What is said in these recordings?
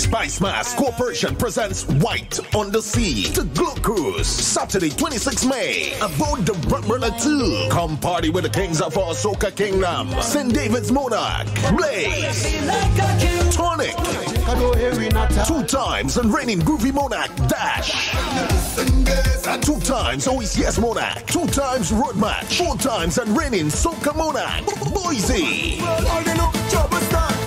Spice Mass Corporation presents White on the Sea, the Glow Cruise, Saturday 26 May, aboard the Brother 2. Come party with the kings of our Soca Kingdom, St. David's Monarch, Blaze, Tonic, 2 times and reigning Groovy Monarch, Dash, 2 times OECS Monarch, 2 times Road Match, 4 times and reigning Soca Monarch, Boise.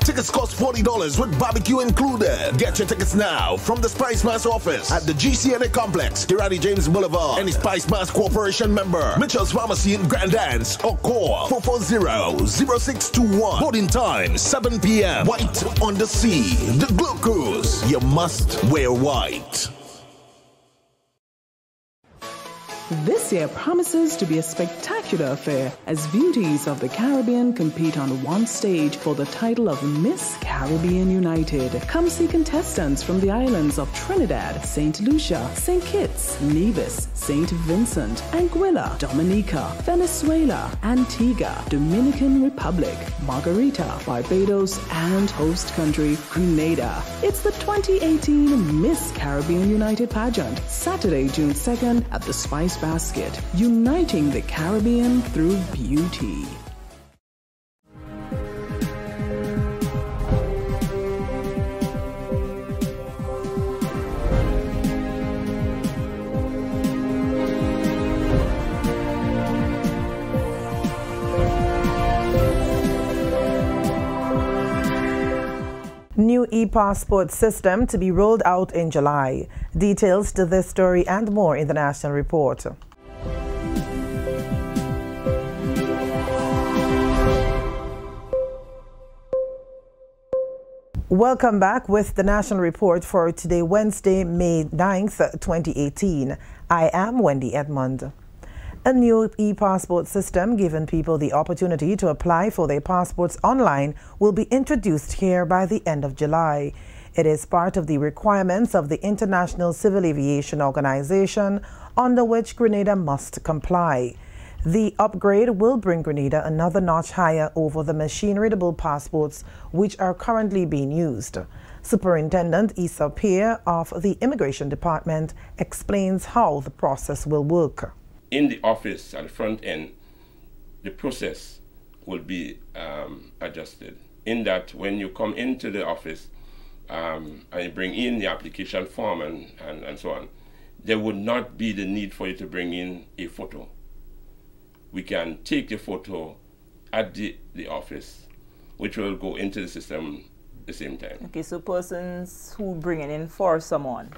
Tickets cost $40 with barbecue included. Get your tickets now from the Spice Mass office at the GCNA Complex, Kirati James Boulevard. Any Spice Mass Corporation member, Mitchell's Pharmacy in Grand Dance, or call 440-0621. Boarding time 7 p.m. White on the Sea, the Glow Cruise. You must wear white. This year promises to be a spectacular affair as beauties of the Caribbean compete on one stage for the title of Miss Caribbean United. Come see contestants from the islands of Trinidad, St. Lucia, St. Kitts, Nevis, St. Vincent, Anguilla, Dominica, Venezuela, Antigua, Dominican Republic, Margarita, Barbados, and host country Grenada. It's the 2018 Miss Caribbean United pageant, Saturday, June 2nd at the Spice Basket, uniting the Caribbean through beauty. New e-passport system to be rolled out in July. Details to this story and more in the National Report. Welcome back with the National Report for today, Wednesday, May 9th, 2018. I am Wendy Edmond. A new e-passport system giving people the opportunity to apply for their passports online will be introduced here by the end of July. It is part of the requirements of the International Civil Aviation Organization, under which Grenada must comply. The upgrade will bring Grenada another notch higher over the machine-readable passports which are currently being used. Superintendent Issa Peer of the Immigration Department explains how the process will work. In the office at the front end, the process will be adjusted. In that, when you come into the office and you bring in the application form and so on, there would not be the need for you to bring in a photo. We can take the photo at the office, which will go into the system at the same time. Okay, so persons who bring it in for someone.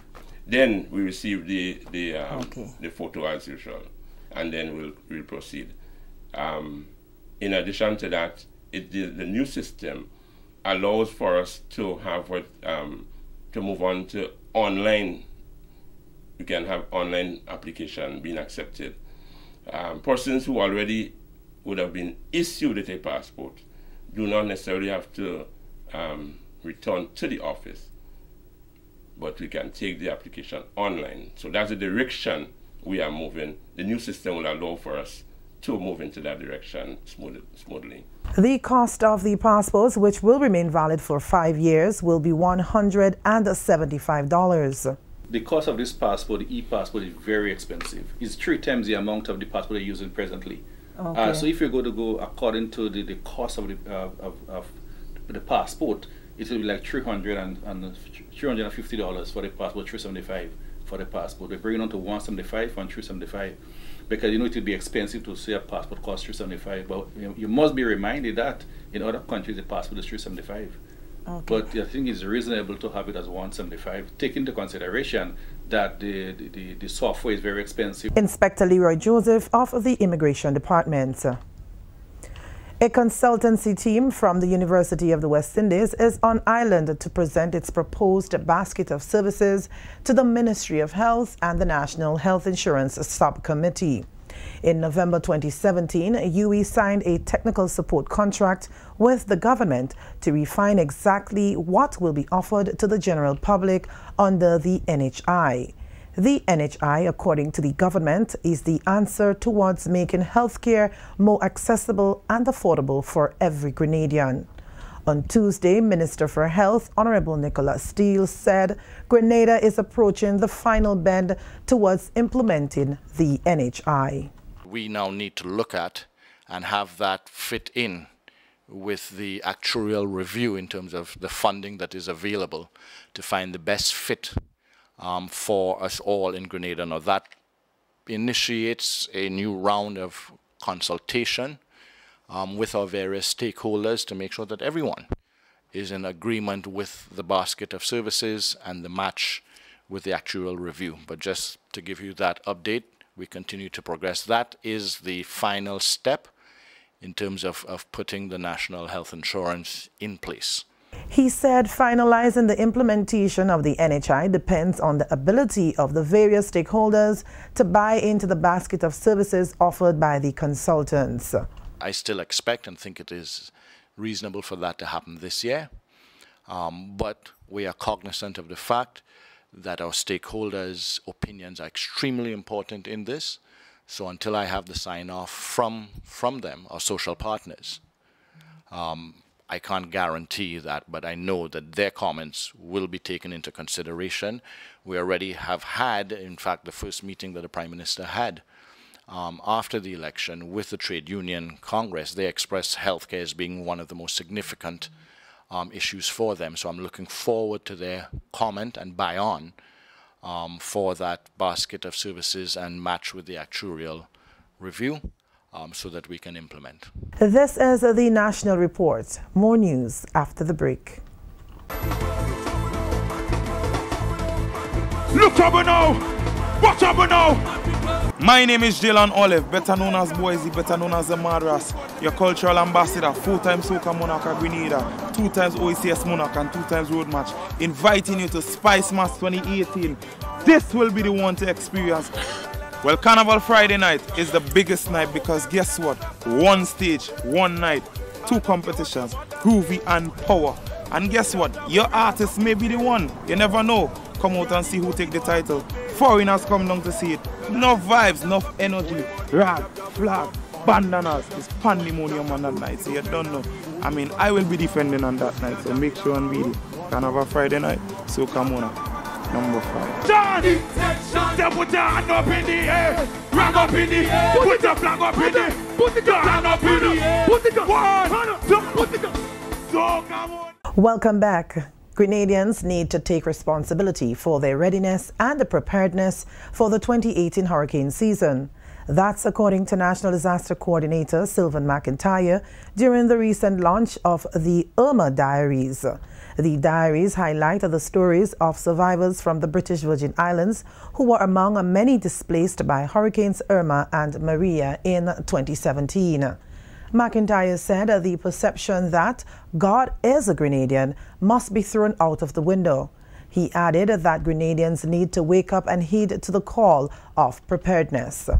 Then we receive the photo as usual, and then we'll proceed. In addition to that, the new system allows for us to have to move on to online. We can have online application being accepted. Persons who already would have been issued with a passport do not necessarily have to return to the office, but we can take the application online. So that's the direction we are moving. The new system will allow for us to move into that direction smoothly. The cost of the passports, which will remain valid for 5 years, will be $175. The cost of this passport, the e-passport, is very expensive. It's 3 times the amount of the passport they're using presently. Okay. So if you're going to go according to the cost of the passport, it will be like $350 for the passport, $375 for the passport. They bring it on to $175 and $375 because it will be expensive to say a passport costs $375. But you must be reminded that in other countries the passport is $375. Okay. But I think it's reasonable to have it as $175, take into consideration that the software is very expensive. Inspector Leroy Joseph of the Immigration Department. A consultancy team from the University of the West Indies is on island to present its proposed basket of services to the Ministry of Health and the National Health Insurance Subcommittee. In November 2017, UWI signed a technical support contract with the government to refine exactly what will be offered to the general public under the NHI. The NHI, according to the government, is the answer towards making healthcare more accessible and affordable for every Grenadian. On Tuesday, Minister for Health, Honorable Nicola Steele, said Grenada is approaching the final bend towards implementing the NHI. We now need to look at and have that fit in with the actuarial review in terms of the funding that is available to find the best fit for us all in Grenada. Now that initiates a new round of consultation with our various stakeholders to make sure that everyone is in agreement with the basket of services and the match with the actual review. But just to give you that update, we continue to progress. That is the final step in terms of putting the national health insurance in place. He said finalizing the implementation of the NHI depends on the ability of the various stakeholders to buy into the basket of services offered by the consultants. I still expect and think it is reasonable for that to happen this year, but we are cognizant of the fact that our stakeholders' opinions are extremely important in this. So until I have the sign-off from them, our social partners, I can't guarantee that, but I know that their comments will be taken into consideration. We already have had, in fact, the first meeting that the Prime Minister had after the election with the Trade Union Congress. They expressed healthcare as being one of the most significant issues for them. So I'm looking forward to their comment and buy-on for that basket of services and match with the actuarial review so that we can implement. This is the National Report. More news after the break. Look up now! Watch up now! My name is Sheldon Olive, better known as Boise, better known as the Madras, your cultural ambassador, 4-time Soca Monarch of Grenada, 2 times OECS Monarch and 2 times Road Match, inviting you to Spice Mass 2018. This will be the one to experience. Well, Carnival Friday night is the biggest night because guess what? 1 stage, 1 night, 2 competitions, groovy and power. And guess what? Your artist may be the one. You never know. Come out and see who take the title. Foreigners come down to see it. Enough vibes, enough energy. Rag, flag, bandanas. It's pandemonium on that night, so you don't know. I mean, I will be defending on that night, so make sure and be there. Carnival Friday night, Soca Monarch, number 5. Johnny! Put your hand up in the air, rag up in the air, put your flag up in the air, put your hand up in the air, put it up, 1, 2, put it up. Soca Monarch. Welcome back. Grenadians need to take responsibility for their readiness and the preparedness for the 2018 hurricane season. That's according to National Disaster Coordinator Sylvan McIntyre during the recent launch of the Irma Diaries. The diaries highlight the stories of survivors from the British Virgin Islands who were among many displaced by Hurricanes Irma and Maria in 2017. McIntyre said the perception that God is a Grenadian must be thrown out of the window. He added that Grenadians need to wake up and heed to the call of preparedness.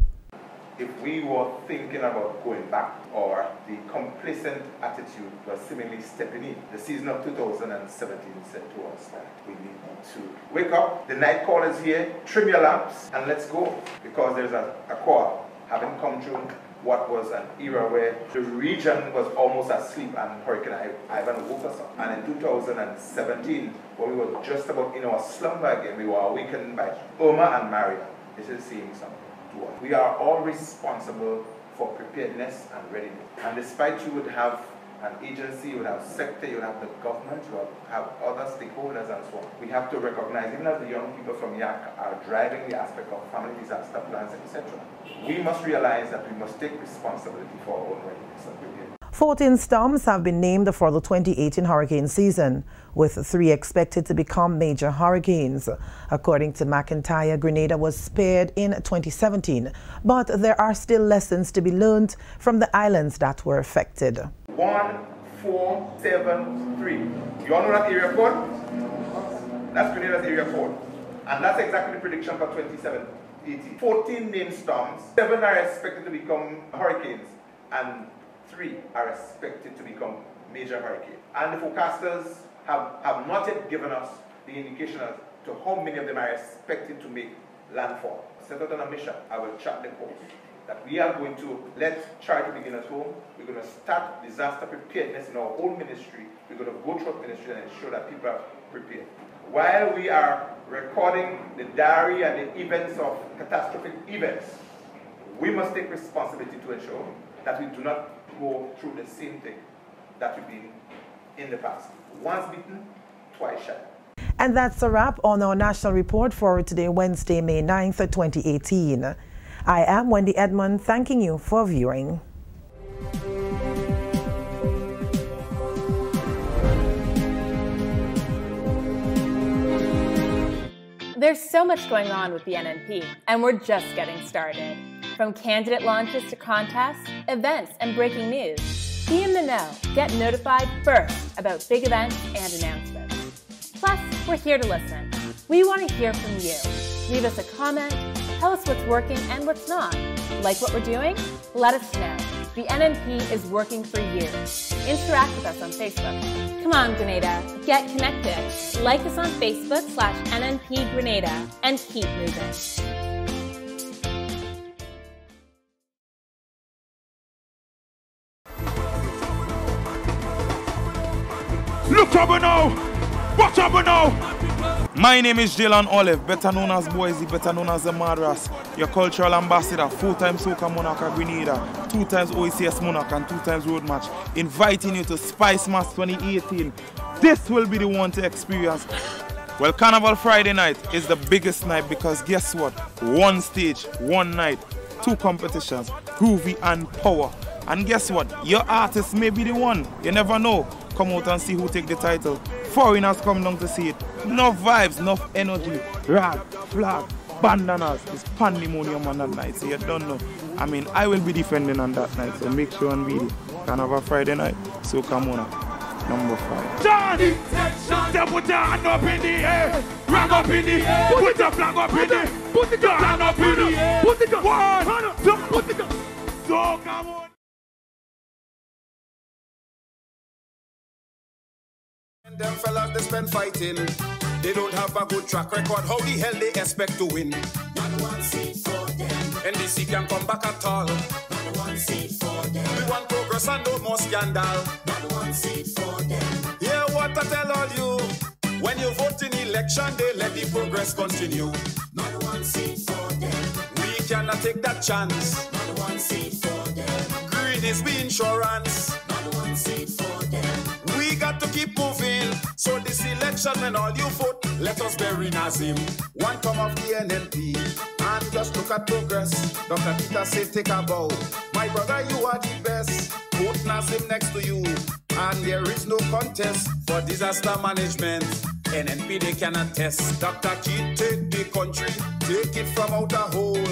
If we were thinking about going back, or the complacent attitude was seemingly stepping in, the season of 2017 said to us that we need to wake up. The night call is here, trim your lamps and let's go, because there's a call having come through what was an era where the region was almost asleep and Hurricane Ivan woke us up. And in 2017, when we were just about in our slumber again, we were awakened by Irma and Maria. This is saying something to us. We are all responsible for preparedness and readiness. And despite you would have an agency, you would have sector, you would have the government, you would have other stakeholders and so on. We have to recognize, even as the young people from YAC are driving the aspect of family disaster plans, etc., we must realize that we must take responsibility for our own readiness and preparedness. 14 storms have been named for the 2018 hurricane season, with 3 expected to become major hurricanes. According to McIntyre, Grenada was spared in 2017, but there are still lessons to be learned from the islands that were affected. 1473. You all know that area code? That's Grenada's area code. And that's exactly the prediction for 2018. 14 named storms, 7 are expected to become hurricanes, and 3 are expected to become major hurricanes. And the forecasters have not yet given us the indication as to how many of them are expected to make landfall. Set out on a mission. I will chart them out that we are going to try to begin at home. We're going to start disaster preparedness in our own ministry. We're going to go through our ministry and ensure that people are prepared. While we are recording the diary and the events of catastrophic events, we must take responsibility to ensure that we do not go through the same thing that we've been in the past. Once beaten, twice shy. And that's a wrap on our national report for today, Wednesday, May 9th, 2018. I am Wendy Edmond, thanking you for viewing. There's so much going on with the NNP, and we're just getting started. From candidate launches to contests, events, and breaking news, be in the know. Get notified first about big events and announcements. Plus, we're here to listen. We want to hear from you. Leave us a comment, tell us what's working and what's not. Like what we're doing? Let us know. The NNP is working for you. Interact with us on Facebook. Come on, Grenada, get connected. Like us on Facebook/NNP Grenada and keep moving. Look up now! Watch up now! My name is Sheldon Olive, better known as Boise, better known as the Madras, your cultural ambassador, 4-time Soca Monarch of Grenada, 2 times OECS Monarch and 2 times Road Match, inviting you to Spice Mass 2018. This will be the one to experience. Well, Carnival Friday night is the biggest night because guess what? 1 stage, 1 night, 2 competitions, groovy and power. And guess what? Your artist may be the one. You never know. Come out and see who take the title. Foreigners come down to see it. Enough vibes, enough energy. Rag, flag, bandanas. It's pandemonium on that night, so you don't know. I mean, I will be defending on that night, so make sure and be there. Carnival Friday night, Soca Monarch, number 5. Johnny! They put your hand up in the air. Rag up in the air. Put your flag up in the air. Put your hand up in the air. Put it up. 1, 2, put it up. Soca Monarch. Them fellas they spend fighting. They don't have a good track record. How the hell they expect to win? Not 1 seat for them. NDC can come back at all. Not 1 seat for them. We want progress and no more scandal. Not 1 seat for them. Hear what I tell all you. When you vote in election, they let the progress continue. Not 1 seat for them. We cannot take that chance. Not 1 seat for them. Green is the insurance. Not 1 seat for them. We got to keep moving. So this election, when all you vote, let us bury Nazim. 1 come of the NNP, and just look at progress. Dr. Peter said, take a bow. My brother, you are the best. Put Nazim next to you, and there is no contest for disaster management. NNP, they cannot test. Dr. Keith, take the country, take it from out a hole.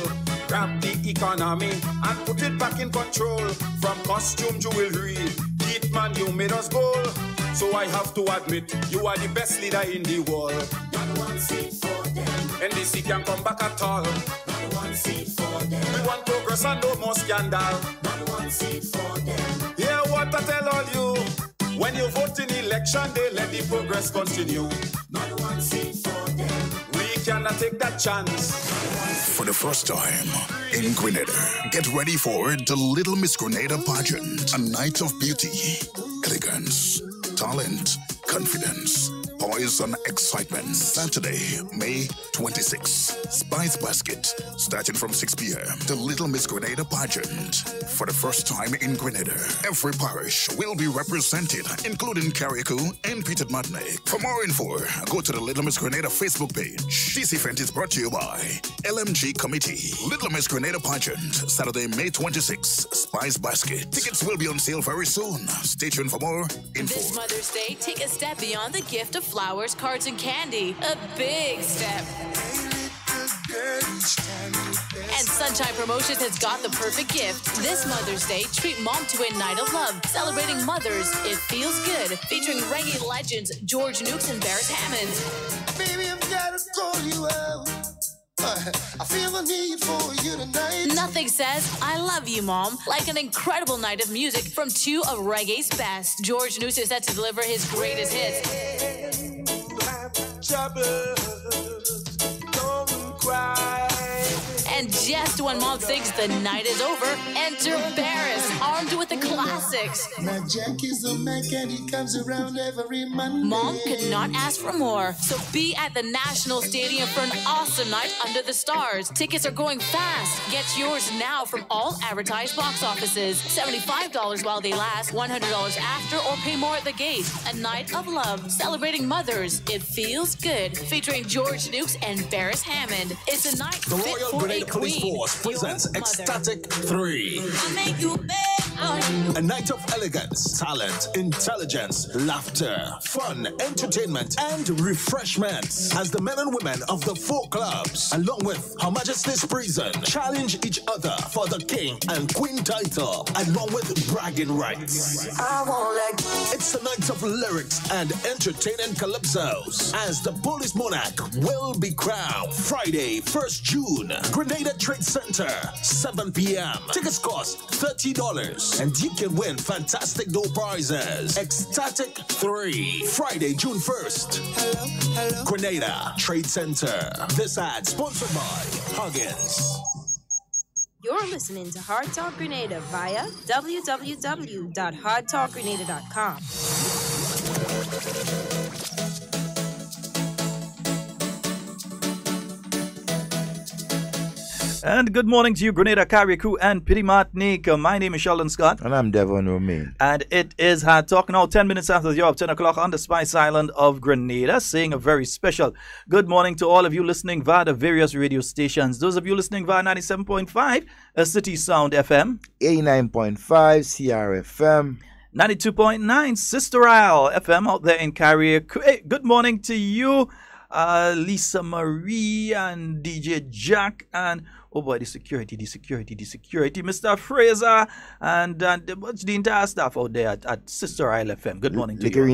Grab the economy and put it back in control. From costume jewelry, Keith, man, you made us goal. So I have to admit, you are the best leader in the world. Not 1 seat for them. NDC can come back at all. Not 1 seat for them. We want progress and no more scandal. Not 1 seat for them. Hear what I tell all you. When you vote in election, they let the progress continue. Not 1 seat for them. We cannot take that chance. For the first time in Grenada, get ready for the Little Miss Grenada pageant. A night of beauty, elegance, talent, confidence, poise and excitement. Saturday, May 26th. Spice Basket, starting from 6 p.m. The Little Miss Grenada pageant. For the first time in Grenada, every parish will be represented, including Carriacou and Peter Martinique. For more info, go to the Little Miss Grenada Facebook page. This event is brought to you by LMG Committee. Little Miss Grenada pageant, Saturday, May 26th. Spice Basket. Tickets will be on sale very soon. Stay tuned for more info. This Mother's Day, take a step beyond the gift of flowers, cards, and candy. A big step. And Sunshine Promotions has got the perfect gift. This Mother's Day, treat mom to a night of love. Celebrating mothers, it feels good. Featuring reggae legends George Nukes and Barrett Hammond. Baby, I've got to call you out. I feel the need for you tonight. Nothing says I love you, Mom, like an incredible night of music from 2 of reggae's best. George Nukes is set to deliver his greatest hits. Don't cry. And just when when mom thinks the night is over, enter Barris, armed with the classics. Now Jack is a Mac and he comes around every Monday. Mom could not ask for more, so be at the National Stadium for an awesome night under the stars. Tickets are going fast. Get yours now from all advertised box offices. $75 while they last, $100 after, or pay more at the gate. A night of love, celebrating mothers. It feels good. Featuring George Nukes and Barris Hammond. It's a night The fit Royal for Grenada a Police queen. Force presents Your Ecstatic 3. A night of elegance, talent, intelligence, laughter, fun, entertainment, and refreshments as the men and women of the 4 clubs, along with Her Majesty's Prison, challenge each other for the King and Queen title, along with bragging rights. It's a night of lyrics and entertaining calypsos as the Police Monarch will be crowned Friday, 1st June, Grenada Trade Center, 7 p.m. Tickets cost $30 and you can win fantastic door prizes. Ecstatic 3, Friday, June 1st. Grenada Trade Center. This ad sponsored by Huggins. You're listening to Hard Talk Grenada via www.hardtalkgrenada.com. And good morning to you, Grenada Carrier Crew and Pity Martinique. My name is Sheldon Scott. And I'm Devon Romain. And it is Hard Talk now, 10 minutes after the hour of 10 o'clock on the Spice Island of Grenada, saying a very special good morning to all of you listening via the various radio stations. Those of you listening via 97.5, City Sound FM. 89.5, CRFM. 92.9, Sister Isle FM out there in Carrier Crew. Hey, good morning to you, Lisa Marie and DJ Jack and... oh boy, the security, Mr. Fraser, and what's the entire staff out there at Sister Isle FM. Good morning to you.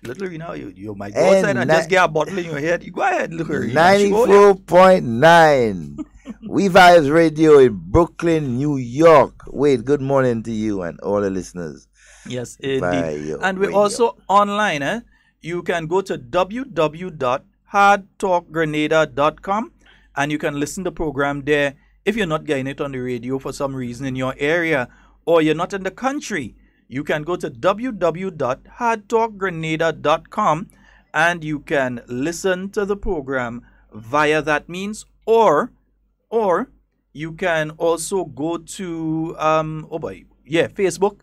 Little Rena, you might go outside and just get a bottle in your head. You go ahead, Little Rena. 94.9. We Vibes Radio in Brooklyn, New York. Wait, good morning to you and all the listeners. Yes, indeed. And we're also online. You can go to www.hardtalkgrenada.com. and you can listen to the program there. If you're not getting it on the radio for some reason in your area or you're not in the country, you can go to www.hardtalkgrenada.com and you can listen to the program via that means, or you can also go to Facebook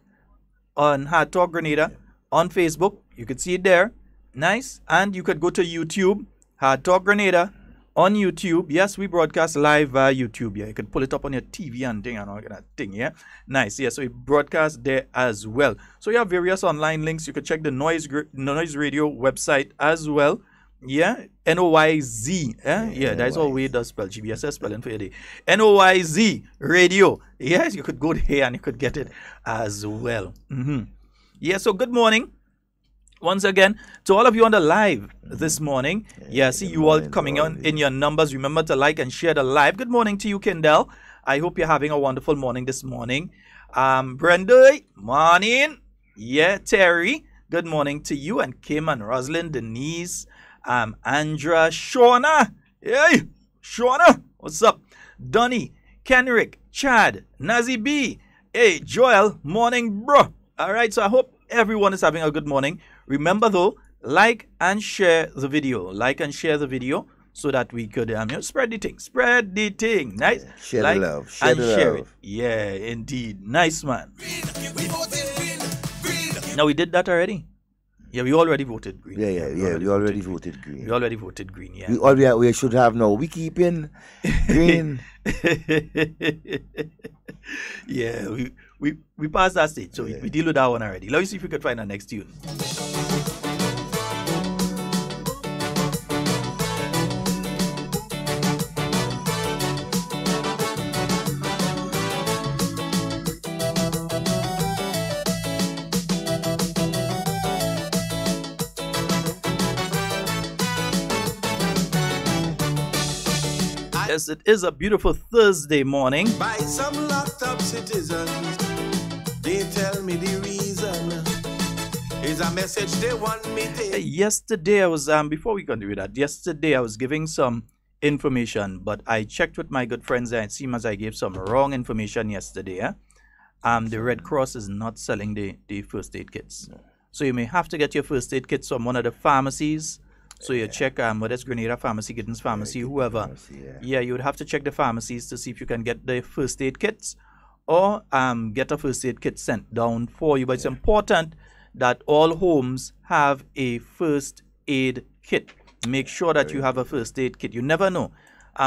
on Hard Talk Grenada on Facebook. You could see it there. Nice. And you could go to YouTube, Hard Talk Grenada. On YouTube, yes, we broadcast live via YouTube. Yeah, you can pull it up on your TV and thing and all that thing. Yeah, nice. Yeah, so we broadcast there as well. So you have various online links. You can check the Noise Radio website as well. Yeah, NOYZ. Yeah, that's all we does spell. GBSS spelling for your day. NOYZ Radio. Yes, you could go there and you could get it as well. Yeah, so good morning. Once again, to all of you on the live this morning. Yeah, see you all coming on in your numbers. Remember to like and share the live. Good morning to you, Kendall. I hope you're having a wonderful morning this morning. Brenda, morning. Yeah, Terry, good morning to you. And Kim and Rosalind, Denise, Andra, Shauna. Hey, Shauna, what's up? Donnie, Kenrick, Chad, Nazi B. Hey, Joel, morning, bro. All right, so I hope everyone is having a good morning. Remember though, like and share the video. Like and share the video so that we could spread the thing. Spread the thing. Nice. Share like the love. Share the share love. it. Yeah, indeed. Nice, man. Now we did that already. Yeah, we already voted green. Yeah. We already voted green. We already voted green, yeah. We should have now. We keeping green. Yeah, we passed that stage, so we deal with that one already. Let me see if we could find our next tune. Yes, it is a beautiful Thursday morning. By some locked up citizens, they tell me the reason is a message they want me to. Yesterday I was before we continue with that, yesterday I was giving some information, but I checked with my good friends and it seems I gave some wrong information yesterday. The Red Cross is not selling the first aid kits. No. So you may have to get your first aid kits from one of the pharmacies. So you check whether it's Grenada Pharmacy, Giddens Pharmacy, whoever. Pharmacy, yeah, you would have to check the pharmacies to see if you can get the first aid kits or get a first aid kit sent down for you. But it's important that all homes have a first aid kit. Make sure that you have a first aid kit. You never know.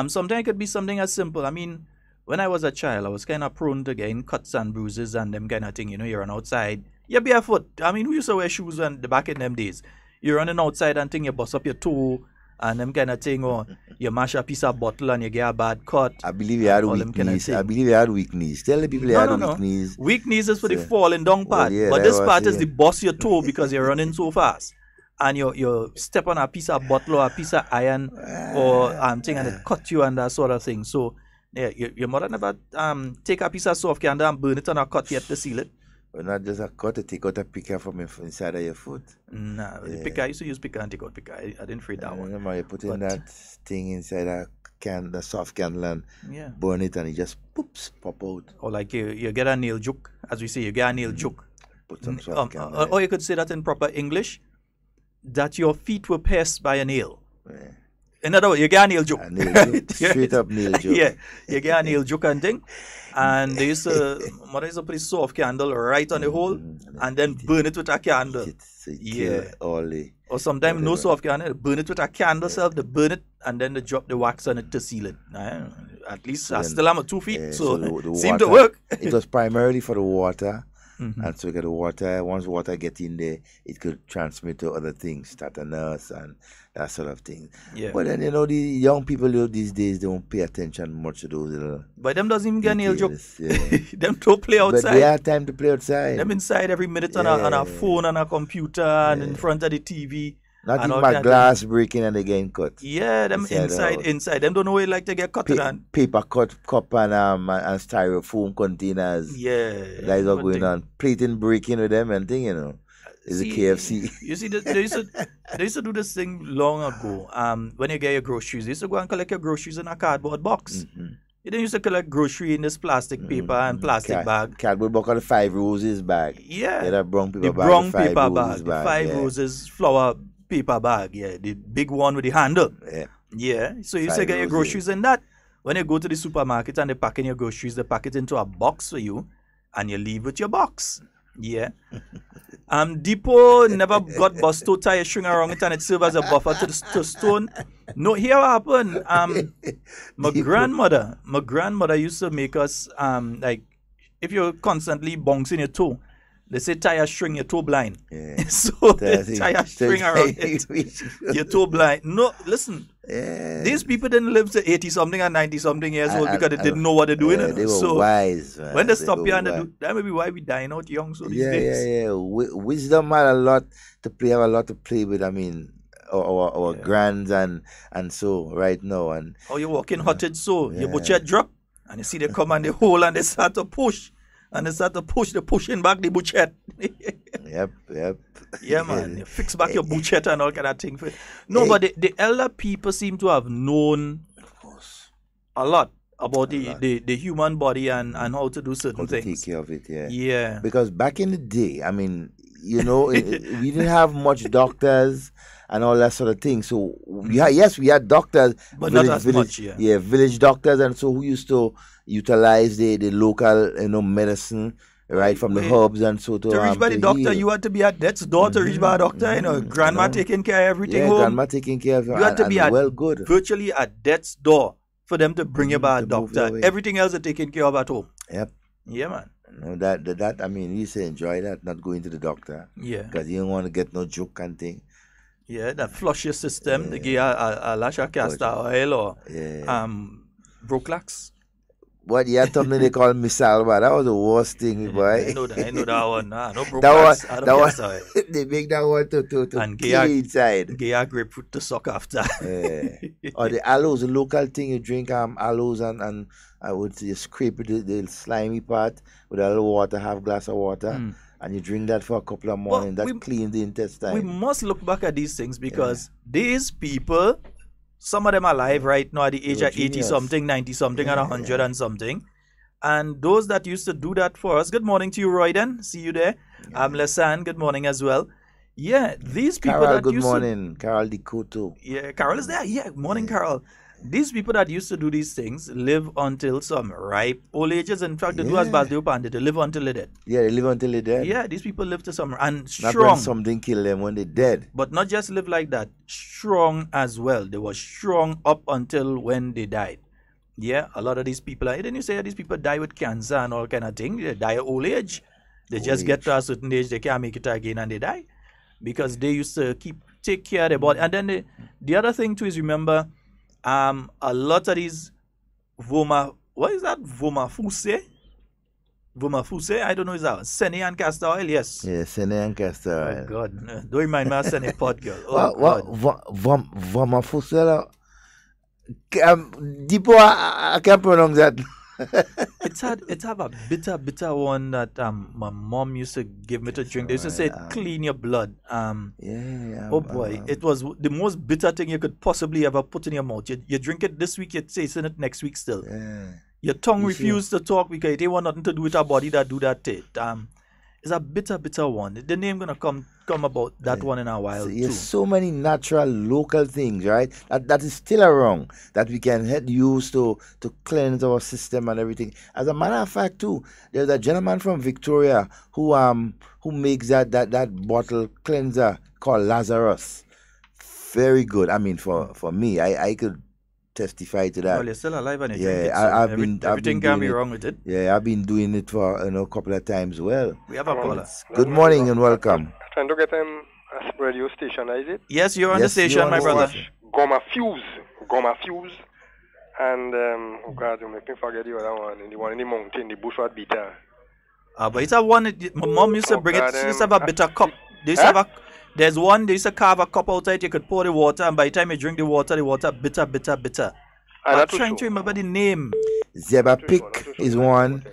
Sometimes it could be something as simple. I mean, when I was a child, I was kind of prone to getting cuts and bruises and them kind of thing. You know, you're on outside. You're barefoot. I mean, we used to wear shoes back in them days. You're running outside and think you bust up your toe and them kind of thing, or you mash a piece of bottle and you get a bad cut. I believe you had weak knees. I believe you had weak knees. Tell the people you had weak knees. Weak knees is for the falling down part. But this part is the bust your toe because you're running so fast. And you step on a piece of bottle or a piece of iron or thing and it cut you and that sort of thing. So yeah, your mother never take a piece of soft candle and burn it on a cut yet to seal it. Well, not just a cut, to take out a picker from inside of your foot. Nah, the picker, I used to use picker and take out picker. I didn't afraid that one. Remember, you put in that thing inside the soft candle and burn it and it just poops, pop out. Or like you get a nail juke, as we say, you get a nail juke. Put some soft candle. Or you could say that in proper English, that your feet were pierced by a nail. Yeah. In other words, you get a nail juke. Straight up nail juke. Yeah, you get a nail juke and thing. And they used to, mother used to put a soft candle right on the hole and then burn it with a candle. Or sometimes no soft candle, burn it with a candle self, they burn it and then they drop the wax on it to seal it. At least I still am 2 feet, so it seemed to work. It was primarily for the water. And so you get the water. Once water get in there, it could transmit to other things, tetanus and that sort of thing. Yeah. But then, you know, the young people these days don't pay attention much to those little. But them doesn't even get nail joke. Yeah. Them don't play outside. But they have time to play outside. Them inside every minute on a phone, on a computer, and in front of the TV. Not even my glass breaking and they getting cut. Yeah, them inside. Them don't know where like to get cut. Paper cup and styrofoam containers. Yeah. That is all going on. Plating breaking with them and thing, you know. It's a KFC. You see, they used to do this thing long ago. When you get your groceries, they used to go and collect your groceries in a cardboard box. You didn't used to collect grocery in this plastic paper and plastic bag. Cardboard box or the 5 roses bag. Yeah. That brown paper the bag. Brown paper bag. The 5 roses flower paper bag. Yeah. The big one with the handle. Yeah. So you used to get your groceries in that. When you go to the supermarket and they pack in your groceries, they pack it into a box for you and you leave with your box. Yeah. Depot never got bus toe tire string around it and it served as a buffer to stone. No, here what happened. My grandmother used to make us like if you're constantly bouncing your toe, they say tire string your toe blind. Yeah. So the tire string around it, your toe blind. No, listen. Yeah. These people didn't live to 80 something and 90 something years old because they didn't know what they're doing. They were wise. Man. When they stop you and they do, that may be why we dying out young. So these days. Yeah. Wisdom had a lot to play with. I mean, our grands and so right now and. Oh, you're walking hotted so your butcher drop and you see they come and they hold and they start to push. And they start to push, they're pushing back the butchette. Yep. Yeah, man. You fix back your butchette and all kind of thing. No, but the elder people seem to have known a lot about the human body and how to do certain things. To take care of it, yeah. Yeah. Because back in the day, I mean, you know, we didn't have much doctors and all that sort of thing. So, we had doctors. But not as much, yeah. Yeah, village doctors. And so, who used to utilize the local, medicine, right, from the herbs and so to reach by the doctor, you had to be at death's door to reach by a doctor, grandma taking care of everything home. Grandma taking care of you. You had to be virtually at death's door for them to bring you by a doctor. Everything else are taken care of at home. Yep. Yeah, man. No, that I mean, you say enjoy that, not going to the doctor. Yeah. Because you don't want to get no joke and thing. Yeah, that flush your system, they give a lash of castor oil or Broclax. What you had something they call Misalva. That was the worst thing, boy. I know that one. Nah, no Broclax. That one they make that one to and kill inside. Get a grapefruit to suck after. Or the aloes, the local thing you drink aloes and I would say you scrape the slimy part with a little water, half glass of water. And you drink that for a couple of mornings. That cleans the intestine. We must look back at these things because these people Some of them are alive right now at the age They were of 80 genius. something, 90 something, and 100 and something. And those that used to do that for us, good morning to you, Royden. See you there. Lesan, good morning as well. Yeah, these people Carol, that good used morning. Carol Dikoto. Yeah, Carol is there. Yeah, morning, Carol. These people that used to do these things live until some ripe old ages. In fact, they do as Basdio Pandit, they live until they're dead. Yeah, they live until they're dead. Yeah, these people live to some and Not strong. when something kill them when they're dead. But not just live like that, strong as well. They were strong up until when they died. Yeah, a lot of these people, didn't you say these people die with cancer and all kind of thing? They die of old age. They just get to a certain age, they can't make it again and they die. Because they used to take care of their body. And then the other thing too is, remember, a lot of these what is that? Vomafuse? I don't know, is that Sene and castor oil? Yes. Yeah, Sene and castor oil. Oh God. Don't remind me of Sene pot, girl. Vomafuse? Deepo, I can't pronounce that. It have a bitter one that my mom used to give me to drink. They used to say clean your blood. Oh boy, it was the most bitter thing you could possibly ever put in your mouth. You drink it this week, you're tasting it next week still. Yeah. Your tongue refused to talk because it ain't want nothing to do with our body that do that to it. It's a bitter one. The name gonna come about that one in a while too. There's so many natural local things, right? That is still around that we can use to cleanse our system and everything. As a matter of fact, too, there's a gentleman from Victoria who makes that bottle cleanser called Lazarus. Very good. I mean, for me, I could testify to that. Well, you're still alive and you drink it, so everything can be wrong with it. Yeah, I've been doing it for a couple of times. Well, we have a caller. Good morning and welcome. Trying to get a radio station, is it? Yes, you're on the station, my brother. Goma Fuse. And oh God, you make me forget the other one. The one in the mountain, the bushwhack bitter. But it's a one. My mom used to bring it. She used to have a bitter cup. There's one, they used to carve a cup outside, you could pour the water, and by the time you drink the water bitter. I'm trying to remember the name. Zeba Pick is one.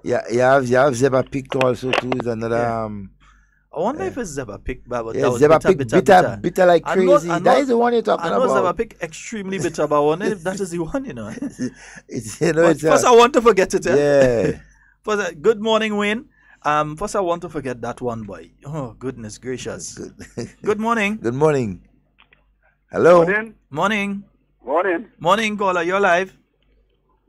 Yeah, you have Zeba Pick also too, is another. I wonder if it's Zeba Pick, but yeah, Zeba Pick bitter like crazy. That is the one you're talking about. I know Zeba Pick extremely bitter, but I wonder if that is the one, First, I want to forget it. Yeah. First, good morning, Wayne. First, I want to forget that one, boy. Oh, goodness gracious. Good morning. Good morning. Hello. Morning. Morning, caller. You're live.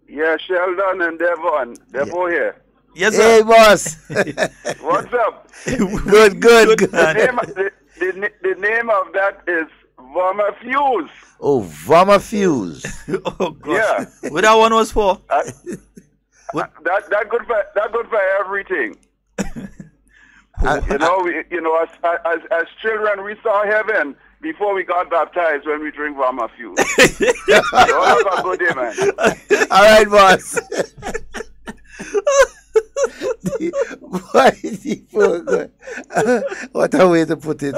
Yeah, Sheldon and Devon. Devon here. Yes, sir. Hey, boss. What's up? Good. The name of that is Voma Fuse. Oh, Voma Fuse. Oh, gosh. Yeah. What that one was for? That good for everything. As children, we saw heaven before we got baptized when we drink Vama Fuse. Have a good day, man. All right, boss. What a way to put it.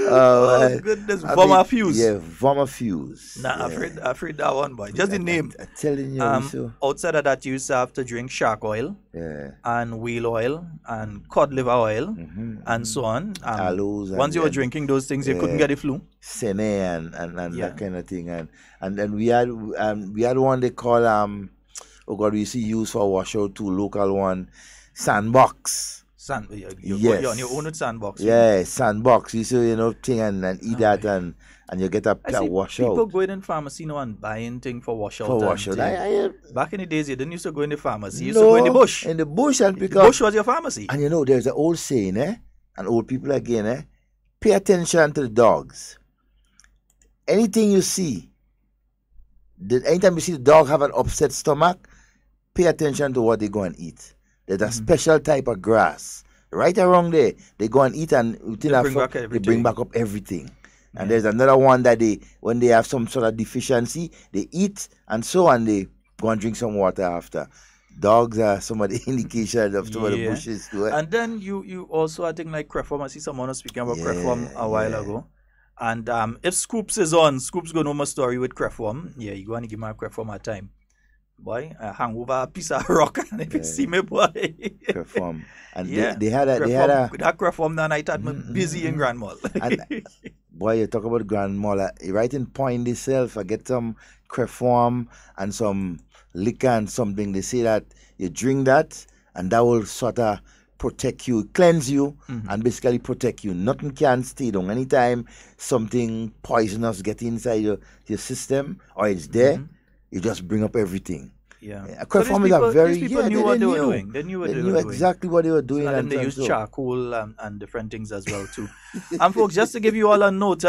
Oh, goodness. Voma Fuse. Yeah, Voma Fuse. Nah, yeah. I've heard that one, boy. Just the name. I'm telling you. So. Outside of that, you used to have to drink shark oil, and wheel oil, and cod liver oil, and so on. Once you were drinking those things, you couldn't get the flu. Sene and that kind of thing. And then we had one they call oh God, we used to use for washout too, local one, Sandbox. You're on your own with Sandbox. Yeah, Sandbox. You used to, thing and eat that and you get a washout. People going in pharmacy now and buying thing for washout. Back in the days, you didn't used to go in the pharmacy. You used to go in the bush. In the bush and pick up. The bush was your pharmacy. And there's an old saying, and old people again, pay attention to the dogs. Anything you see, anytime you see the dog have an upset stomach, pay attention to what they go and eat. There's a special type of grass. Right around there, they go and eat and they bring back up everything. And there's another one that when they have some sort of deficiency, they eat and so on, they go and drink some water after. Dogs are some of the indications of some of the bushes too. And then you also, I think, like Crefom. I see someone was speaking about Crefom a while ago. And if Scoops is on, Scoops going to know my story with Crefom. Yeah, you go and give my Crefom a time. boy, I hang over a piece of rock and if you see me, boy. Perform. And Yeah. they had a that perform that night had me busy in Grand Mall. and boy, you talk about Grand Mall. Right in Point itself, I get some creform and some liquor and something. They say that you drink that and that will sort of protect you, cleanse you, and basically protect you. Nothing can stay down. Anytime something poisonous get inside your system or it's there, you just bring up everything. Yeah. Creform is a very these people knew what they were doing. They knew what they were doing. Exactly what they were doing. And they used charcoal and different things as well too. And folks, just to give you all a note,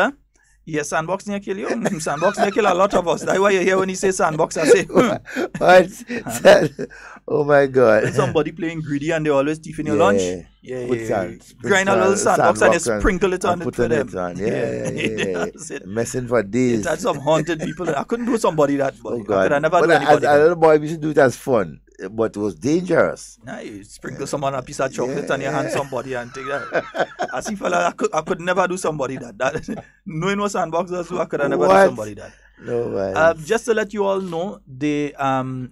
yes, sandbox near kill you. Sandbox near kill a lot of us. That's why you hear when he say sandbox, I say, what? Oh my God. When somebody playing greedy and they always thieving your lunch. Yeah. Grind a little sandbox and they sprinkle it on it for them. Yeah. Messing for days. That's some haunted people. I couldn't do somebody that, boy. Oh God. I never but do anybody as a little boy, we used to do it as fun. But it was dangerous. Nah, you sprinkle someone a piece of chocolate on your hand, somebody, and take that. As if I could never do somebody that. Knowing what sandboxers do, I could never do somebody that. No, just to let you all know, the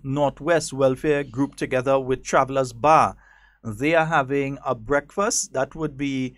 Northwest Welfare Group together with Travelers Bar, they are having a breakfast. That would be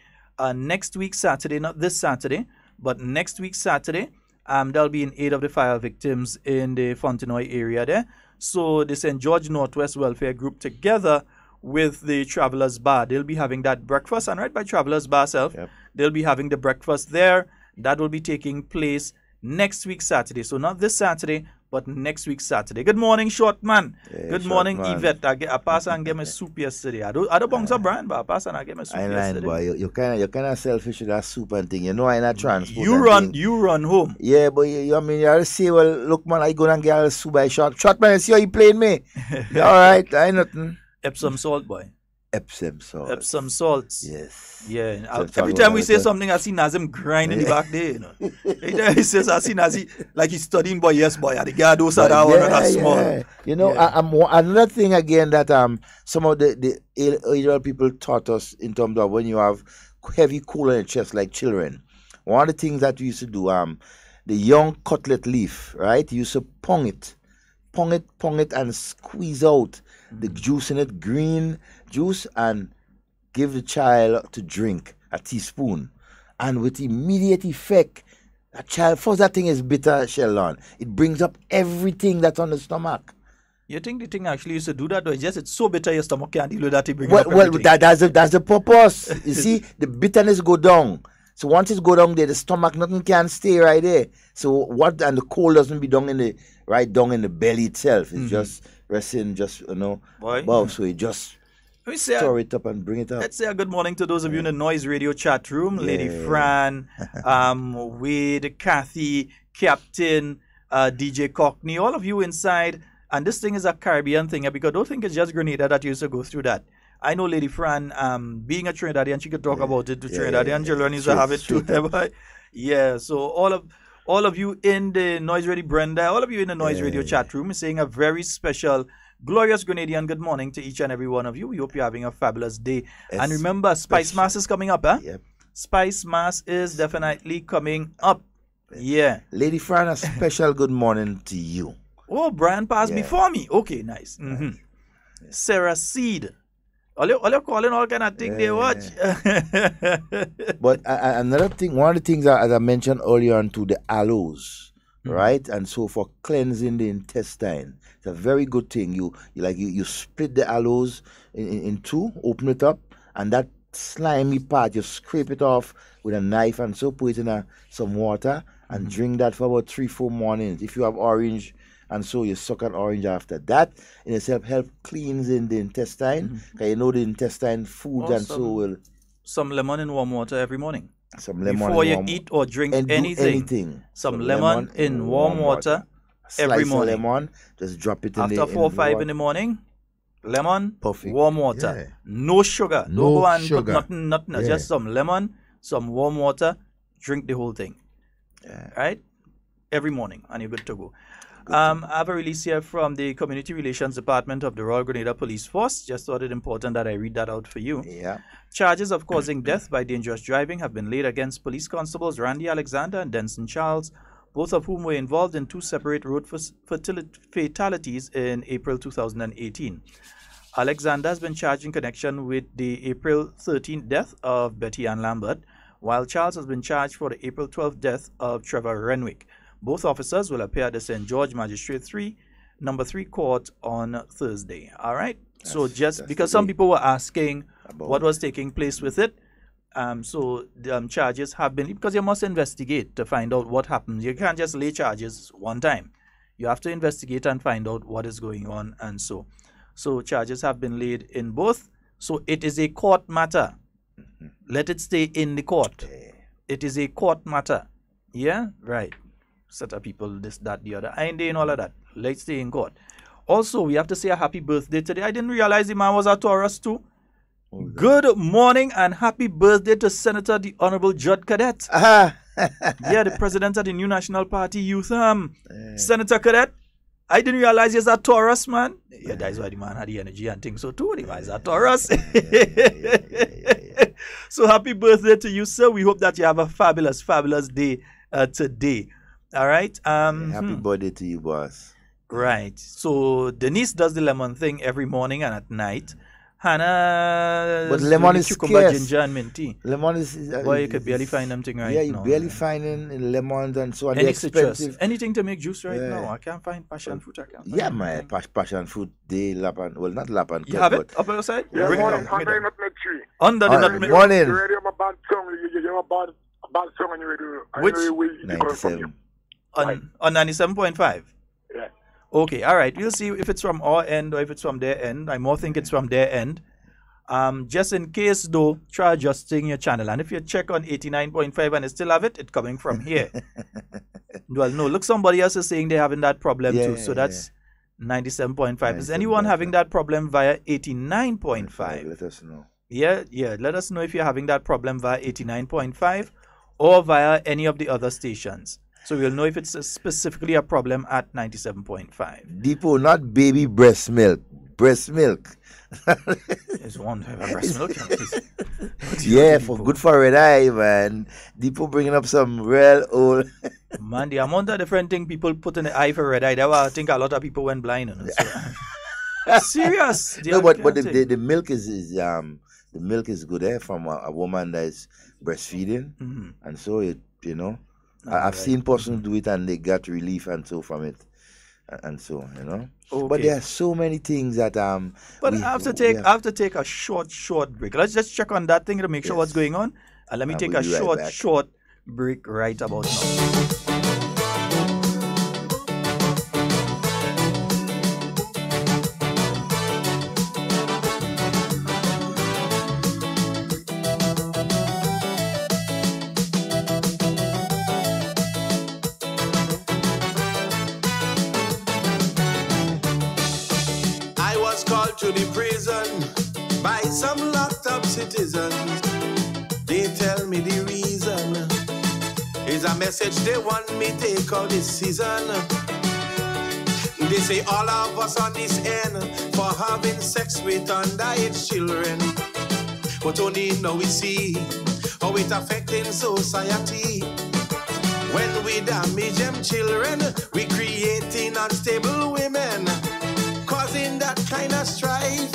next week Saturday, not this Saturday, but next week Saturday. They'll be in aid of the fire victims in the Fontenoy area there. So the St. George Northwest Welfare Group together with the Travelers Bar, they'll be having that breakfast. And right by Travelers Bar self, they'll be having the breakfast there. That will be taking place next week Saturday. So not this Saturday, but next week Saturday. Good morning, short man. Good morning, man. Yvette. I pass and get my soup yesterday. I don't bunks a brand, but I pass and I get my soup yesterday. Boy, you're kind of selfish with that soup and thing. You know, I'm not transport. You run home. Yeah, but I mean, you gotta say, well, look, man, I go and get a soup by short. Short man, see how you playing me. All right, I nothing. Epsom salt, boy. Epsom salt. Epsom salts. Yes. Yeah. Every time we say something, I see Nazim grinding in the back there. You know. Every time he says, I see Nazim like he's studying, boy. Yes, boy. The guy those are that one that small. You know, another thing again that some of the elder people taught us in terms of when you have heavy coal in your chest like children. One of the things that we used to do, the young cutlet leaf, right? You used to pong it, and squeeze out the juice in it, green juice, and give the child to drink a teaspoon. And with immediate effect, that child, first that thing is bitter, Sheldon. It brings up everything that's on the stomach. You think the thing actually used to do that, or it's so bitter your stomach can't deal with that? Well, that's the purpose. You see, the bitterness go down. So once it go down there, the stomach, nothing can stay right there. So and the cold doesn't be down in the belly itself. It's just resting, above. So it just store it up and bring it up. Let's say a good morning to those of you in the Noise Radio chat room. Lady Fran, Wade, Kathy, Captain, DJ Cockney, all of you inside. And this thing is a Caribbean thing, because don't think it's just Grenada that used to go through that. I know Lady Fran, being a Trinidadian, she could talk about it to Trinidadian children used to have it too. Yeah, so all of you in the Noise Radio, Brenda, all of you in the Noise Radio chat room is saying a very special, glorious Grenadian good morning to each and every one of you. We hope you're having a fabulous day. And remember, Spice Mass is coming up, Spice Mass is definitely coming up. Yeah. Lady Fran, a special good morning to you. Oh, Brian passed before me. Okay, nice. Sarah Seed. All you calling all kind of thing they watch. But another thing, one of the things as I mentioned earlier on to the aloes, right? And so for cleansing the intestine, it's a very good thing. You split the aloes in two, open it up, and that slimy part, you scrape it off with a knife and so put it in some water and drink that for about 3-4 mornings. If you have orange, and so you suck an orange after that, in itself help cleansing the intestine. Because you know the intestine foods and so will. Some lemon in warm water every morning. Some lemon before you eat or drink anything. Some lemon in warm water every morning. Lemon, just drop it in after 4 or 5 in the morning. Lemon, warm water, no sugar. No Don't go and sugar. Put nothing. Just some lemon, some warm water. Drink the whole thing. Right? Every morning, and you're good to go. I have a release here from the Community Relations Department of the Royal Grenada Police Force. Just thought it important that I read that out for you. Charges of causing death by dangerous driving have been laid against police constables Randy Alexander and Denson Charles, both of whom were involved in 2 separate road fatalities in April 2018. Alexander has been charged in connection with the April 13th death of Betty Ann Lambert, while Charles has been charged for the April 12th death of Trevor Renwick. Both officers will appear at the St. George Magistrate 3, number 3 court on Thursday. All right? So just because some people were asking what was taking place with it, so the charges have been, because you must investigate to find out what happens. You can't just lay charges one time. You have to investigate and find out what is going on, and so charges have been laid in both. So it is a court matter. Let it stay in the court. It is a court matter. Yeah? Right. Set of people, this, that, the other. I ain't doing all of that. Let's stay in court. Also, we have to say a happy birthday today. I didn't realize the man was a Taurus too. Good morning and happy birthday to Senator the Honorable Judd Cadet. Yeah, the president of the New National Party Youth. Senator Cadet. I didn't realize he's a Taurus, man. Yeah, that's why the man had the energy and things so too. The man is a Taurus. So happy birthday to you, sir. We hope that you have a fabulous, fabulous day today. All right. Happy birthday to you, boss. Right. So Denise does the lemon thing every morning and at night. Hannah, but lemon is cucumber, scarce. ginger, and mint tea. Lemon is boy, you could barely find them thing right now. Yeah, you barely finding lemons and so on. Any citrus, anything to make juice right now. I can't find passion fruit. I can't. Yeah, my passion fruit. They lapan. Well, not lapan. You have it up on your side. Yeah, morning. Under the nutmeg tree. Under the nutmeg. Morning. You ready? I'm a bad song. You have a bad song and you ready? Which 97. On 97.5. Yeah. Okay, all right. We'll see if it's from our end or if it's from their end. I more think it's from their end. Just in case though, try adjusting your channel. And if you check on 89.5 and you still have it, it's coming from here. Well, no, look, somebody else is saying they're having that problem too. So that's 97.5. Is anyone having that problem via 89.5? Let us know. Yeah. Let us know if you're having that problem via 89.5 or via any of the other stations. So we'll know if it's specifically a problem at 97.5. Depot, not baby breast milk. Breast milk. It's one type of breast milk. Yeah, good for red eye, man. Depot bringing up some real old. Man, the amount of different things people put in the eye for red eye, that's why I think a lot of people went blind. You know, so. Serious. No, but the milk the milk is good from a woman that is breastfeeding, and so I've seen persons do it and they got relief and so from it, and so Okay. But there are so many things that But I have to take a short break. Let's just check on that thing to make sure what's going on, and let me take a short break right about now. To the prison by some locked up citizens. They tell me the reason is a message they want me take out this season. They say all of us on this end for having sex with underage children, but only now we see how it affecting society. When we damage them children, we creating unstable women, causing that kind of strife.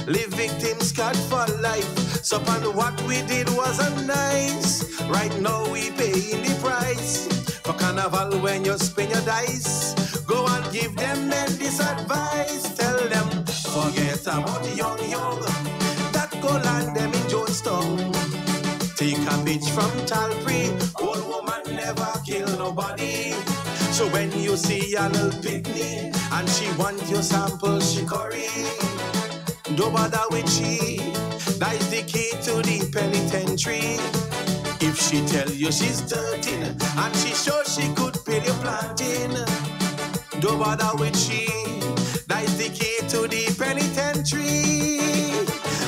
Leave victims scarred for life. So upon what we did wasn't nice. Right now we paying the price. For carnival when you spin your dice, go and give them men this advice. Tell them, forget about the young that go land them in Jonestown. Take a bitch from Talpree, old woman never kill nobody. So when you see a little picnic and she want your sample chicory, don't bother with she. That is the key to the penitentiary. If she tell you she's dirty and she sure she could pay your planting, don't bother with she. That is the key to the penitentiary.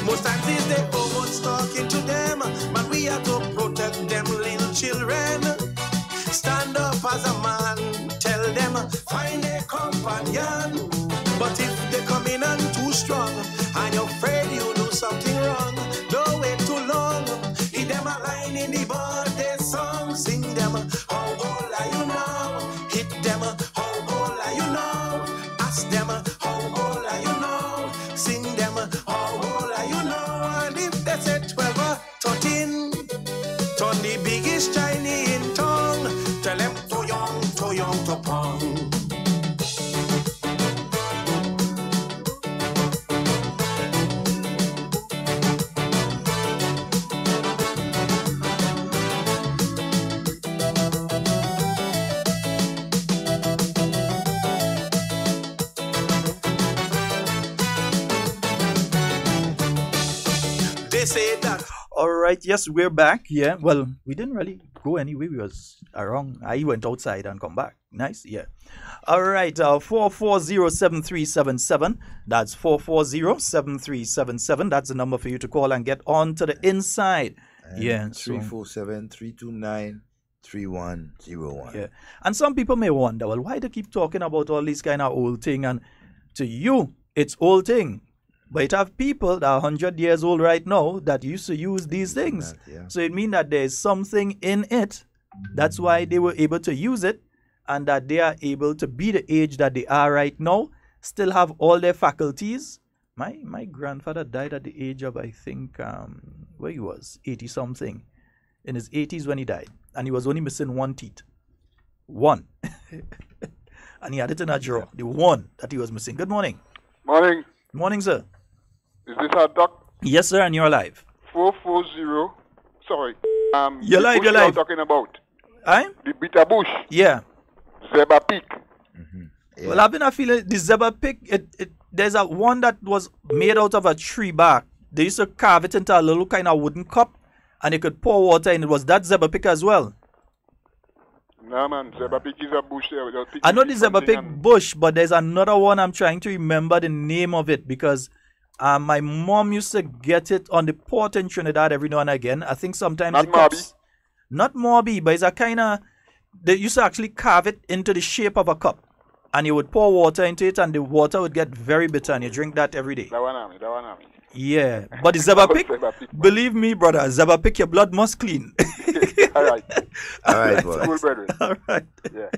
Most times is they almost talking to them, but we have to protect them little children. Stand up as a man, tell them, find a companion. But if they come in and too strong, and you're afraid you do something wrong, don't wait too long. Hit them a line in the birthday song, sing them, how old are you now? right, yes, we're back. Yeah, well, we didn't really go anywhere. We was around. I went outside and come back. Nice, yeah. All right, 440-7377. That's 440-7377. That's the number for you to call and get on to the inside. And yeah, 347-329-3101. Yeah, and some people may wonder, well, why they keep talking about all these kind of old thing? And to you, it's old thing. But it have people that are 100 years old right now that used to use these things. So it means that there's something in it. That's why they were able to use it, and that they are able to be the age that they are right now, still have all their faculties. My grandfather died at the age of, I think, where he was, 80-something. In his 80s when he died. And he was only missing one teeth. One. And he had it in a drawer. The one that he was missing. Good morning. Morning. Morning, sir. Is this our doc? Yes, sir, and you're live. 440. Sorry. You're live, you're live. Talking about? Aye? The bitter bush. Yeah. Zebra Peak. Yeah. Well, I've been feeling the zebra pig. There's a one that was made out of a tree bark. They used to carve it into a little kind of wooden cup, and you could pour water in. It was that zebra pig as well. No, man. Zebra Peak is a bush. I know the zebra pig bush, but there's another one I'm trying to remember the name of it because my mom used to get it on the port in Trinidad every now and again. I think sometimes not Morby. Not Morby, but it's a kind of. They used to actually carve it into the shape of a cup. And you would pour water into it, and the water would get very bitter, and you drink that every day. That one. Yeah, but the zebra pig, believe me, brother, zebra pig, your blood must clean. All right. All right, boy. Cool, brother. All right. Yeah.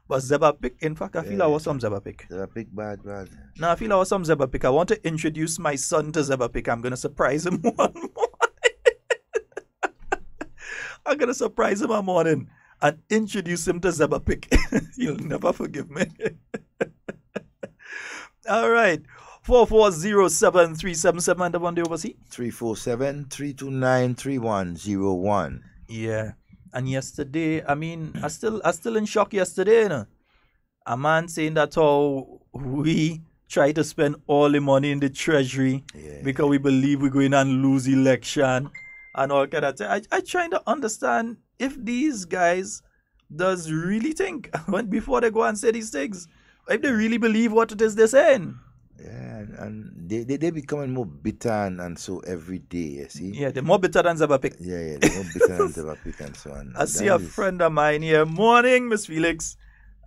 But zebra pig, in fact, I feel I was some zebra pig. Zebra pig bad. No, I feel I was some zebra pig. I want to introduce my son to zebra pig. I'm going to surprise him one morning. I'm going to surprise him one morning and introduce him to zebra pig. He'll never forgive me. All right. 440-7377 the one day overseas. 347-329-3101. Yeah. And yesterday, I mean, I still in shock yesterday, you know. A man saying that how we try to spend all the money in the treasury because we believe we're going to lose election and all kind of thing. I trying to understand if these guys does really think when before they go and say these things, if they really believe what it is they're saying. Yeah, and they becoming more bitter and so every day, you see? Yeah, they're more bitter than zebra pig. Yeah, they're more bitter than zebra pig and so on. I see a friend of mine here. Morning, Miss Felix.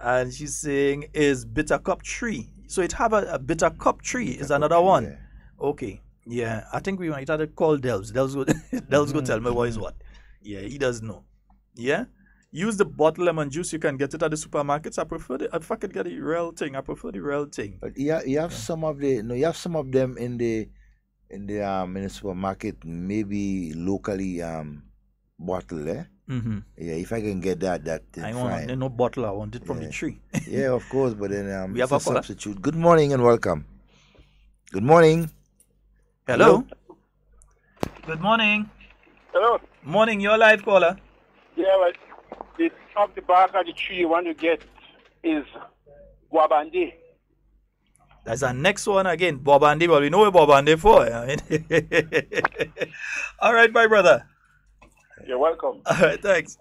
And she's saying, is bitter cup tree. So it have a bitter cup tree is another one. Yeah. Okay. Yeah, I think we might have to call Delves. Delves go tell me what is what. Yeah, he does know. Yeah? Use the bottled lemon juice. You can get it at the supermarkets. I prefer if I could get the real thing. I prefer the real thing. But you have some of them in the supermarket, maybe locally bottled. Mm-hmm. Yeah, if I can get that I want no bottle. I want it from the tree. Yeah, of course. But then we have a substitute. Good morning and welcome. Good morning. Hello. Good morning. Hello. Morning. You're live, caller. Yeah, well, the top the bark of the tree you want to get is Wabandi. That's our next one again. Bobandi. Well, we know what Bobandi for. I mean. All right, my brother. You're welcome. All right, thanks.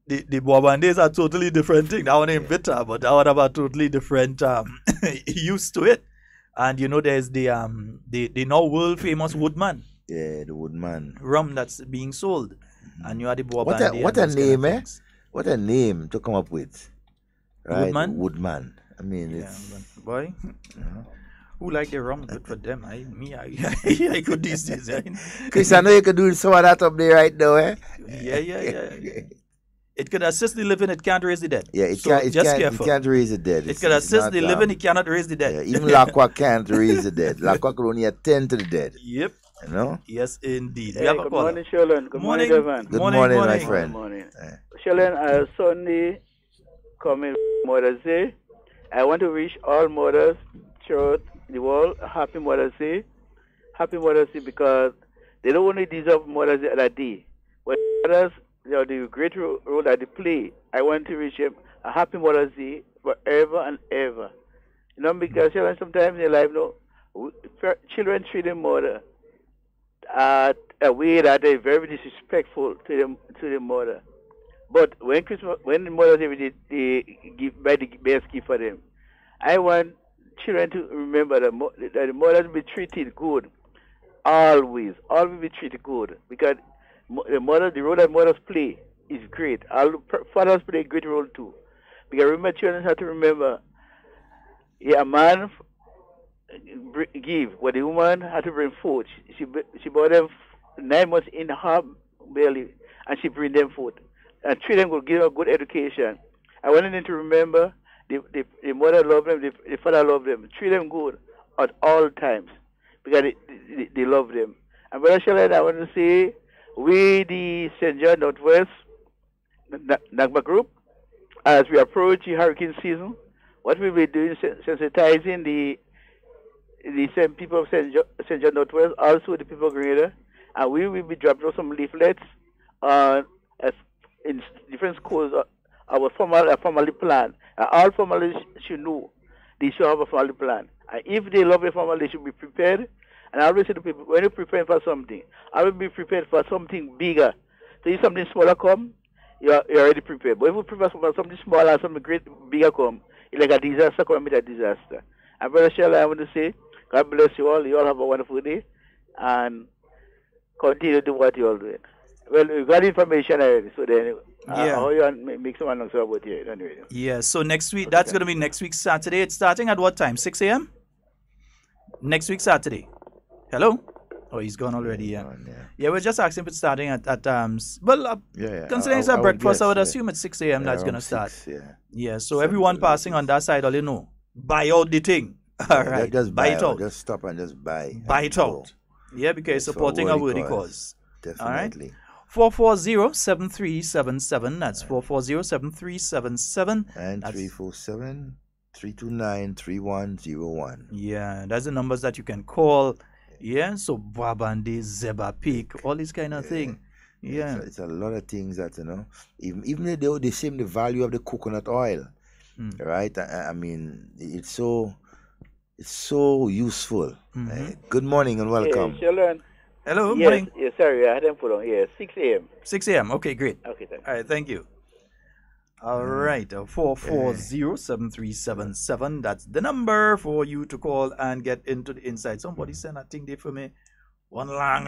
The Bobandi is a totally different thing. That one ain't bitter, but that one have a totally different use to it. And you know, there's the now world famous Woodman. Yeah, the Woodman rum that's being sold. And you had the Bobandi. What a name, eh? What a name to come up with. Right? Woodman? I mean, it's... Boy, who like the rum? Good for them. I could these days. Chris, I know you could do some of that up there right now, eh? Yeah. It could assist the living, it can't raise the dead. Yeah, it can't raise the dead. It could assist the living, it cannot raise the dead. Yeah, even Lacroix can't raise the dead. Lacroix could only attend to the dead. Yep. You know? Yes, indeed. Hey, good morning, Sheldon. Good morning, Devon. Good morning, my friend. Good morning. Sheldon, Sunday coming Mother's Day. I want to wish all mothers throughout the world a happy Mother's Day. Happy Mother's Day because they don't only deserve Mother's Day that day. But mothers, the great role that they play, I want to wish them a happy Mother's Day forever and ever. You know, because Sheldon, sometimes in life, children treat their mother a way that is very disrespectful to the mother. But when the Mother's Day, they give buy the best gift for them. I want children to remember that the mothers be treated good, always be treated good, because the role that mothers play is great. Fathers play a great role too, because remember, children have to remember, a man give, but the woman had to bring food. She brought them 9 months in her belly, and she bring them food. And treat them good, give them a good education. I want them to remember the mother love them, the father love them. Treat them good at all times, because they love them. And Brother Sheldon, I want to say, we the St. John Northwest NAGMA group, as we approach the hurricane season, what we'll be doing is sensitizing the same people of St. John Northwest, also the people of Grenada, and we will be dropping some leaflets in different schools. Our family plan. All families should know they should have a family plan. And if they love a family, they should be prepared. And I always say to people, when you prepare for something, I will be prepared for something bigger. So if something smaller come, you're already prepared. But if you prepare for something smaller, something bigger come, it's like a disaster come with a disaster. And Brother Sheldon, I want to say, God bless you all. You all have a wonderful day. And continue to do what you're all doing. Well, we got information already, so then how you make some announcement about it anyway. Yeah, so next week, that's going to be next week Saturday. It's starting at what time? 6 a.m.? Next week Saturday. Hello? Oh, he's gone already, yeah. Yeah, we're just asking if it's starting at considering it's a breakfast, I would assume at 6 a.m. that's going to start. Yeah, so everyone passing on that side, all you know, buy out the thing. All right, just buy it out. Just stop and just buy. Buy it out. Yeah, because it's supporting a worthy cause. Definitely. All right? 440-7377. That's 440-7377. And 347-329-3101. Yeah, that's the numbers that you can call. Yeah, so Babande, Zeba Peak, all this kind of thing. Yeah. It's a lot of things that, even though they same the value of the coconut oil, right? I mean, it's so useful. Good morning and welcome. Hey, Sheldon. Hello, morning. Yes, sorry, I hadn't put on. 6 a.m. 6 a.m. Okay, great. Okay, thanks. All right, thank you. All right, 440-7377. That's the number for you to call and get into the inside. Somebody sent that thing there for me. One long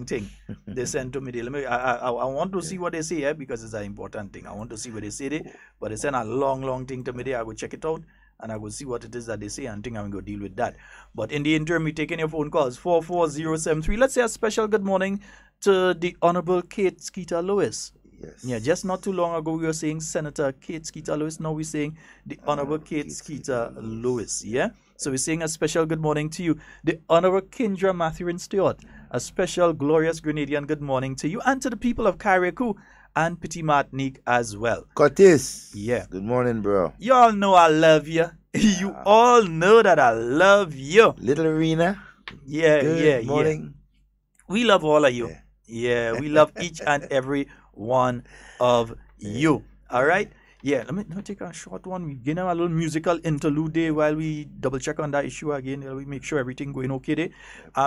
thing. They sent to me. I want to see what they say because it's an important thing. I want to see what they say there. But they sent a long thing to me there. I will check it out. And I will see what it is that they say and think I'm going to deal with that. But in the interim, we're taking your phone calls, 44073. Let's say a special good morning to the Honorable Kate Skeeter Lewis. Yes. Yeah, just not too long ago, we were saying Senator Kate Skeeter Lewis. Now we're saying the Honorable Kate Skeeter Lewis. Yeah? So we're saying a special good morning to you. The Honorable Kendra Mathurin Stewart. A special glorious Grenadian good morning to you and to the people of Carriacou and Petit Martinique as well. Curtis. Yeah. Good morning, bro. You all know I love you. You all know that I love you. Little Arena. Yeah, Good morning. Yeah. We love all of you. Yeah, we love each and every one of you. All right? Yeah, let me take a short one. We give them a little musical interlude there while we double check on that issue again. We make sure everything going okay there.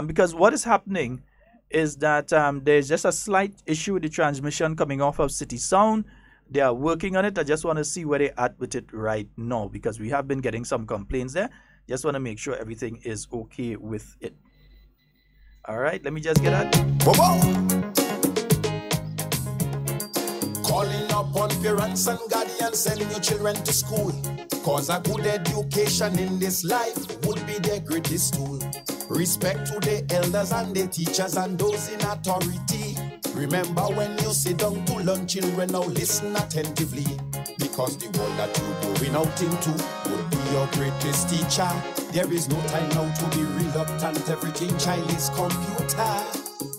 Because what is happening is that there's just a slight issue with the transmission coming off of City Sound. They are working on it. I just want to see where they're at with it right now because we have been getting some complaints there. Just want to make sure everything is okay with it. All right, let me just get that. Calling upon parents and guardians, sending your children to school. Cause a good education in this life would be their greatest tool. Respect to the elders and the teachers and those in authority. Remember when you sit down to learn, children, now listen attentively. Because the world that you're going out into would be your greatest teacher. There is no time now to be reluctant. Everything child is computer.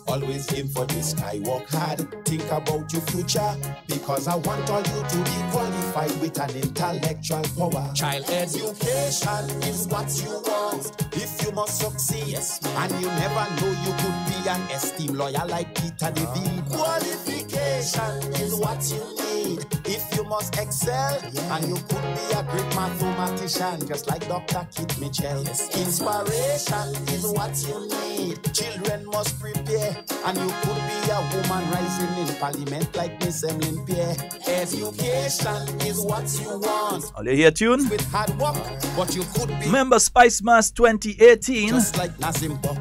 Always aim for the sky, work hard, think about your future. Because I want all you to be qualified with an intellectual power. Child education is what you want if you must succeed. And you never know you could be an esteemed lawyer like Peter Devine. Qualification is what you need if you must excel. And you could be a great mathematician, just like Dr. Kit Mitchell. Inspiration is what you need. Children must prepare. And you could be a woman rising in parliament like Miss Emlyn Pierre. Education is what you want. Are you hear tune? With hard work, but you could be. Remember Spice Mass 2018? Just like Nazim Buck.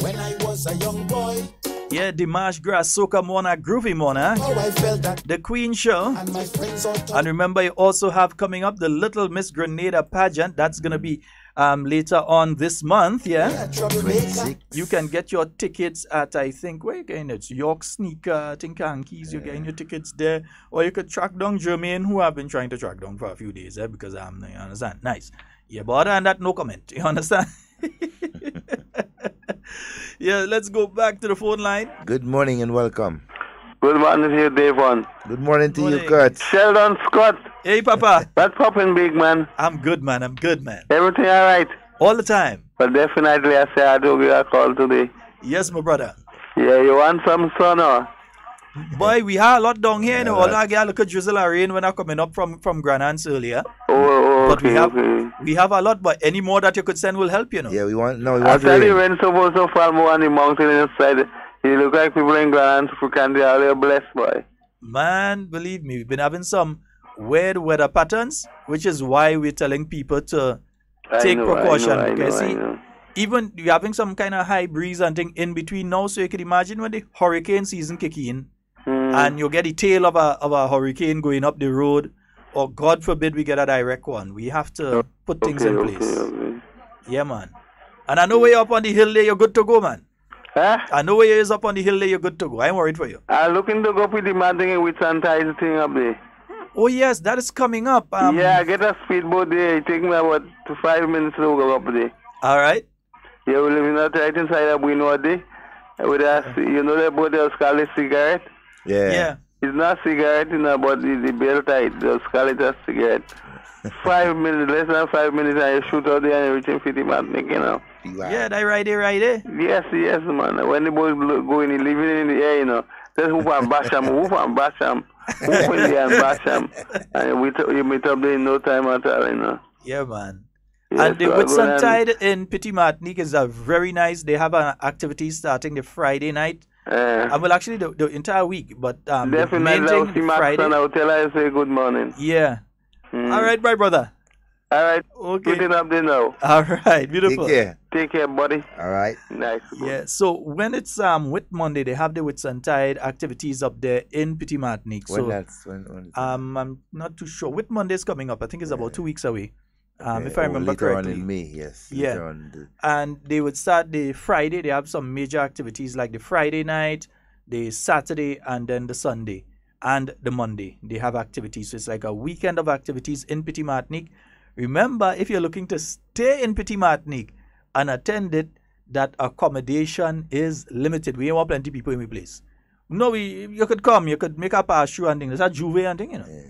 When I was a young boy. Yeah, Dimash Grass, Soca Mona, Groovy Mona. Oh, I felt that. The Queen Show. And my friends all talk. And remember, you also have coming up the Little Miss Grenada pageant. That's going to be later on this month, yeah? You can get your tickets at, I think, where you getting it? York Sneaker, I think Hankies, you're getting your tickets there. Or you could track down Jermaine, who I've been trying to track down for a few days, because you understand? Nice. Yeah, but other than that, no comment. You understand? Yeah, let's go back to the phone line. Good morning and welcome. Good morning to you, Devon. Good morning to you, Kurt. Sheldon Scott. Hey, Papa. What's poppin', big man? I'm good, man. I'm good, man. Everything all right? All the time. Well, definitely, I say I do give you a call today. Yes, my brother. Yeah, you want some sun, or? Boy, we have a lot down here, you know. All I get a look at drizzle and rain when I'm coming up from Granance earlier. But we have a lot, but any more that you could send will help, you know. Yeah, we want rain. I tell you, when supposed to fall more on the mountain inside, you look like people in Granance who can be all blessed, boy. Man, believe me, we've been having some weird weather patterns, which is why we're telling people to take precaution. Even you're having some kind of high breeze and thing in between now, so you can imagine when the hurricane season kick in, and you get the tail of a hurricane going up the road, or God forbid we get a direct one. We have to put things in place. Yeah, man. And I know where you're up on the hill there, you're good to go, man. Huh? I know where you is up on the hill there, you're good to go. I'm worried for you. I'm looking to go pretty mad thing with sanitizer thing up there. Oh, yes, that is coming up. Yeah, I get a speedboat there. It takes me about 5 minutes to go up there. All right. Yeah, we live right inside of Winwood there. With a, you know that boat that's called a cigarette? Yeah. It's not cigarette, you know, but the belt tight. They'll call it a cigarette. 5 minutes, less than 5 minutes, and you shoot out there and reach in 50 Matnik, you know. Yeah, that right there. Yes, man. When the boys go in, living in the air, you know, just whoop and bash them, whoop in there and bash them. And you meet up there in no time at all, you know. Yeah, man. Yes, and the Whitsuntide in Petit Martinique is very nice. They have an activity starting the Friday night. Well, actually, the entire week. But definitely, I'll see Max and I'll tell her I say good morning. Yeah. All right, my brother. All right. Okay. Put it up there now. All right. Beautiful. Take care, buddy. All right. Nice. Yeah. So when it's Whit Monday, they have the Whitsuntide activities up there in Petit Martinique. When I'm not too sure. Whit Monday is coming up. I think it's about 2 weeks away. If I remember correctly. On in May, yes. Yeah. And they would start the Friday. They have some major activities like the Friday night, the Saturday, and then the Sunday. And the Monday. They have activities. So it's like a weekend of activities in Petit Martinique. Remember, if you're looking to stay in Petit Martinique and attend it, that accommodation is limited. We don't want plenty of people in the place. No, you could come. You could make a pass through and things. There's a juve and thing, you know.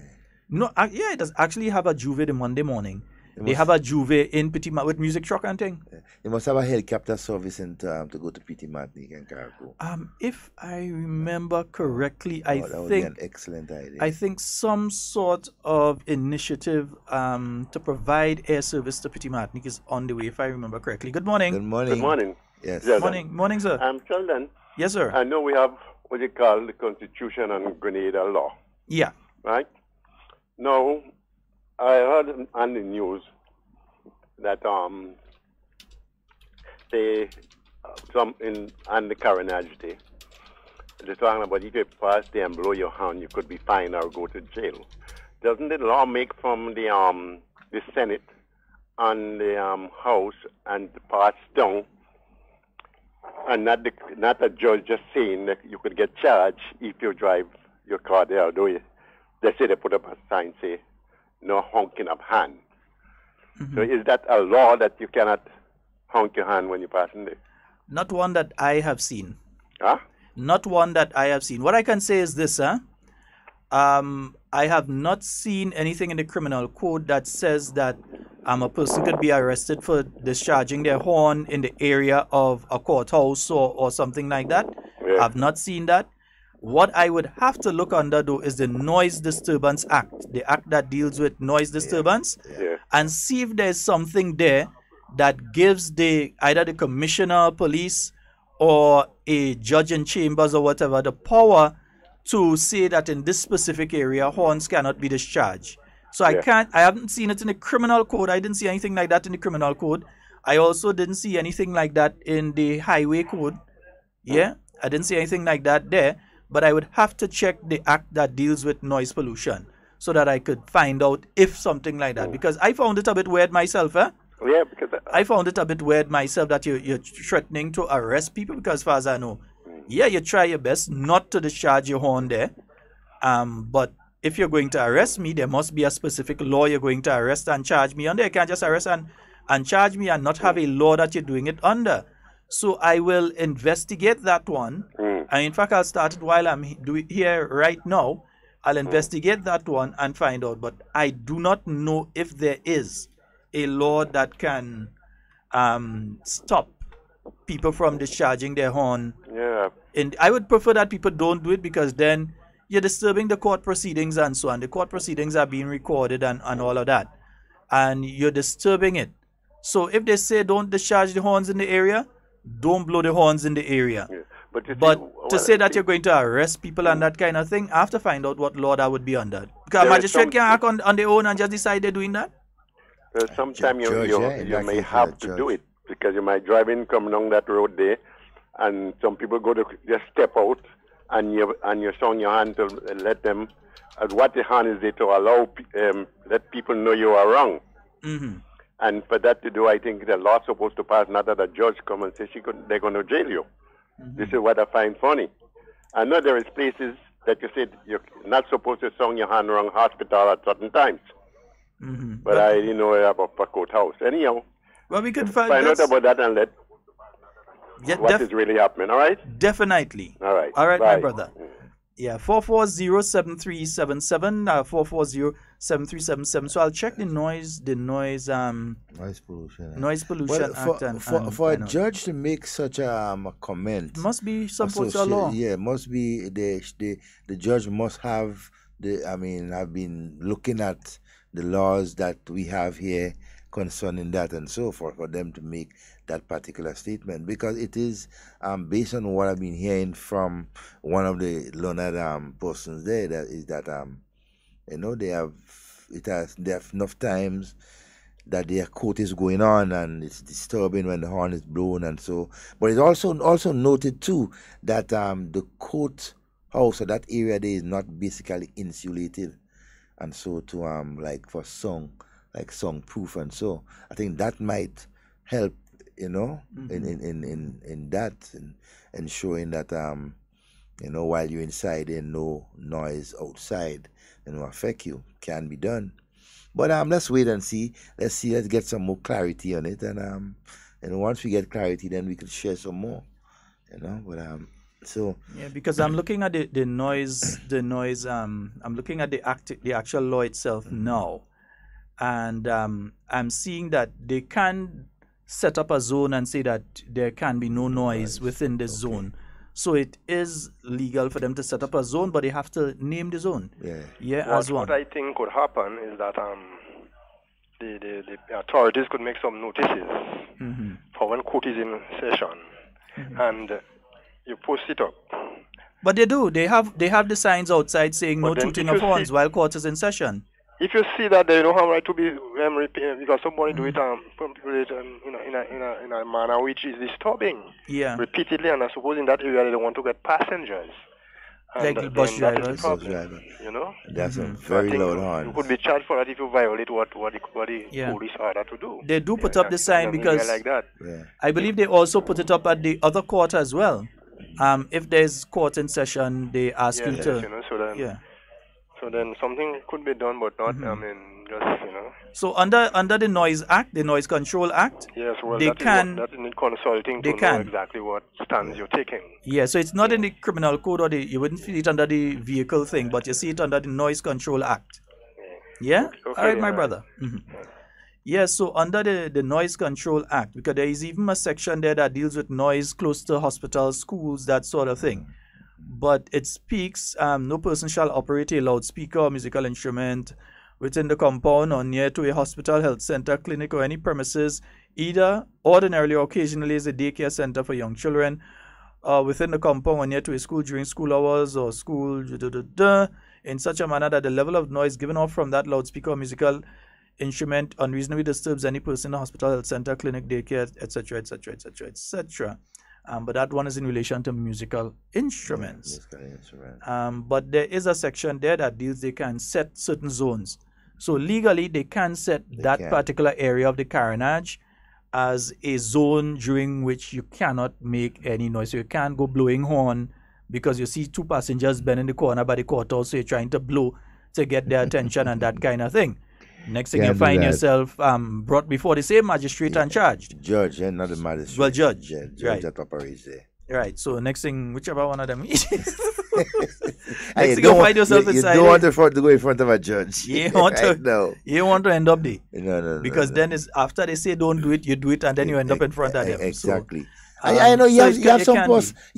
No, it does actually have a juve the Monday morning. They have a juve in Petit Martinique with music truck and thing. They must have a helicopter service to go to Petit Martinique and Cargo. If I remember correctly, I that would think be an excellent idea. I think some sort of initiative to provide air service to Petit Martinique is on the way, if I remember correctly. Good morning. Good morning. Good morning. Yes. Morning, sir. I'm Sheldon. Yes, sir. I know we have what you call the Constitution and Grenada law. Yeah. Right? Now, I heard on the news that they on the coronage day, they're talking about if you pass there and blow your horn, you could be fined or go to jail. Doesn't the law make from the Senate and the House and pass down, and not a judge just saying that you could get charged if you drive your car there, do you? They say they put up a sign say no honking of hand. So is that a law that you cannot honk your hand when you're passing there? Not one that I have seen. Huh? Not one that I have seen. What I can say is this, I have not seen anything in the criminal code that says that a person could be arrested for discharging their horn in the area of a courthouse or something like that. Yeah. I've not seen that. What I would have to look under, though, is the Noise Disturbance Act, the act that deals with noise disturbance, and see if there's something there that gives either the commissioner of police or a judge in chambers or whatever the power to say that in this specific area horns cannot be discharged. So I haven't seen it in the criminal code. I didn't see anything like that in the criminal code. I also didn't see anything like that in the highway code. Yeah, I didn't see anything like that there. But I would have to check the act that deals with noise pollution so that I could find out if something like that. Because I found it a bit weird myself, Yeah, because I found it a bit weird myself that you're threatening to arrest people, because as far as I know, you try your best not to discharge your horn there. But if you're going to arrest me, there must be a specific law you're going to arrest and charge me under. You can't just arrest and charge me and not have a law that you're doing it under. So I will investigate that one. And in fact, I'll start it while I'm here right now. I'll investigate that one and find out. But I do not know if there is a law that can stop people from discharging their horn. Yeah. And I would prefer that people don't do it, because then you're disturbing the court proceedings and so on. The court proceedings are being recorded and all of that. And you're disturbing it. So if they say don't discharge the horns in the area, don't blow the horns in the area. Yeah. But to say that you're going to arrest people and that kind of thing, I have to find out what law that would be under. Because a magistrate can act on their own and just decide they're doing that. Sometimes you may have to do it, because you might drive in, come along that road there, and some people go to just step out, and you sound your hand to let them, what the hand is there to allow, let people know you are wrong. And for that to do, I think the law's supposed to pass, not that a judge come and say they're going to jail you. This is what I find funny. I know there is places that you said you're not supposed to sound your hand around hospital at certain times. But I didn't know about a courthouse. Anyhow, well, we could find out about that and let what is really happening, all right? Definitely. All right. All right, bye. my brother. Yeah, 440-7377, 440-7377. So I'll check the noise pollution well, act. For a judge to make such a comment, must be some sort of law. Yeah, must be the judge must have I've been looking at the laws that we have here concerning that and so forth, for them to make that particular statement, because it is based on what I've been hearing from one of the learned persons there, that is that they have enough times that their court is going on and it's disturbing when the horn is blown and so. But it's also noted too that the court house or that area there is not basically insulated, and so to like for song proof, and so I think that might help, in that, and showing that while you're inside there's no noise outside affect you, can be done. But let's wait and see. Let's get some more clarity on it, and once we get clarity, then we can share some more. But so yeah, because I'm looking at the noise. I'm looking at the actual law itself now, and I'm seeing that they can set up a zone and say that there can be no noise within the zone. So it is legal for them to set up a zone, but they have to name the zone. As one. What I think could happen is that the authorities could make some notices for when court is in session, and you post it up. But they do. They have the signs outside saying no tooting of horns while court is in session. If you see that they don't have right to be because somebody do it in a manner which is disturbing, repeatedly, and I suppose in that area they don't want to get passengers. Like the bus drivers. That's a very loud horn. You could be charged for that if you violate what the police order to do. They do put up the sign because like that. I believe they also put it up at the other court as well. If there's court in session, they ask you to. So then something could be done, but not, So under the Noise Act, the Noise Control Act, yes, well, they can need consulting to know exactly what stands you're taking. Yeah, so it's not in the criminal code, or you wouldn't see it under the vehicle thing, but you see it under the Noise Control Act. Yeah? Okay, all right, my brother. Yeah, so under the Noise Control Act, because there is even a section there that deals with noise close to hospitals, schools, that sort of thing. but it speaks, no person shall operate a loudspeaker or musical instrument within the compound or near to a hospital, health center, clinic, or any premises, either ordinarily or occasionally as a daycare center for young children, within the compound or near to a school during school hours or school, in such a manner that the level of noise given off from that loudspeaker or musical instrument unreasonably disturbs any person in the hospital, health center, clinic, daycare, etc., etc., etc., etc. But that one is in relation to musical instruments. But there is a section there that deals they can set certain zones. So legally, they can set particular area of the carnage as a zone during which you cannot make any noise. So you can't go blowing horn because you see two passengers been in the corner by the courthouse, so you're trying to blow to get their attention and that kind of thing. Next thing you find yourself brought before the same magistrate and charged. Judge, not the magistrate. Well, judge. Judge that operates there. Right. So next thing, whichever one of them is. Next thing you find yourself inside. You don't want to go in front of a judge. You want to end up there. No. Because then it's after they say don't do it, you do it, and then you end up in front of them. Exactly. So, I know you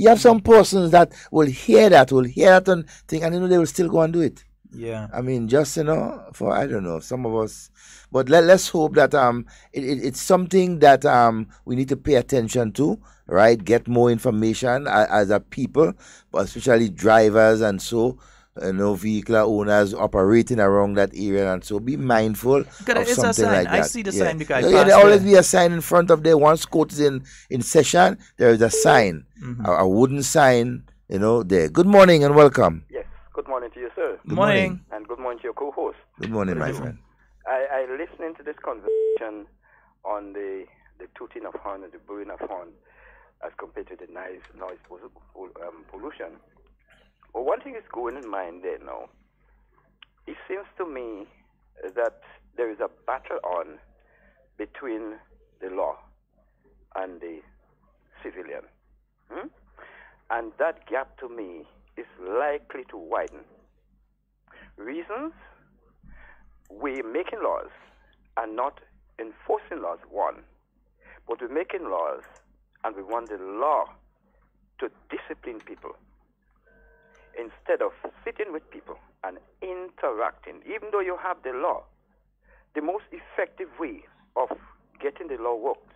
have some persons that will hear that and think, and they will still go and do it. Yeah. I mean, just for I don't know, some of us, but let's hope that it's something that we need to pay attention to, right? Get more information as a people, but especially drivers and so. Vehicle owners operating around that area, and so be mindful of something like that. I see the sign because there always be a sign in front of there. Once court is in session, there is a sign, a wooden sign, there. Good morning and welcome. Yes, good morning to you, sir. Good morning. And good morning to your co-host. Good morning, my friend. I listening to this conversation on the tooting of horn and the blowing of horn as compared to the noise pollution. Well, one thing is going in mind there now. It seems to me that there is a battle on between the law and the civilian. And that gap to me is likely to widen. Reasons? We're making laws and not enforcing laws, one. But we're making laws and we want the law to discipline people, instead of sitting with people and interacting. Even though you have the law, the most effective way of getting the law worked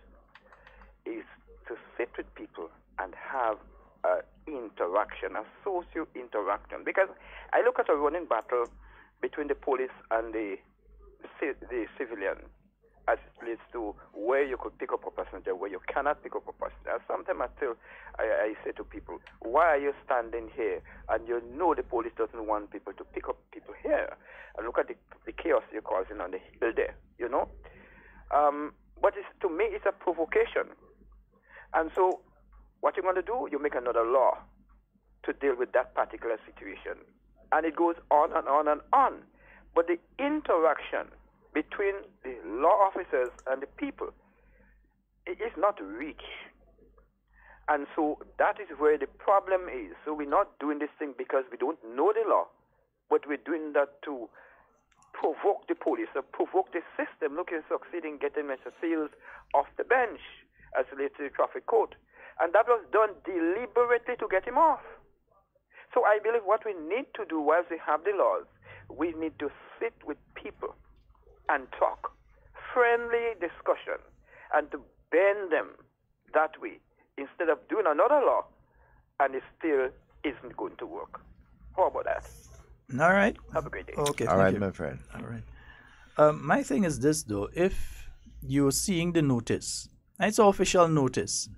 is to sit with people and have an interaction, a socio-interaction. Because I look at a running battle between the police and the civilian as it relates to where you could pick up a passenger, where you cannot pick up a passenger. Sometimes I say to people, why are you standing here? And you know the police doesn't want people to pick up people here. And look at the chaos you're causing on the hill there, But to me, it's a provocation. And so what you're going to do, you make another law to deal with that particular situation. And it goes on and on and on. But the interaction between the law officers and the people, it is not rich. And so that is where the problem is. So we're not doing this thing because we don't know the law, but we're doing that to provoke the police or provoke the system. Look, you're succeeding getting Mr. Fields off the bench as related to the traffic court. And that was done deliberately to get him off. So I believe what we need to do whilst we have the laws, we need to sit with people and talk, friendly discussion, and to bend them that way instead of doing another law and it still isn't going to work. How about that? All right. Have a great day. Okay. All right, you. my friend. All right. My thing is this, though. If you're seeing the notice, it's an official notice,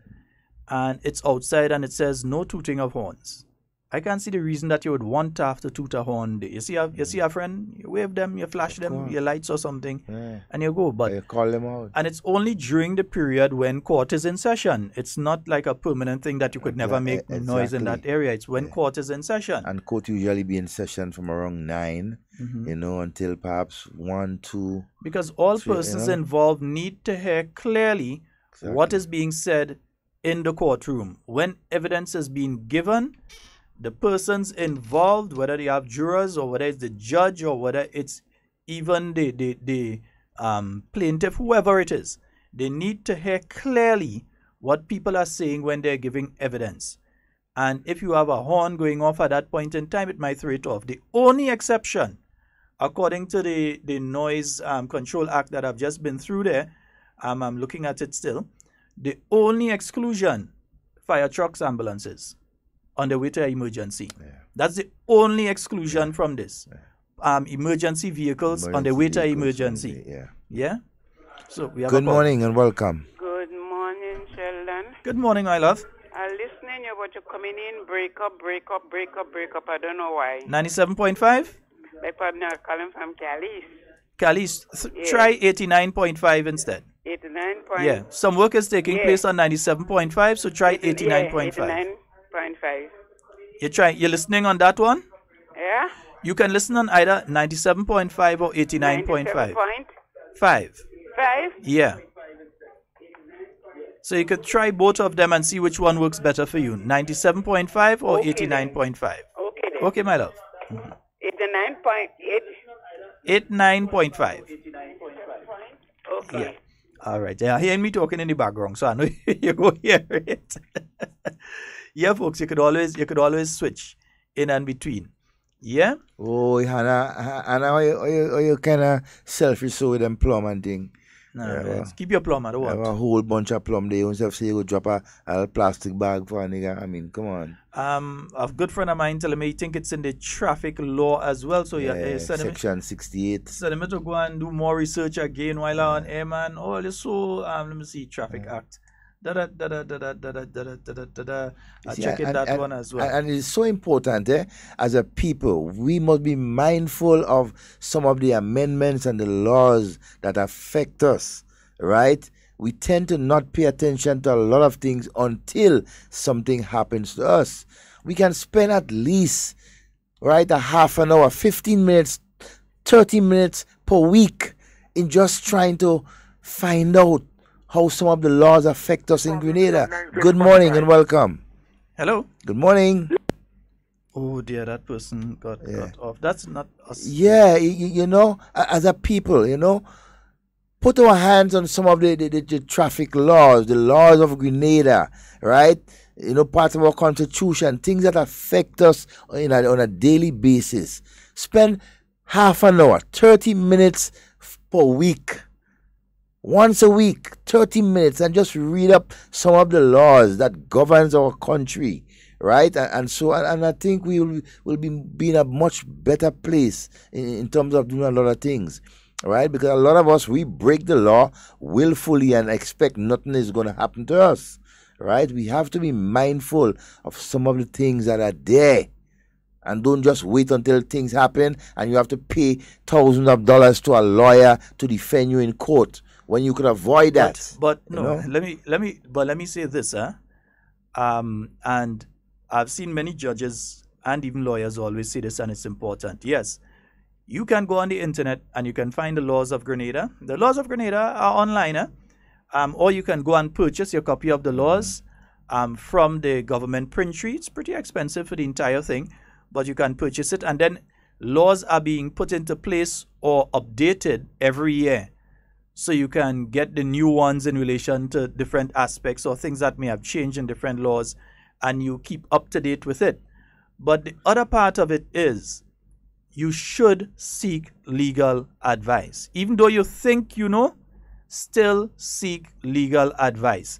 and it's outside and it says no tooting of horns, I can't see the reason that you would want to have to toot a horn. You see a friend, you wave them, you flash them, your lights or something, and you go. But you call them out. And it's only during the period when court is in session. It's not like a permanent thing that you could never make noise in that area. It's when court is in session. And court usually be in session from around 9, until perhaps 1, 2. Because all persons involved need to hear clearly what is being said in the courtroom. When evidence is being given, the persons involved, whether they have jurors or whether it's the judge or whether it's even the plaintiff, whoever it is, they need to hear clearly what people are saying when they're giving evidence. And if you have a horn going off at that point in time, it might throw it off. The only exception, according to the Noise Control Act that I've just been through there, I'm looking at it still, the only exclusion, fire trucks, ambulances on the way to emergency. Yeah. That's the only exclusion from this. Emergency vehicles on the way to emergency. Yeah. So we have Good morning and welcome. Good morning, Sheldon. Good morning, my love. I'm listening you, but you're coming in, break up. I don't know why. 97.5? My partner calling from Cali. Cali, try 89.5 instead. 89.5. Yeah, some work is taking place on 97.5, so try 89.5. 89.5. You're listening on that one? Yeah. You can listen on either 97.5 or 89.5. 5. Yeah. So you could try both of them and see which one works better for you. 97.5 or 89.5. Okay then. Okay, my love. 89.5. Okay. Yeah. All right. They are hearing me talking in the background, so I know you go hear it. Yeah, folks, you could always switch in and between. Yeah? Oh, Hannah, you kind of selfish so with them plum and thing. No, keep your plum. I don't want. Have a whole bunch of plum there. You say you go drop a plastic bag for a nigga. I mean, come on. A good friend of mine telling me he think it's in the traffic law as well. So Section 68. So let me to go and do more research again while I'm on air, man. Oh, it's so let me see Traffic Act. I'll check that one as well. And it's so important, as a people, we must be mindful of some of the amendments and the laws that affect us, right? We tend to not pay attention to a lot of things until something happens to us. We can spend at least, right, a half an hour, 15 minutes, 30 minutes per week in just trying to find out how some of the laws affect us in Grenada. Good morning and welcome. Hello. Good morning. Oh dear, that person got off. That's not us. Yeah, you know, as a people, you know, put our hands on some of the traffic laws, the laws of Grenada, right? You know, part of our constitution, things that affect us on a daily basis. Spend half an hour, 30 minutes per week. Once a week, 30 minutes, and just read up some of the laws that governs our country, right? And I think we will be in a much better place in terms of doing a lot of things, right? Because a lot of us, we break the law willfully and expect nothing is going to happen to us, right? We have to be mindful of some of the things that are there. And don't just wait until things happen and you have to pay thousands of dollars to a lawyer to defend you in court, when you could avoid that. But no, let me say this, and I've seen many judges and even lawyers always say this, and it's important. Yes, you can go on the internet and you can find the laws of Grenada. The laws of Grenada are online, or you can go and purchase your copy of the laws from the government print tree. It's pretty expensive for the entire thing, but you can purchase it, and then laws are being put into place or updated every year. So you can get the new ones in relation to different aspects or things that may have changed in different laws, and you keep up to date with it. But the other part of it is you should seek legal advice. Even though you think you know, still seek legal advice.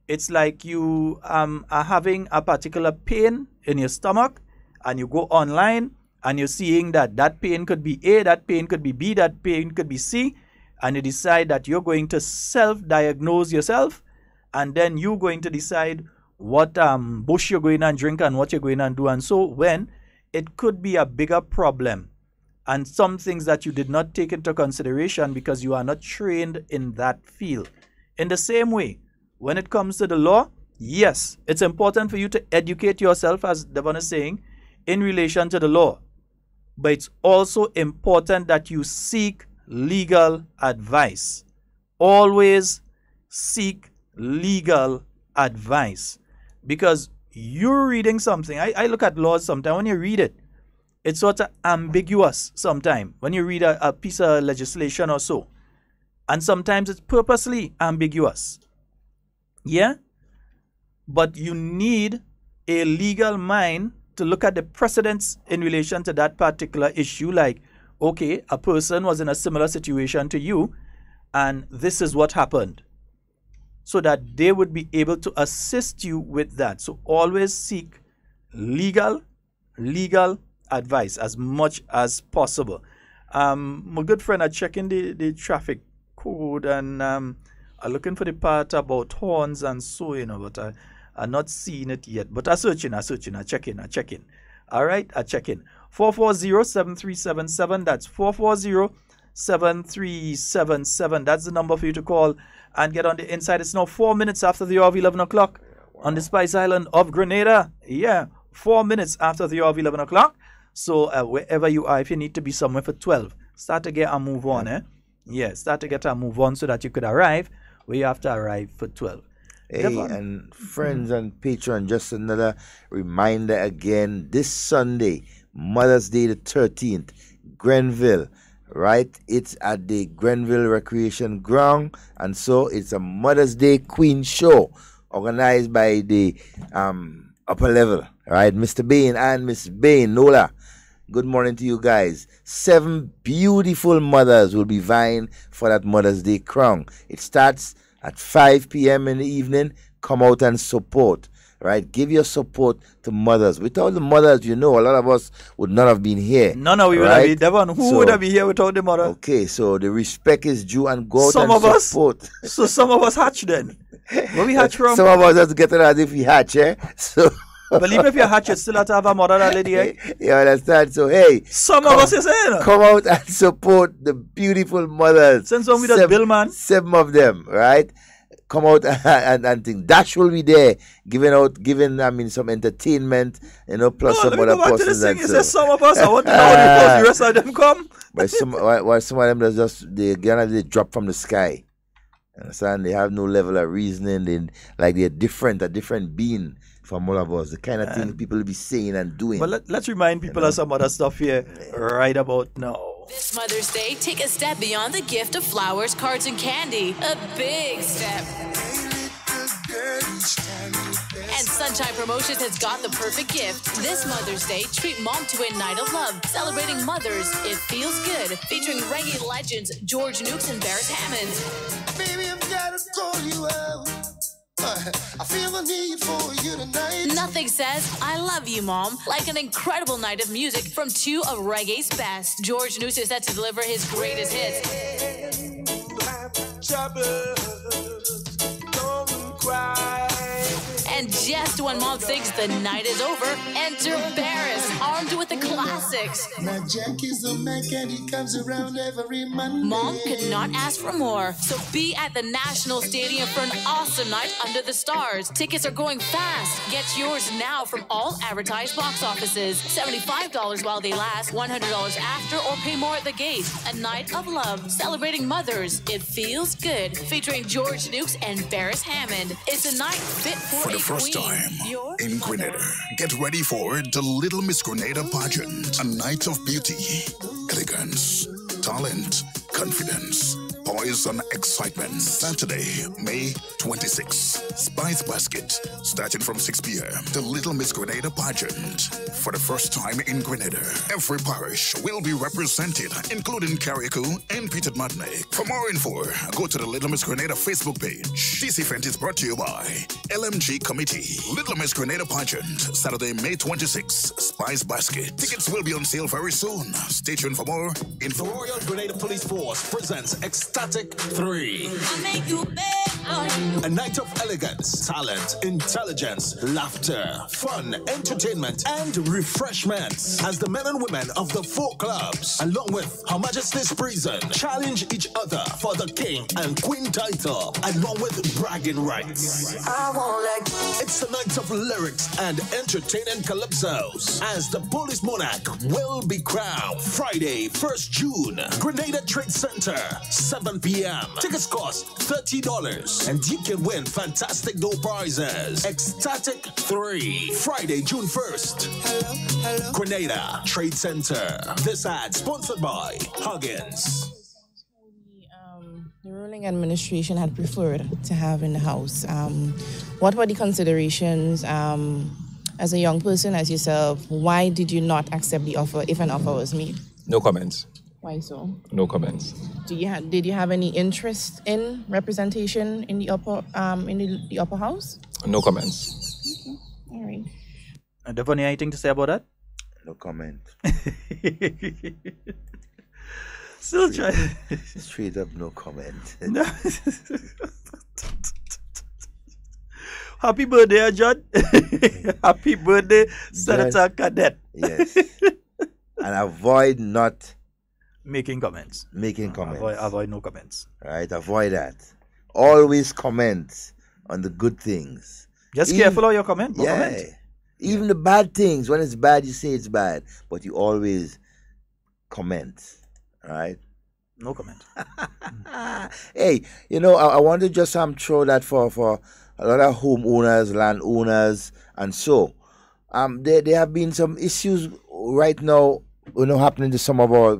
It's like you are having a particular pain in your stomach, and you go online and you're seeing that pain could be A, that pain could be B, that pain could be C, and you decide that you're going to self-diagnose yourself, and then you're going to decide what bush you're going and drink and what you're going and do, and so when it could be a bigger problem and some things that you did not take into consideration because you are not trained in that field. In the same way, when it comes to the law, yes, it's important for you to educate yourself, as Devon is saying, in relation to the law, but it's also important that you seek legal advice. Always seek legal advice, because you're reading something. I look at laws sometimes. When you read it, it's sort of ambiguous sometimes when you read a piece of legislation or so, and sometimes it's purposely ambiguous. Yeah, but you need a legal mind to look at the precedents in relation to that particular issue, like, okay, a person was in a similar situation to you, and this is what happened, so that they would be able to assist you with that. So always seek legal advice as much as possible. My good friend are checking the traffic code and are looking for the part about horns and so, but I'm not seeing it yet. But I'm searching, I'm checking. All right, I'm checking. 440-7377, that's 440-7377. That's the number for you to call and get on the inside. It's now 4 minutes after the hour of 11 o'clock on the Spice Island of Grenada. Yeah, 4 minutes after the hour of 11 o'clock. So wherever you are, if you need to be somewhere for 12, start to get a move on, Yeah, start to get a move on so that you could arrive where you have to arrive for 12. Hey, and friends and patrons, just another reminder again, this Sunday, Mother's Day the 13th, Grenville, right? It's at the Grenville Recreation Ground, and so it's a Mother's Day Queen show organized by the upper level, right? Mr. Bain and Miss Bain, Nola. Good morning to you guys. 7 beautiful mothers will be vying for that Mother's Day crown. It starts at 5 p.m. in the evening. Come out and support, right? Give your support to mothers. Without the mothers, a lot of us would not have been here. None of we would have been. Devon, who would have been here without the mother? Okay, so the respect is due and go out and support. So some of us hatch then. Where we hatch from? Some of us have to get it as if we hatch, So... But even if you hatch, you still have to have a mother, that lady, You understand? So, hey. Some of us is saying. Come out and support the beautiful mothers. Send some with that bill, man. 7 of them, right? Come out and think. Dash will be there, giving some entertainment, plus some other persons. You say some of us, I want to know how the rest of them come. But some of them, they drop from the sky. Understand? They have no level of reasoning. They're different, a different being from all of us. The kind of things people will be saying and doing. But let's remind people of some other stuff here right about now. This Mother's Day, take a step beyond the gift of flowers, cards, and candy. A big step. And Sunshine Promotions has got the perfect gift. This Mother's Day, treat Mom to a night of love. Celebrating mothers, it feels good. Featuring reggae legends George Nukes and Barris Hammond. Baby, I've got to call you out. I feel the need for you tonight. Nothing says I love you, Mom, like an incredible night of music from 2 of reggae's best. George Nukes is set to deliver his greatest hits. Don't cry. And just when Mom thinks the night is over, enter Barris, armed with the classics. Now Jack is the Mac and he comes around every Monday. Mom could not ask for more. So be at the National Stadium for an awesome night under the stars. Tickets are going fast. Get yours now from all advertised box offices. $75 while they last, $100 after, or pay more at the gate. A night of love, celebrating mothers. It feels good. Featuring George Nukes and Barris Hammond. It's a night fit for a first time in Grenada. Get ready for the Little Miss Grenada pageant. A night of beauty, elegance, talent, confidence, poise and excitement. Saturday, May 26th. Spice Basket, starting from 6 p.m. The Little Miss Grenada pageant. For the first time in Grenada, every parish will be represented, including Carriacou and Peter Martinique. For more info, go to the Little Miss Grenada Facebook page. This event is brought to you by LMG Committee. Little Miss Grenada pageant, Saturday, May 26th. Spice Basket. Tickets will be on sale very soon. Stay tuned for more info. The Royal Grenada Police Force presents Ecstatic 3. A night of elegance, talent, intelligence, laughter, fun, entertainment, and refreshments as the men and women of the 4 clubs, along with Her Majesty's Prison, challenge each other for the King and Queen title, along with bragging rights. It's the night of lyrics and entertaining calypsos as the Police Monarch will be crowned Friday, 1st June, Grenada Trade Center, 7 p.m. Tickets cost $30 and you can win fantastic door prizes. Ecstatic 3, Friday, June 1st. Grenada Trade Center. This ad sponsored by Huggins. The ruling administration had preferred to have in the House. What were the considerations as a young person, as yourself, why did you not accept the offer if an offer was made? No comments. Why so? No comments. Did you have any interest in representation in the upper the upper house? No comments. Okay. All right. Devon, anything to say about that? No comment. Still try. Straight up, no comment. No. Happy birthday, John. Happy birthday, Senator Cadet. Yes. And avoid not making comments. Making comments. Avoid no comments. Right? Avoid that. Always comment on the good things. Just careful of your comment. Yeah. Comment. Even the bad things. When it's bad, you say it's bad. But you always comment. Right? No comment. Hey, I want to just throw that for a lot of homeowners, landowners, and so. There have been some issues right now, happening to some of our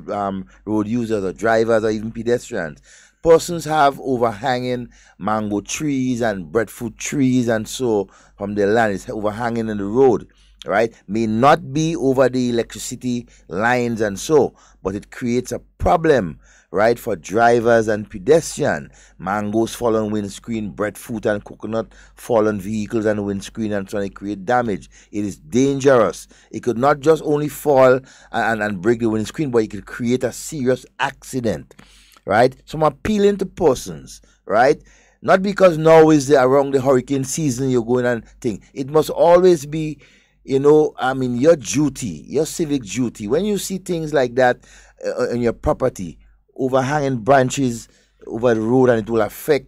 road users or drivers or even pedestrians. Persons have overhanging mango trees and breadfruit trees and so from their land. It's overhanging in the road, right? May not be over the electricity lines and so, but it creates a problem, right, for drivers and pedestrians. Mangoes fall on windscreen, breadfruit and coconut fall on vehicles and windscreen and so on. It create damage. It is dangerous. It could not just only fall and break the windscreen, but it could create a serious accident, right? So I'm appealing to persons, right? Not because now is around the hurricane season you're going and think. It must always be, your duty, your civic duty. When you see things like that on your property, overhanging branches over the road, and it will affect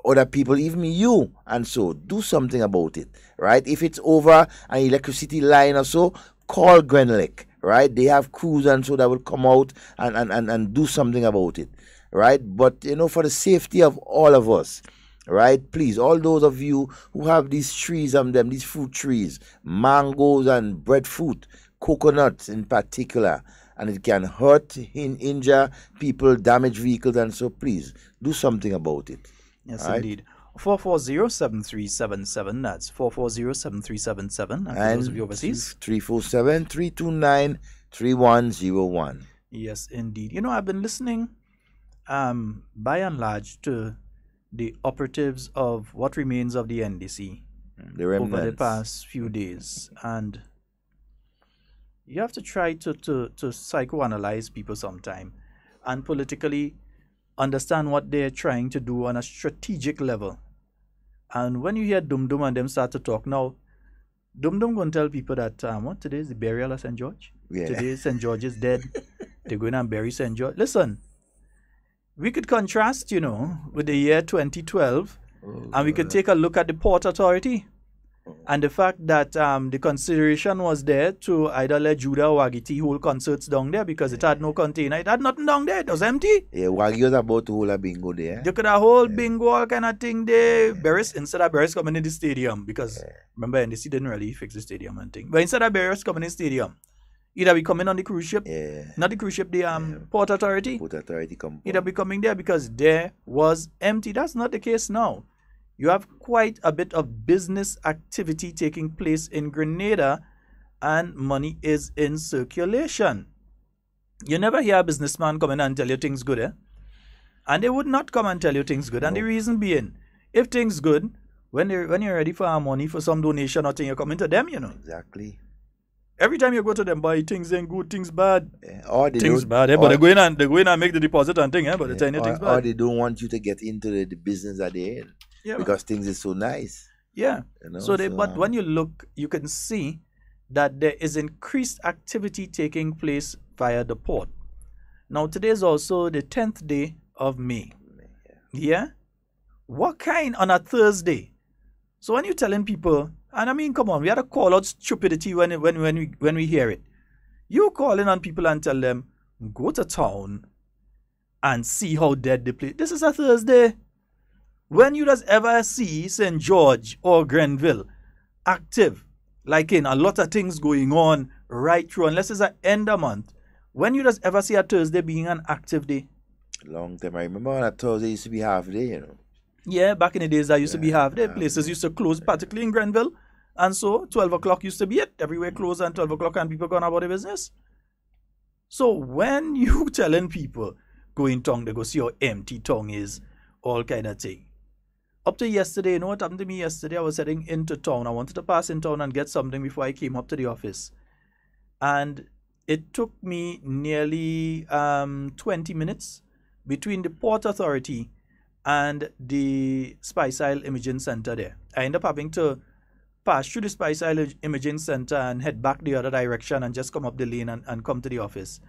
other people, even you, and so do something about it, right? If it's over an electricity line or so, call Grenlec, right? They have crews and so that will come out and do something about it, right? But for the safety of all of us, right? Please, all those of you who have these trees on them, these fruit trees, mangoes and breadfruit, coconuts in particular, and it can hurt, injure people, damage vehicles, and so please do something about it. Yes, right? Indeed. 440-7377. That's 440-7377. And for those of you overseas, 347-329-3101. Yes, indeed. I've been listening, by and large, to the operatives of what remains of the NDC over the past few days, and you have to try to psychoanalyze people sometime and politically understand what they're trying to do on a strategic level. And when you hear Dum Dum and them start to talk now, Dum Dum going to tell people that today is the burial of St. George. Yeah. Today St. George is dead. They're going to bury St. George. Listen, we could contrast, with the year 2012, and we could take a look at the Port Authority. And the fact that the consideration was there to either let Judah or Wagiti hold concerts down there because it had no container. It had nothing down there. It was empty. Yeah, Waggy was about to hold a bingo there. They could have hold bingo, all kind of thing there. Barris, instead of Barris coming in the stadium, because remember, NDC didn't really fix the stadium and thing. But instead of Barris coming in the stadium, either be coming on the cruise ship, not the cruise ship, the Port Authority. Port Authority come. Either be coming there because there was empty. That's not the case now. You have quite a bit of business activity taking place in Grenada, and money is in circulation. You never hear a businessman come in and tell you things good, eh? And they would not come and tell you things good. No. And the reason being, if things good, when you're ready for our money for some donation or thing, you're coming to them, Exactly. Every time you go to them, buy things ain't good, things bad. Yeah. Or they things bad, eh? But they go in and make the deposit and thing, eh? But they tell you things bad. Or they don't want you to get into the business that they're in. Yeah, because things is so nice. Yeah. But when you look, you can see that there is increased activity taking place via the port. Now, today is also the 10th day of May. Yeah? What kind on a Thursday? So when you're telling people, and I mean, come on, we had to call out stupidity when we hear it. You calling on people and tell them, go to town and see how dead the place. This is a Thursday. When you just ever see St. George or Grenville active, like in a lot of things going on right through, unless it's an end of month, when you just ever see a Thursday being an active day? Long time. I remember when a Thursday used to be half day, Yeah, back in the days that used to be half day. Places used to close, particularly in Grenville And so 12 o'clock used to be it. Everywhere closed and 12 o'clock and people gone about their business. So when you telling people go in town, they go see how empty town is, all kind of thing. Up to yesterday, you know what happened to me yesterday? I was heading into town. I wanted to pass in town and get something before I came up to the office. And it took me nearly 20 minutes between the Port Authority and the Spice Isle Imaging Center there. I ended up having to pass through the Spice Isle Imaging Center and head back the other direction and just come up the lane and come to the office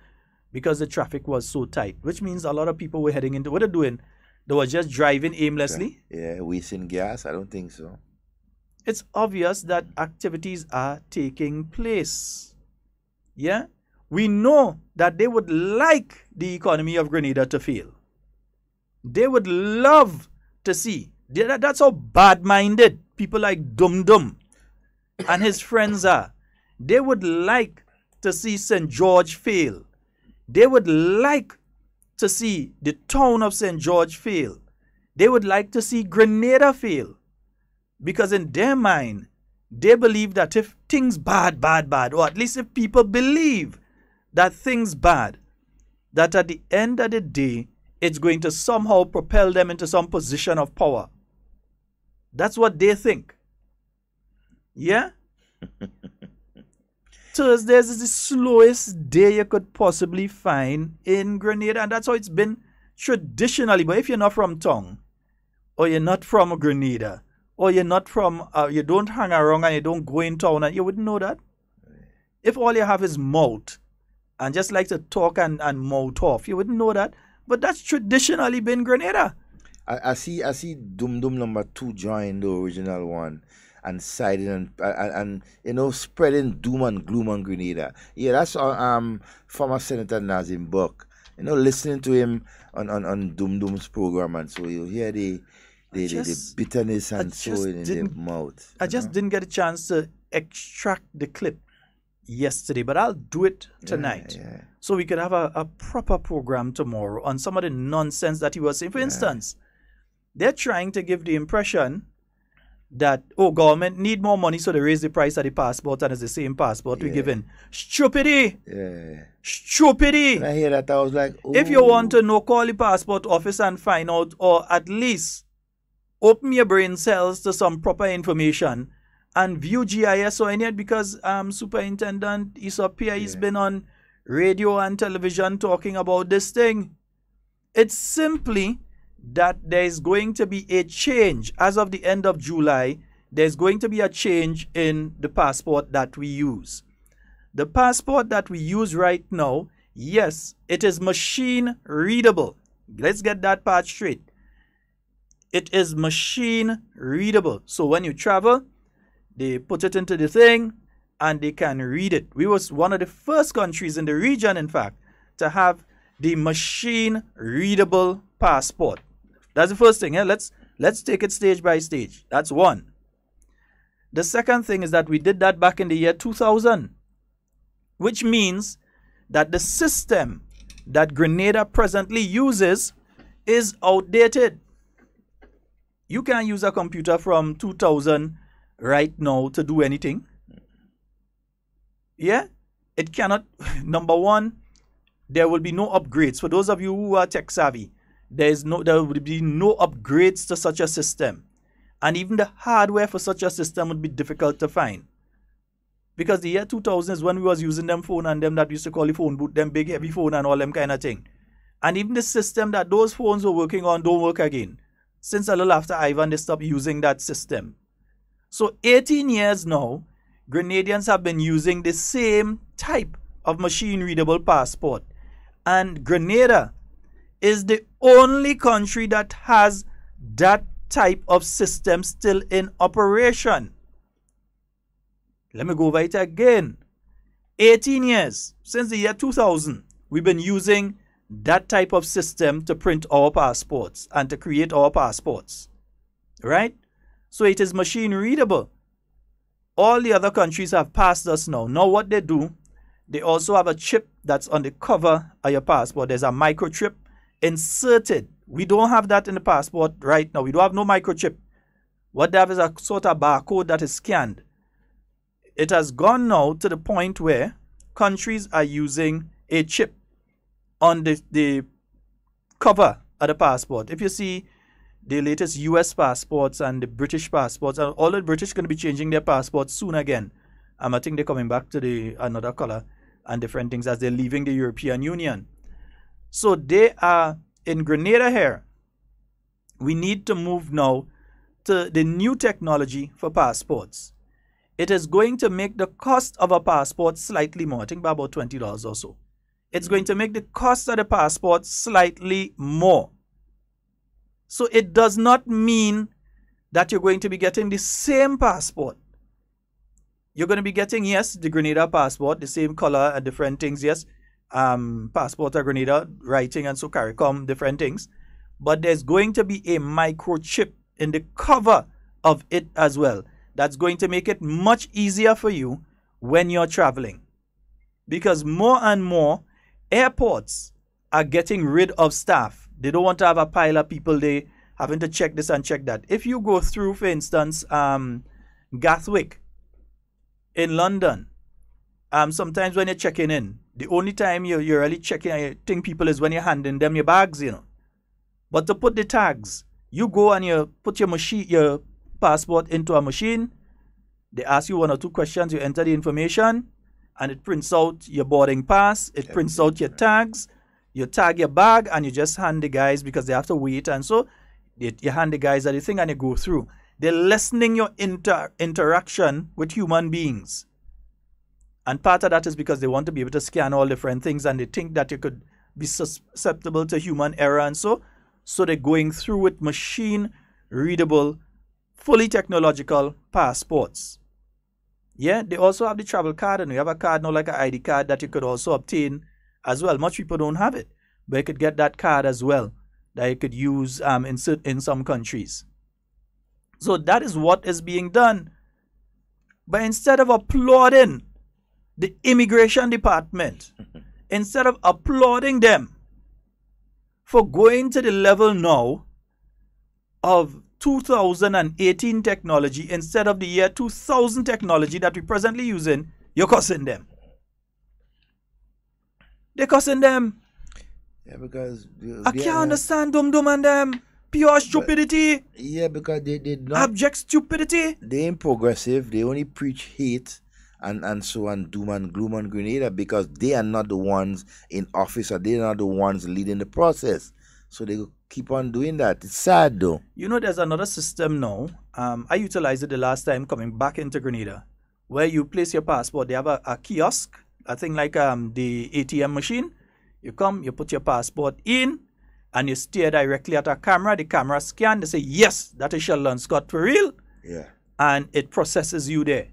because the traffic was so tight, which means a lot of people were heading into what they're doing. They were just driving aimlessly. Yeah, wasting gas. I don't think so. It's obvious that activities are taking place. Yeah? We know that they would like the economy of Grenada to fail. They would love to see. That's how bad-minded people like Dum Dum and his friends are. They would like to see St. George fail. They would like to see the town of St. George fail. They would like to see Grenada fail. Because in their mind, they believe that if things bad, or at least if people believe that things bad, that at the end of the day, it's going to somehow propel them into some position of power. That's what they think. Yeah? Thursdays is the slowest day you could possibly find in Grenada, and that's how it's been traditionally. But if you're not from town, or you're not from Grenada, or you're not from, you don't hang around and you don't go in town, and you wouldn't know that. If all you have is mouth, and just like to talk and mouth off, you wouldn't know that. But that's traditionally been Grenada. I see Dum Dum number 2 join the original one and siding and you know spreading doom and gloom on Grenada. Yeah, that's former Senator Nazim Buck. You know, listening to him on Dum Dum's program, and so you hear the bitterness and so in their mouth. I just didn't get a chance to extract the clip yesterday, but I'll do it tonight. Yeah. So we could have a proper program tomorrow on some of the nonsense that he was saying. For instance, they're trying to give the impression that, government need more money, so they raise the price of the passport and it's the same passport we're giving. Stupidity! Yeah. Stupidity! When I hear that, I was like, ooh. If you want to know, call the passport office and find out, or at least open your brain cells to some proper information and view GIS or any, because Superintendent Isop here, he's been on radio and television talking about this thing. It's simply that there's going to be a change. As of the end of July, there's going to be a change in the passport that we use. The passport that we use right now, yes, it is machine readable. Let's get that part straight. It is machine readable. So when you travel, they put it into the thing and they can read it. We was one of the first countries in the region, in fact, to have the machine readable passport. That's the first thing. Let's take it stage by stage. That's one. The second thing is that we did that back in the year 2000, which means that the system that Grenada presently uses is outdated. You can't use a computer from 2000 right now to do anything. Yeah? It cannot. Number one, there will be no upgrades. For those of you who are tech savvy, there will be no upgrades to such a system. And even the hardware for such a system would be difficult to find. Because the year 2000 is when we was using them phone and them that we used to call the phone booth, them big heavy phone and all them kind of thing. And even the system that those phones were working on don't work again. Since a little after Ivan, they stopped using that system. So 18 years now, Grenadians have been using the same type of machine-readable passport. And Grenada is the only country that has that type of system still in operation. Let me go over it again. 18 years, since the year 2000, we've been using that type of system to print our passports and to create our passports. Right? So it is machine readable. All the other countries have passed us now. Now what they do, they also have a chip that's on the cover of your passport. There's a microchip inserted. We don't have that in the passport right now. We don't have no microchip. What they have is a sort of barcode that is scanned. it has gone now to the point where countries are using a chip on the cover of the passport. If you see the latest US passports and the British passports, and all the British going to be changing their passports soon again. I think they're coming back to another color and different things as they're leaving the European Union. So they are in Grenada here. We need to move now to the new technology for passports. It is going to make the cost of a passport slightly more. I think by about $20 or so. It's going to make the cost of the passport slightly more. So it does not mean that you're going to be getting the same passport. You're going to be getting, yes, the Grenada passport, the same color and different things, yes. Passport of Grenada, writing and so CARICOM, different things. But there's going to be a microchip in the cover of it as well. That's going to make it much easier for you when you're traveling. Because more and more airports are getting rid of staff. They don't want to have a pile of people there having to check this and check that. If you go through, for instance, Gatwick in London, sometimes when you're checking in, the only time you're really checking people is when you're handing them your bags, you know. But to put the tags, you go and you put your passport into a machine. They ask you 1 or 2 questions. You enter the information, and it prints out your boarding pass. It prints out your tags. You tag your bag, and you just hand the guys because they have to wait. And so you hand the guys the thing, and you go through. They're lessening your interaction with human beings. And part of that is because they want to be able to scan all different things, and they think that you could be susceptible to human error. And so they're going through with machine-readable, fully technological passports. Yeah, they also have the travel card, and we have a card now like an ID card that you could also obtain as well. Much people don't have it, but you could get that card as well that you could use in some countries. So that is what is being done. But instead of applauding the immigration department, instead of applauding them for going to the level now of 2018 technology instead of the year 2000 technology that we're presently using, you're cussing them. They're cussing them. Yeah, because I can't understand Dum and them. Pure stupidity. Yeah, because they not abject stupidity. They ain't progressive. They only preach hate and so on, doom and gloom on Grenada, because they are not the ones in office, or they're not the ones leading the process. So they keep on doing that. It's sad though. You know, there's another system now. I utilized it the last time coming back into Grenada, where you place your passport. They have a kiosk, a thing like the ATM machine. You come, you put your passport in, and you stare directly at a camera. The camera scan. They say, yes, that is Sheldon Scott for real. Yeah. And it processes you there.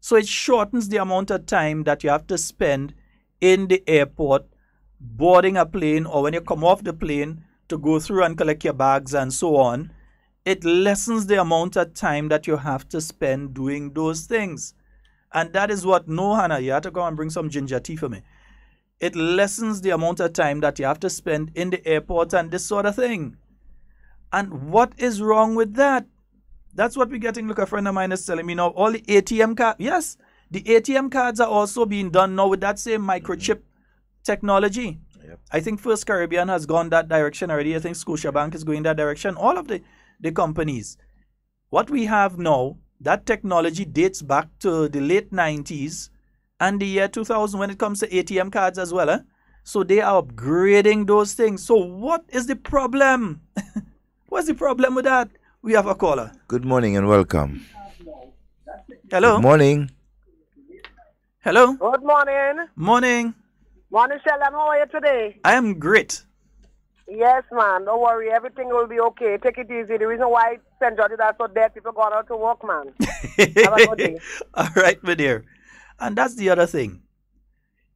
So it shortens the amount of time that you have to spend in the airport, boarding a plane, or when you come off the plane to go through and collect your bags and so on. It lessens the amount of time that you have to spend doing those things. And that is what, no, Hannah, you have to go and bring some ginger tea for me. It lessens the amount of time that you have to spend in the airport and this sort of thing. And what is wrong with that? That's what we're getting. Look, a friend of mine is telling me now, all the ATM cards, yes, the ATM cards are also being done now with that same microchip technology. Yep. I think First Caribbean has gone that direction already. I think Scotiabank is going that direction. All of the companies. What we have now, that technology dates back to the late 90s and the year 2000 when it comes to ATM cards as well. So they are upgrading those things. So what is the problem? What's the problem with that? We have a caller. Good morning and welcome. Hello. Good morning. Hello. Good morning. Morning. Morning, Sheldon. How are you today? I am great. Yes, man. Don't worry. Everything will be okay. Take it easy. The reason why St. George is so dead, people going out to work, man. Have a good day. All right, my dear. And that's the other thing.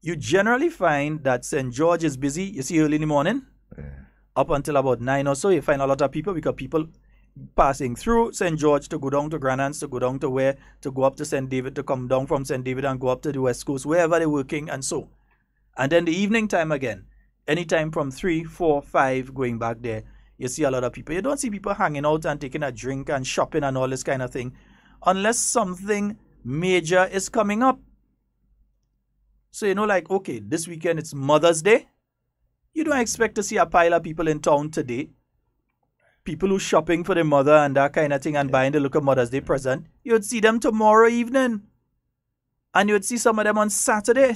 You generally find that St. George is busy, you see, early in the morning, up until about 9 or so. You find a lot of people because people passing through St. George to go down to Granans, to go down to where, to go up to St. David, to come down from St. David and go up to the West Coast, wherever they're working and so. And then the evening time again, anytime from 3, 4, 5 going back there, you see a lot of people. You don't see people hanging out and taking a drink and shopping and all this kind of thing, unless something major is coming up. So, like, okay, this weekend it's Mother's Day. You don't expect to see a pile of people in town today. People who shopping for their mother and that kind of thing and buying the look of Mother's Day present. You would see them tomorrow evening. And you would see some of them on Saturday.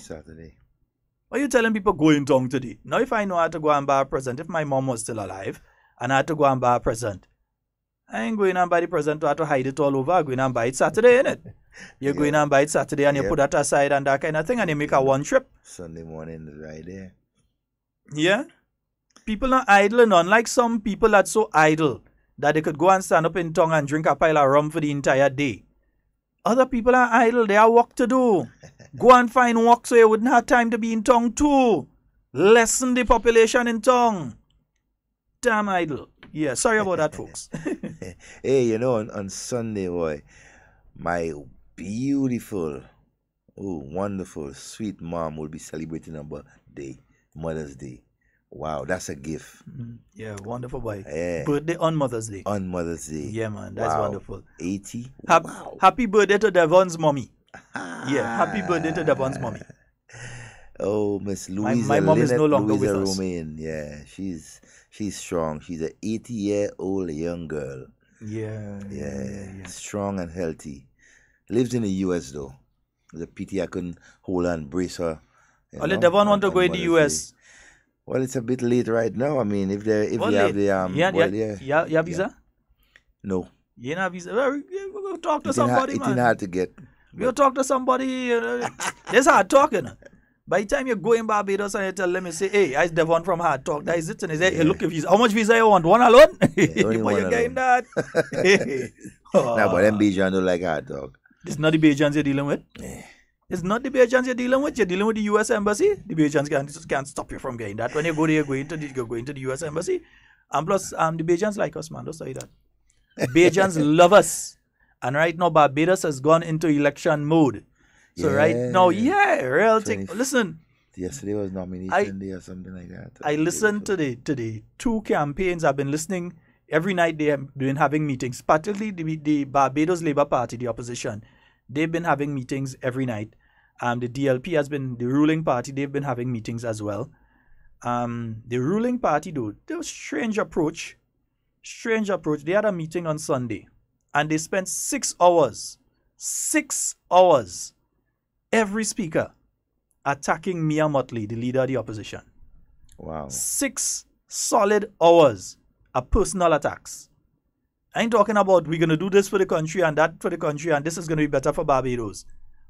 Why are you telling people go in town today? Now, if I know how to go and buy a present, if my mom was still alive and I had to go and buy a present, I ain't going and buy the present to have to hide it all over. I'm going and buy it Saturday, innit? You're going and buy it Saturday and you put that aside and that kind of thing and you make a one trip. Sunday morning is right there. Yeah. People not idle, and unlike some people that's so idle that they could go and stand up in town and drink a pile of rum for the entire day. Other people are idle. They have work to do. Go and find work so you wouldn't have time to be in town too. Lessen the population in town. Damn idle. Yeah, sorry about that, folks. Hey, on Sunday, boy, my beautiful, wonderful, sweet mom will be celebrating her birthday, Mother's Day. Wow, that's a gift. Yeah, wonderful, boy. Yeah. Birthday on Mother's Day. On Mother's Day. Yeah, man, that's wonderful. 80. Wow. Happy birthday to Devon's mommy. Yeah, happy birthday to Devon's mommy. Oh, Miss Louisa. My mom is no longer with us. Romain. Yeah, she's strong. She's an 80-year-old young girl. Yeah. Strong and healthy. Lives in the U.S. though. It's a pity I couldn't hold her and brace her. Only Devon want to go in the U.S. Well, it's a bit late right now. I mean, if you have the yeah, visa? No. You don't have visa? Well, we'll talk to somebody, man. It's hard to get. We'll talk to somebody. There's hard talking. By the time you go in Barbados and you tell them, you say, hey, I'm Devon from Hard Talk. That is it. And they say, hey, look, how much visa you want? One alone? Before you getting that. Nah, but them Bajans don't like Hard Talk. It's not the Bajans you're dealing with. It's not the Bajans you're dealing with. You're dealing with the U.S. Embassy. The Bajans can't stop you from getting that. When you go there, you're going to the U.S. Embassy. And plus, the Bajans like us, man. Don't say that. Bajans love us. And right now, Barbados has gone into election mode. So right now, real thing. Listen. Yesterday was nomination day or something like that. I listened to the two campaigns. I've been listening every night. They have been having meetings, particularly the Barbados Labour Party, the opposition. They've been having meetings every night. The DLP has been the ruling party. They've been having meetings as well. The ruling party, though, there was strange approach. They had a meeting on Sunday, and they spent 6 hours. 6 hours. Every speaker attacking Mia Mottley, the leader of the opposition. Wow. 6 solid hours of personal attacks. I ain't talking about we're going to do this for the country and that for the country and this is going to be better for Barbados.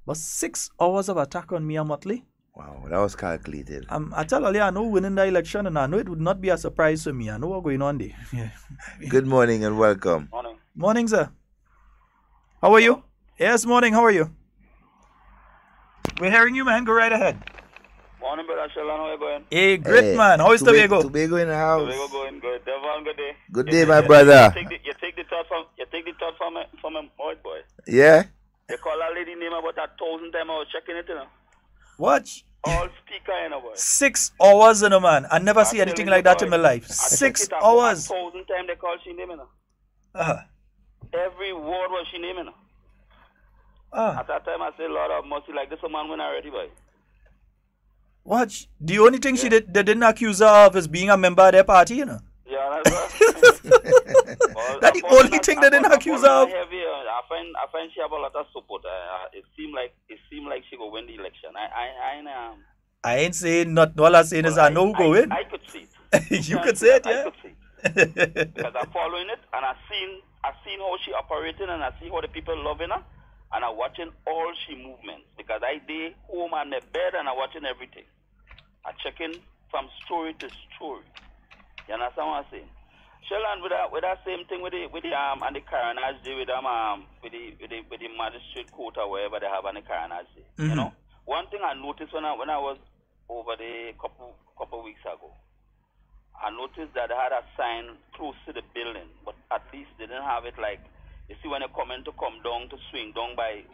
But 6 hours of attack on Mia Mottley. Wow, that was calculated. I tell you, I know winning the election and I know it would not be a surprise for me. I know what's going on there. Yeah. Good morning and welcome. Morning, sir. How are you? Yes, morning. How are you? We're hearing you, man. Go right ahead. Morning, brother Sheldon. How are you going? Hey, great, man. How is Tobago? Tobago in the house. Tobago going good. Devon, good day. Good day, my brother. You take the thought from a old boy. Yeah? They call that lady name about 1,000 times. I was checking it, you know. What? All speaker, you know, boy. 6 hours, you know, man. I never see anything like that in my life. 6 hours. 1,000 times they call she name, you know. Every word was she name, you know. At that time, I said, Lord of mercy, like this man win already, boy. What? The only thing they didn't accuse her of is being a member of their party, you know. Yeah, that's right. That's the only thing they didn't accuse her of. I find she have a lot of support. It seemed like she will win the election. I ain't saying not. All I'm saying is I know who go win. I could see it. You could say it, yeah. I could see it. Because I'm following it and I've seen how she operating and I see how the people loving her. And I'm watching all she movements because I day home on the bed and I'm watching everything. I'm checking from story to story. You understand what I'm saying? Sheldon, with that same thing with the and the coronage day with the magistrate court or wherever they have on the coronage day. You know, one thing I noticed when I was over there a couple weeks ago, I noticed that they had a sign close to the building, but at least they didn't have it like. You see when you come down to swing down by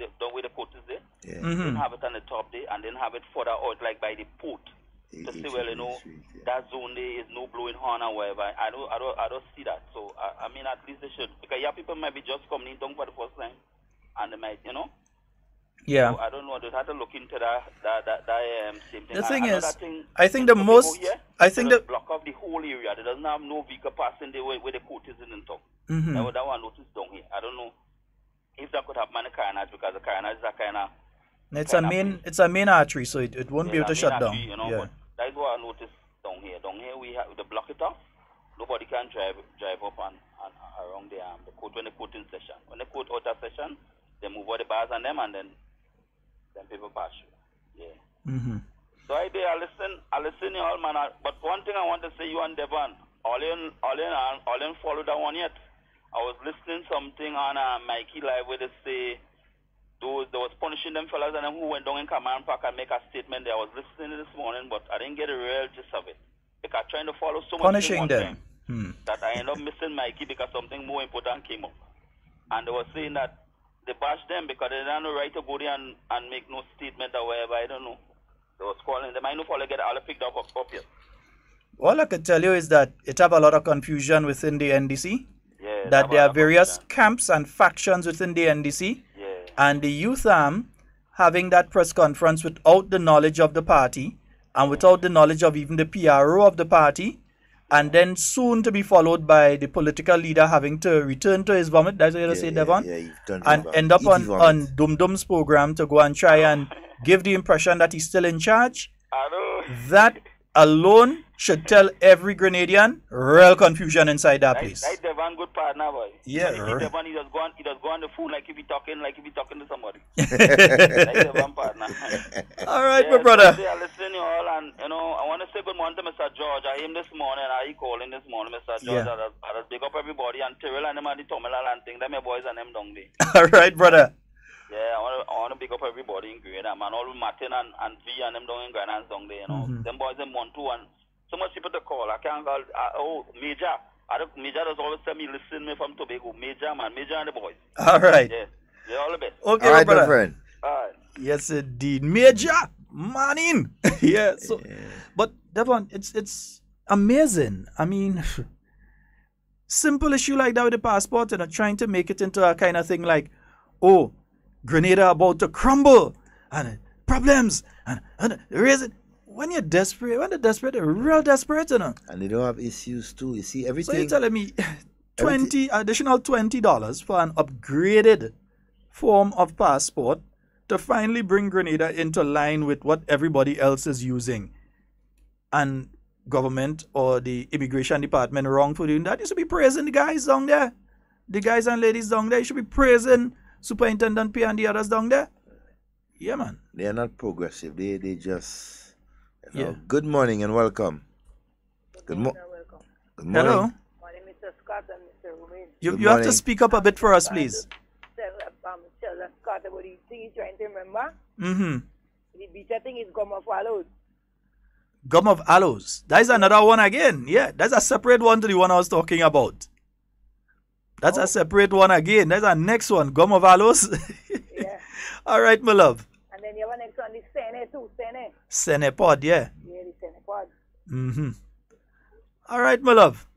down where the court is there? Yeah. Didn't have it on the top there and then have it further out like by the port. To say, well, you know, that zone there is no blowing horn or whatever. I don't see that. So I mean at least they should because people might be just coming down for the first time and they might, you know. Yeah. So I don't know. They have to look into that same thing. The thing I know is, that thing, I think the most, I think the block of the whole area. They doesn't have no vehicle passing the way where the court is in town. That one notice down here. I don't know if that could happen in the Carnage, because the Carnage is a kind of. It's a main artery, so it won't be able to shut down. You know, but that's what I noticed down here. Down here we have to block it off. Nobody can drive up and around the court when the court in session. When the court out of session, they move all the bars on them, and then people pass you. Yeah. So I listen you all, man. But one thing I want to say, you and Devon, all in follow that one yet. I was listening something on Mikey Live where they say they was punishing them fellas and them who went down in Command Park and make a statement there. I was listening this morning, but I didn't get a real gist of it. Because trying to follow so much punishing them that I end up missing Mikey because something more important came up. And they were saying that they bashed them because they didn't have no right to go there and make no statement or whatever. I don't know. They was calling. They might not follow get all picked up here. All I could tell you is that it have a lot of confusion within the NDC. Yeah, that there are various camps and factions within the NDC. Yeah. And the youth arm having that press conference without the knowledge of the party and without the knowledge of even the PRO of the party, and then soon to be followed by the political leader having to return to his vomit, that's what you say, Devon, and end up on Dum Dum's program to go and try and give the impression that he's still in charge. That alone should tell every Grenadian real confusion inside that place. That's Devon good partner, boy. Yeah. Devon, he just go on the phone like if he talking to somebody. That's Devon partner. All right, my brother. So I listen you all, and you know, I want to say good morning to Mr. George. I him this morning, I calling this morning, Mr. George. Yeah. I big up everybody and Tyrell and them and the Tomela and thing. Them my boys and them down there. All right, brother. Yeah, I want to big up everybody in Grenada, man. All Martin and V and them down in Grenada down there, you know. Them boys them 1-2 and so much people to call. I can't call. Major. Major does always tell me, listen me from Tobago. Major, man. Major and the boys. All right. Yeah, all the best. Okay, all right, brother. my friend. All right. Yes, indeed. Major. Man in. Yeah. So, but Devon, it's amazing. I mean, simple issue like that with the passport and trying to make it into a kind of thing like, oh, Grenada about to crumble and problems and raise it. When you're desperate, they're real desperate, you know. And they don't have issues too. You see, everything. So you're telling me additional $20 for an upgraded form of passport to finally bring Grenada into line with what everybody else is using. And government or the immigration department wrong for doing that. You should be praising the guys down there. The guys and ladies down there. You should be praising Superintendent P and the others down there. Yeah, man. They are not progressive. They just... You know, Yeah. Good morning and welcome. Good morning. Hello. My name is Mr. Scott and Mr. Romain. You have to speak up a bit for us, please. Sheldon Scott, about the thing he's trying to remember. Mm-hmm. The beta thing is gum of aloes. Gum of aloes. That is another one again. Yeah, that's a separate one to the one I was talking about. That's a separate one again. That's our next one. Gum of aloes. Yeah. All right, my love. And then you have a next one, the Sene too, Sene. Senepod, yeah. Yeah, the Senepod. Mm-hmm. All right, my love.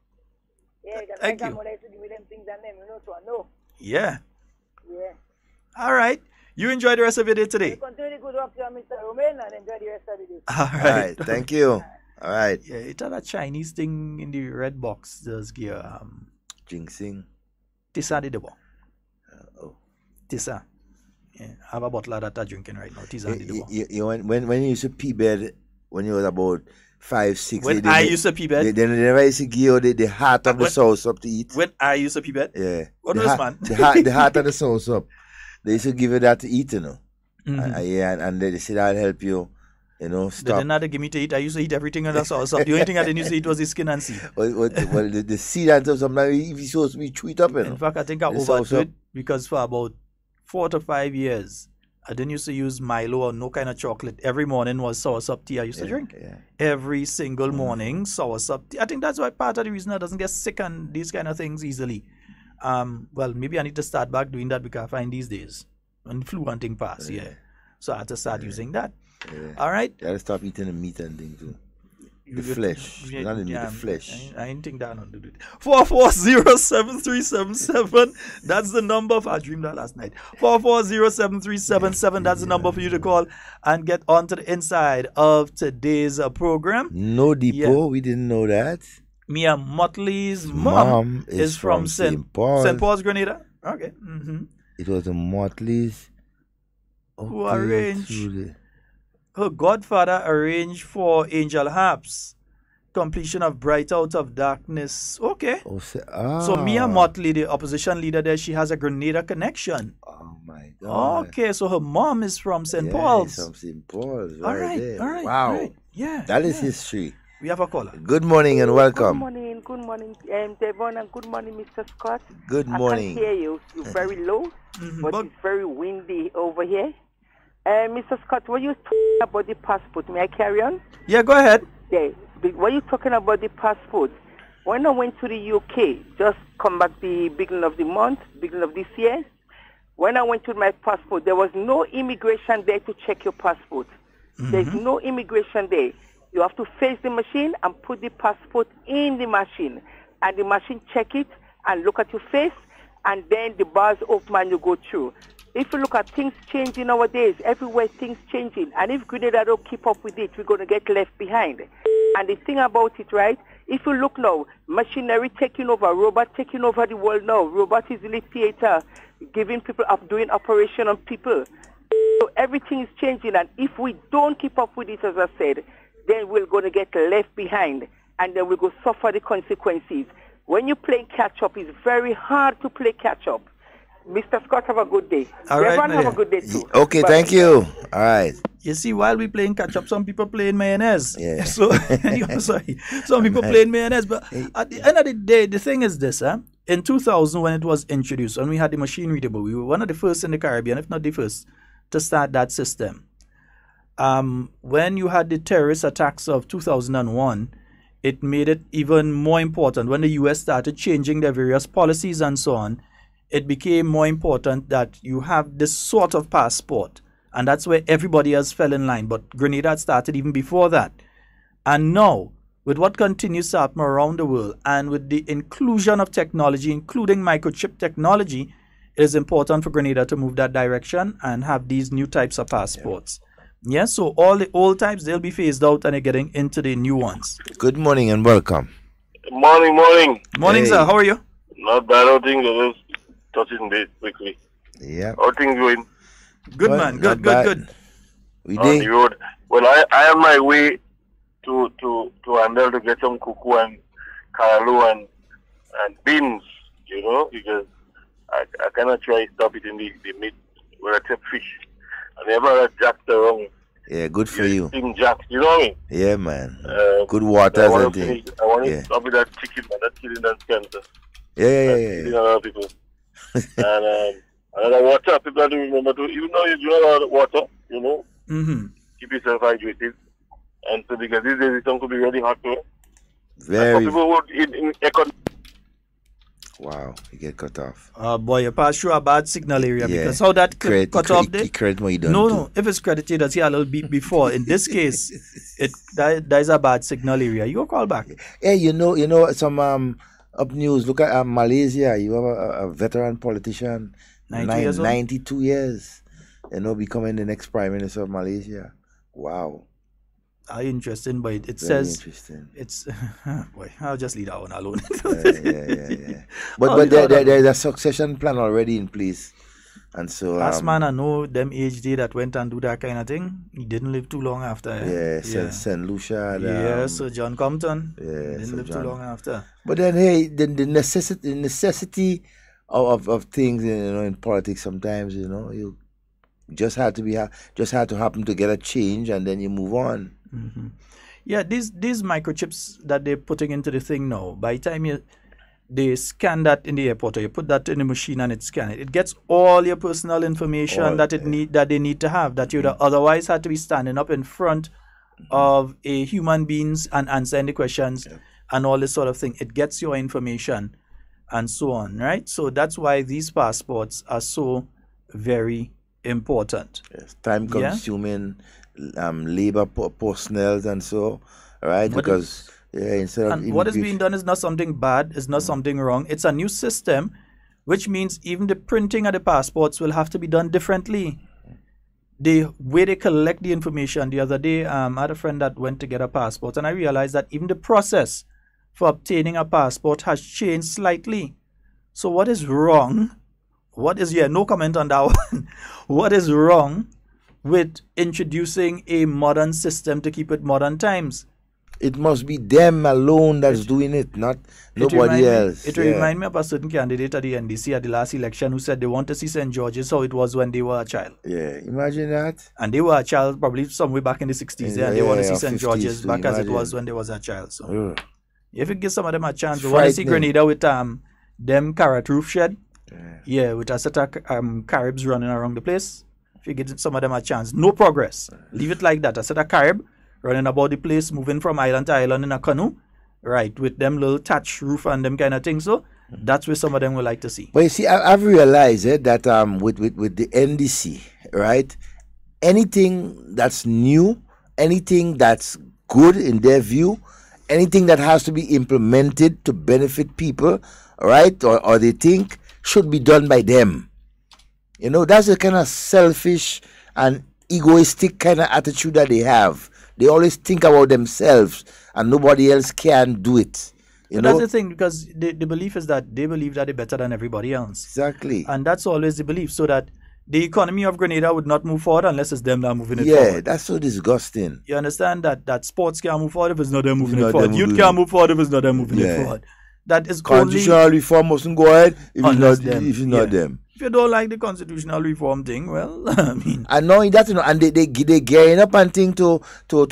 Yeah, Thank you. To give me them things and them, you know, so I know. Yeah. Yeah. All right. You enjoy the rest of your day today. You continue good work to Mr. Romain and enjoy the rest of the day. All right. Thank you. All right. Yeah, it's a Chinese thing in the red box. Does give Ginseng. Tisa de debo. Tisa. Yeah, I have a bottle of that I'm drinking right now. Tisa de debo. When you used to pee bed, when you was about 5, 6. When I used to pee bed? They never used to give you the heart of the sauce up to eat. When I used to pee bed? Yeah. What was man? The heart of the sauce up. They used to give you that to eat, you know. Mm-hmm. And they said that'll help you, you know, stop. They didn't have to give me to eat. I used to eat everything on the sauce up. The only thing I didn't used to eat was the skin and seed. Well, the seed and stuff, sometimes if you're supposed to be chew it up, you know. In fact, I think I overdid it because for about 4 to 5 years, I didn't used to use Milo or no kind of chocolate. Every morning was soursop tea I used to drink. Yeah. Every single morning, soursop tea. I think that's why part of the reason I doesn't get sick and these kind of things easily. Well, maybe I need to start back doing that because I find these days when flu and thing pass, yeah. So I had to start using that. Yeah. All right. You gotta stop eating the meat and things too. The flesh. Not in the flesh. I ain't think that on do it. 4407377. That's the number. I dreamed that last night. 4407377. That's the number for you to call and get onto the inside of today's program. No depot. We didn't know that. Mia Motley's mom is from St. Paul's. St. Paul's, Grenada. Okay. It was the Motley's who arranged. Her godfather arranged for Angel Harps completion of Bright Out of Darkness. Okay. So Mia Motley, the opposition leader there, she has a Grenada connection. Oh my God. Okay, so her mom is from St. Paul's. From St. Paul's. All right. Wow. All right. Yeah. That is history. We have a caller. Good morning and welcome. Good morning, Devon, and good morning, Mr. Scott. Good morning. I can hear you. You're very low, but it's very windy over here. Mr. Scott, were you talking about the passport? May I carry on? Yeah, go ahead. Yeah. Were you talking about the passport? When I went to the UK, just come back the beginning of the month, beginning of this year, when I went to my passport, there was no immigration there to check your passport. There's no immigration there. You have to face the machine and put the passport in the machine. And the machine check it and look at your face, and then the bars open and you go through. If you look at things changing nowadays, everywhere things changing. And if Grenada don't keep up with it, we're going to get left behind. And the thing about it, right, if you look now, machinery taking over, robot taking over the world now. Robot is in the theater, giving people up, doing operation on people. So everything is changing. And if we don't keep up with it, as I said, then we're going to get left behind. And then we're going to suffer the consequences. When you're playing catch-up, it's very hard to play catch-up. Mr. Scott, have a good day. All right, everyone have a good day too. Okay, thank you. All right. You see, while we playing catch up, some people playing mayonnaise. Yeah. So, sorry. Some people playing mayonnaise. But at the end of the day, the thing is this, in 2000, when it was introduced, when we had the machine readable, we were one of the first in the Caribbean, if not the first, to start that system. When you had the terrorist attacks of 2001, it made it even more important. When the U.S. started changing their various policies and so on, it became more important that you have this sort of passport. And that's where everybody else fell in line. But Grenada had started even before that. And now, with what continues to happen around the world, and with the inclusion of technology, including microchip technology, it is important for Grenada to move that direction and have these new types of passports. Yeah, so all the old types, they'll be phased out and they're getting into the new ones. Good morning and welcome. Morning. Morning, sir. How are you? Not bad. How things are? Just touching base quickly. Yeah. How things going? Good, man. Good. We on did. the road. Well, I am my way to Handel to get some cuckoo and caralo and beans, because I cannot try to stop it in the meat where I take fish. I never had jacked around. Yeah, good for you. Steam jacks, you know what I mean? Yeah, man. Good waters and things. I want to stop with that chicken, man. That's killing that cancer. Yeah. Killing a lot of people. And another water, people have to remember to, even though you drink a lot of water, keep yourself hydrated. And so, because these days, it could be really hot too. Very. People would in Wow, you get cut off. Boy, you pass through a bad signal area because how that cut off there? Credit what you done. No. If it's credited, does see a little beep before. In this case, that is a bad signal area. You go call back. Yeah, you know some up news. Look at Malaysia. You have a veteran politician, 92 years, becoming the next prime minister of Malaysia. Wow. Interesting, but it Very says interesting. It's boy. I'll just leave that one alone. Yeah. But there's a succession plan already in place, and so last man I know them HD that went and do that kind of thing. He didn't live too long after. St. Lucia. Sir John Compton. Didn't live too long after. But then, hey, the necessity of things, in politics sometimes, you just had to happen to get a change, and then you move on. Mm-hmm. Yeah, these microchips that they're putting into the thing now, by the time they scan that in the airport, or you put that in the machine and it scans it, it gets all your personal information that they need to have, that you'd otherwise had to be standing up in front of a human beings and answering the questions and all this sort of thing. It gets your information and so on, right? So that's why these passports are so very important. Yes, time consuming, labor personnel and so, right? Because instead of what is being done is not something bad, is not something wrong. It's a new system, which means even the printing of the passports will have to be done differently. The way they collect the information. The other day, I had a friend that went to get a passport, and I realized that even the process for obtaining a passport has changed slightly. So what is wrong? No comment on that one. What is wrong with introducing a modern system to keep it modern times? It must be them alone that's doing it, not nobody else. It reminds me of a certain candidate at the NDC at the last election who said they want to see St. George's how it was when they were a child. Yeah, imagine that. And they were a child probably somewhere back in the 60s, and they want to see St. George's back as it was when they was a child. So if you give some of them a chance, we want to see Grenada with them carrot roof shed. Yeah, with a set of Caribs running around the place. If you give some of them a chance, no progress. Leave it like that. A set of Carib running about the place, moving from island to island in a canoe, right, with them little thatch roof and them kind of things. So that's where some of them would like to see. But you see, I've realized that with the NDC, right, anything that's new, anything that's good in their view, anything that has to be implemented to benefit people, right, or they think should be done by them. You know, that's the kind of selfish and egoistic kind of attitude that they have. They always think about themselves and nobody else can do it. You know? That's the thing, because the belief is that they believe that they're better than everybody else. Exactly. And that's always the belief, so that the economy of Grenada would not move forward unless it's them that are moving it forward. Yeah, that's so disgusting. You understand that sports can't move forward if it's not them moving it forward. Youth can't move forward if it's not them moving it forward. That is constitutional reform mustn't go ahead if it's not them. If you don't like the constitutional reform thing, well, I mean, I know that, you know, and they gearing up and think to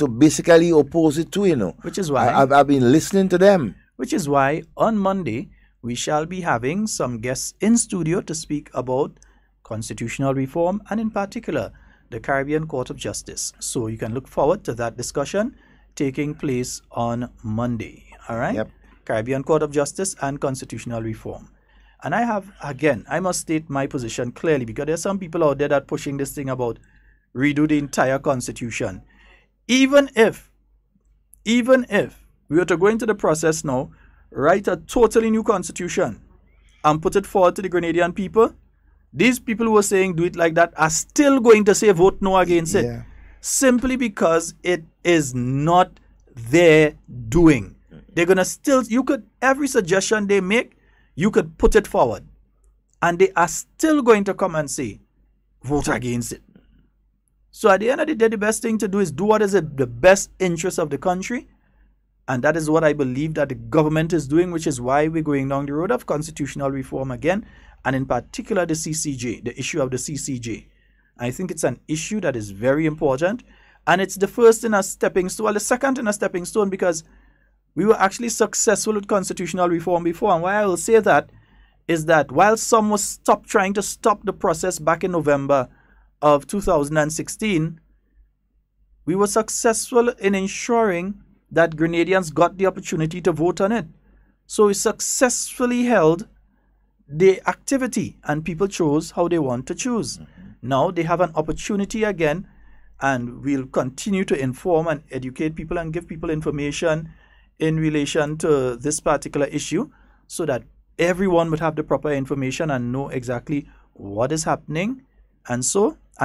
basically oppose it too, you know. Which is why I've been listening to them. Which is why on Monday we shall be having some guests in studio to speak about constitutional reform and in particular the Caribbean Court of Justice. So you can look forward to that discussion taking place on Monday. All right. Yep. Caribbean Court of Justice and constitutional reform. And I must state my position clearly, because there's some people out there that pushing this thing about redo the entire constitution. Even if we were to go into the process now, write a totally new constitution and put it forward to the Grenadian people, these people who are saying do it like that are still going to say vote no against it. Simply because it is not their doing. They're going to every suggestion they make, you could put it forward, and they are still going to come and say, vote against it. So at the end of the day, the best thing to do is do what is the best interest of the country, and that is what I believe that the government is doing, which is why we're going down the road of constitutional reform again, and in particular the CCJ, the issue of the CCJ. I think it's an issue that is very important, and it's the first in a stepping stone, well, the second in a stepping stone, because we were actually successful with constitutional reform before. And why I will say that is that while some was trying to stop the process back in November of 2016, we were successful in ensuring that Grenadians got the opportunity to vote on it. So we successfully held the activity and people chose how they want to choose. Now they have an opportunity again, and we'll continue to inform and educate people and give people information in relation to this particular issue, so that everyone would have the proper information and know exactly what is happening, and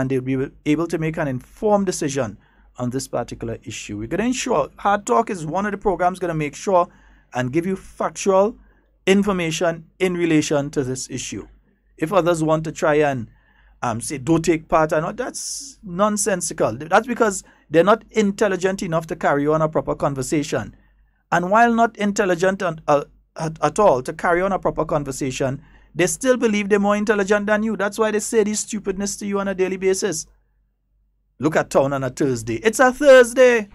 they'll be able to make an informed decision on this particular issue. We're going to ensure, Hard Talk is one of the programs going to make sure and give you factual information in relation to this issue. If others want to try and say don't take part or not, that's nonsensical. That's because they're not intelligent enough to carry on a proper conversation. And while not intelligent at all to carry on a proper conversation, they still believe they're more intelligent than you. That's why they say this stupidness to you on a daily basis. Look at town on a Thursday. It's a Thursday.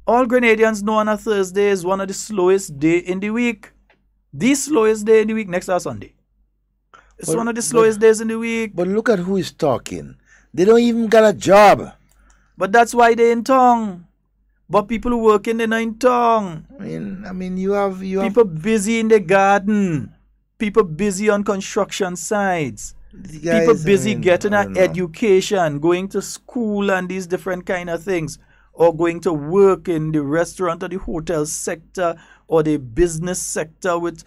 All Grenadians know on a Thursday is one of the slowest days in the week. The slowest day in the week next to Sunday. It's one of the slowest days in the week. But look at who is talking. They don't even got a job. But that's why they're in town. But people who work in the in town. I mean, you have people busy in the garden. People busy on construction sites. People busy getting an education, going to school and these different kind of things. or going to work in the restaurant or the hotel sector or the business sector with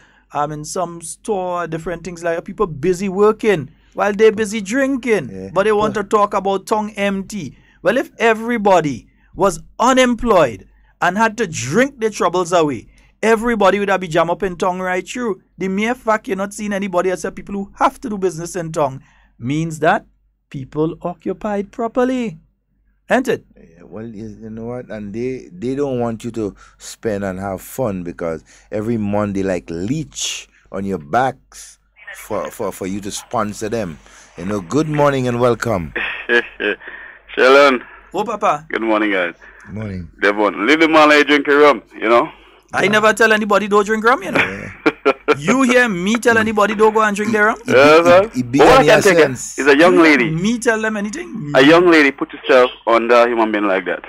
in some store, different things like that. People busy working while they're busy drinking, but they want to talk about tongue empty. Well, if everybody was unemployed and had to drink their troubles away, everybody would have be jam up in tongue right through. The mere fact you're not seeing anybody except people who have to do business in tongue means that people occupied properly. Ain't it? Yeah, well, you know what? And they don't want you to spend and have fun because every month they like leech on your backs for you to sponsor them. You know, good morning and welcome. Sheldon. Oh, Papa. Good morning, guys. Good morning. Devon, leave the man like drinking rum, you know? I never tell anybody don't drink rum, you know. You hear me tell anybody don't go and drink their rum? Yes, sir. What I can take it is a young lady. Me tell them anything? A young lady put herself under a human being like that.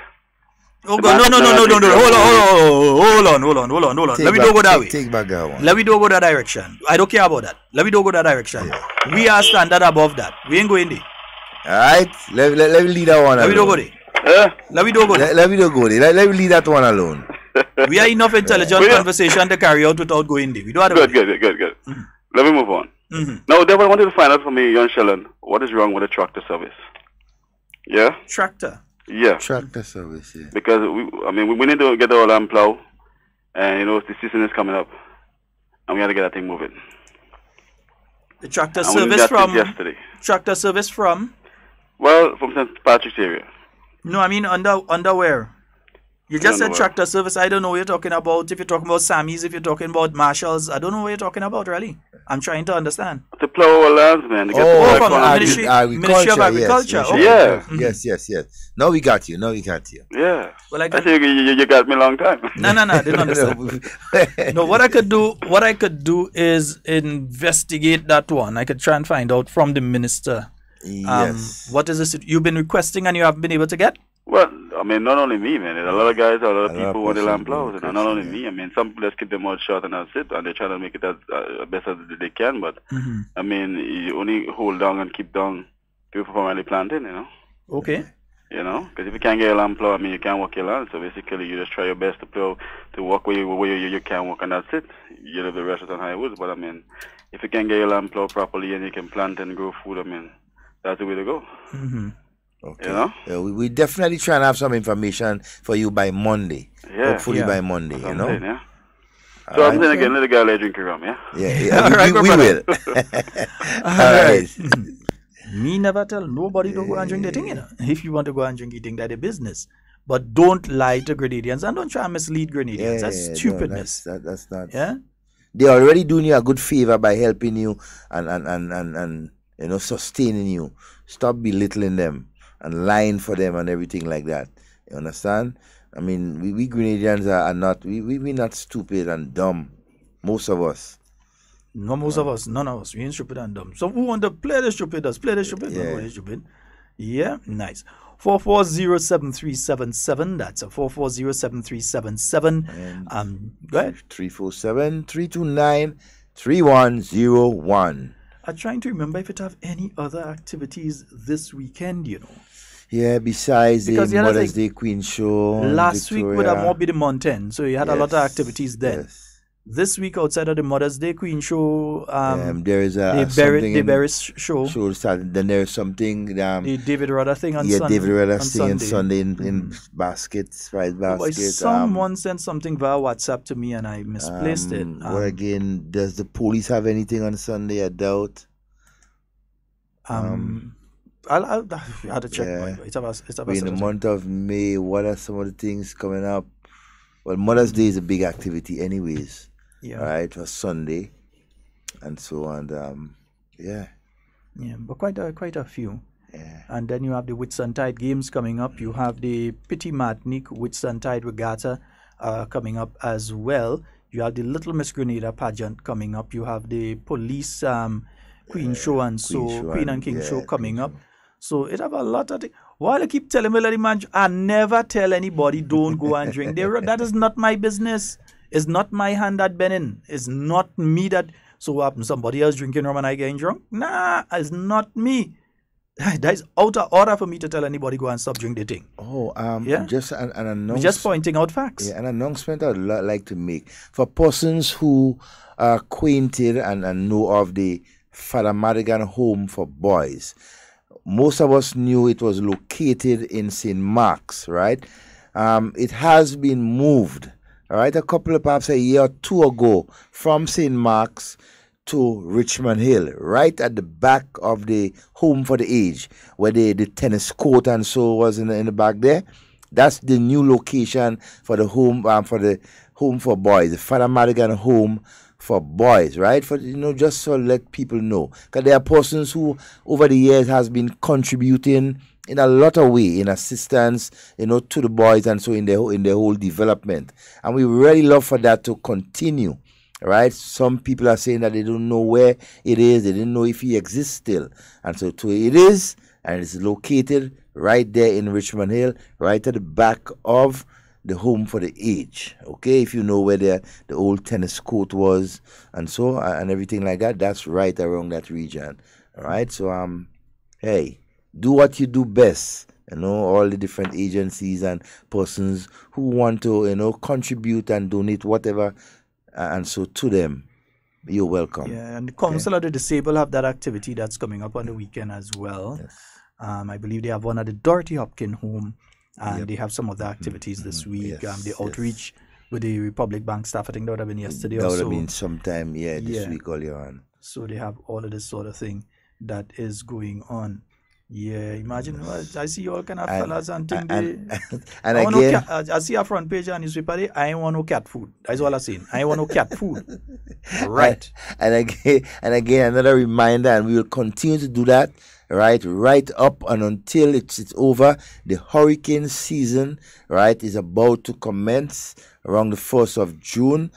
Oh God, no. Hold on. Let me don't go that way. Take back that one. Let me don't go that direction. I don't care about that. Let me don't go that direction. Yeah. We are standard above that. We ain't going there. Alright, let me leave that one alone. Let me don't go there. Let me don't go there. Let me don't go there. Let me leave that one alone. We are enough intelligent conversation to carry out without going there. We don't have to Good. Mm-hmm. Let me move on. Mm-hmm. Now, Devon, I wanted to find out from you, young Sheldon, what is wrong with the tractor service? Yeah? Tractor? Yeah. Tractor service, yeah. Because, we need to get the land plow, and, you know, the season is coming up, and we have to get that thing moving. The tractor service from? Yesterday. Tractor service from? Well, from St. Patrick's area. No, I mean under where? You just said tractor service. I don't know what you're talking about. If you're talking about Sammy's, if you're talking about Marshalls, I don't know what you're talking about, really. I'm trying to understand. To plow our lands, man. From the Ministry of Agriculture. Yes. Yes. Now we got you. Yeah. Well, I think you got me a long time. No, I didn't understand. No, what I could do is investigate that one. I could try and find out from the minister. Yes. What is this you've been requesting and you haven't been able to get? Well, not only me, man. There's a lot of guys, a lot of people who want the land plows. And not only me. Some people just keep them out short and that's it. And they try to make it as best as they can. But, you only hold down and keep down people from really planting, you know. Okay. You know, because if you can't get a land plow, you can't work your land. So basically, you just try your best to plow, to work where you can work, and that's it. You live the rest on high woods. But, if you can get your land plow properly and you can plant and grow food, that's the way to go. Mm-hmm. Okay. You know? Yeah, we definitely try and have some information for you by Monday. Yeah. Hopefully by Monday, you know? Saying, yeah. So I'm saying again, let the guy let drink rum, yeah? Yeah, we will. All right. Me never tell nobody to go and drink the thing, you know. If you want to go and drink, you think that a business. But don't lie to Grenadians and don't try and mislead Grenadians. That's stupidness. No, that's not. Yeah? They're already doing you a good favor by helping you and sustaining you. Stop belittling them and lying for them and everything like that. You understand? We Grenadians are not, we're not stupid and dumb. Most of us. No, most of us. None of us. We ain't stupid and dumb. So who want to play the stupid? Play the stupid. Yeah. Nobody stupid. Yeah, nice. 4407377. That's a 4407377. Go ahead. 347-329-3101. I'm trying to remember if it have any other activities this weekend, you know. Yeah, besides because the Mother's Day Queen show. Last week would have more be the mountain, so you had a lot of activities then. Yes. This week outside of the Mother's Day Queen show, there is a the Berries show. Then there is something. The David Rudder thing on Sunday. Yeah, David Rudder thing on Sunday in baskets, prize baskets. Someone sent something via WhatsApp to me and I misplaced it. What again? Does the police have anything on Sunday? I doubt. I'll have to check. Yeah. It's about in the month of May, what are some of the things coming up? Well, Mother's Day is a big activity anyways. Yeah. All right, for Sunday and so on. Yeah, but quite a few. Yeah. And then you have the Whitsuntide Games coming up. You have the Pity Martinique Whitsuntide Regatta coming up as well. You have the Little Miss Grenada pageant coming up. You have the police Queen Show and Queen and King Show coming up. So it have a lot of things. While I keep telling me, man, I never tell anybody don't go and drink. That is not my business. It's not my hand that been in. It's not me that. So somebody else drinking rum and I getting drunk? Nah, it's not me. That's out of order for me to tell anybody go and stop doing the thing. Oh, yeah. Just an announcement. We're just pointing out facts. Yeah, an announcement I'd like to make for persons who are acquainted and know of the Father Madigan Home for Boys. Most of us knew it was located in St. Mark's, right? It has been moved, all right, perhaps a year or two ago from St. Mark's to Richmond Hill, right at the back of the Home for the Aged, where the tennis court and so was in the back there. That's the new location for the home for boys, the Father Madigan Home for Boys, right? For just so let people know, because there are persons who over the years has been contributing in a lot of way in assistance, to the boys and so in their whole development, and we really love for that to continue. Right? Some people are saying that they don't know where it is. They didn't know if he exists still. And so it is, and it's located right there in Richmond Hill, right at the back of the Home for the Aged. Okay, if you know where the old tennis court was and so and everything like that, that's right around that region. All right, so hey, do what you do best. All the different agencies and persons who want to contribute and donate whatever. And so to them, you're welcome. Yeah, and the Council of the Disabled have that activity that's coming up on the weekend as well. Yes. I believe they have one at the Dorothy Hopkins Home, and they have some other activities this week. Yes, the outreach with the Republic Bank staff, I think that would have been yesterday that or so. That would have been sometime, this week earlier on. So they have all of this sort of thing that is going on. Yeah, imagine I see all kind of fellas and things. And again, I see a front page on newspaper. I ain't want no cat food. That's all I'm saying. I ain't want no cat food. Right. And again, another reminder, and we will continue to do that. Right up and until it's over. The hurricane season, is about to commence around the 1st of June,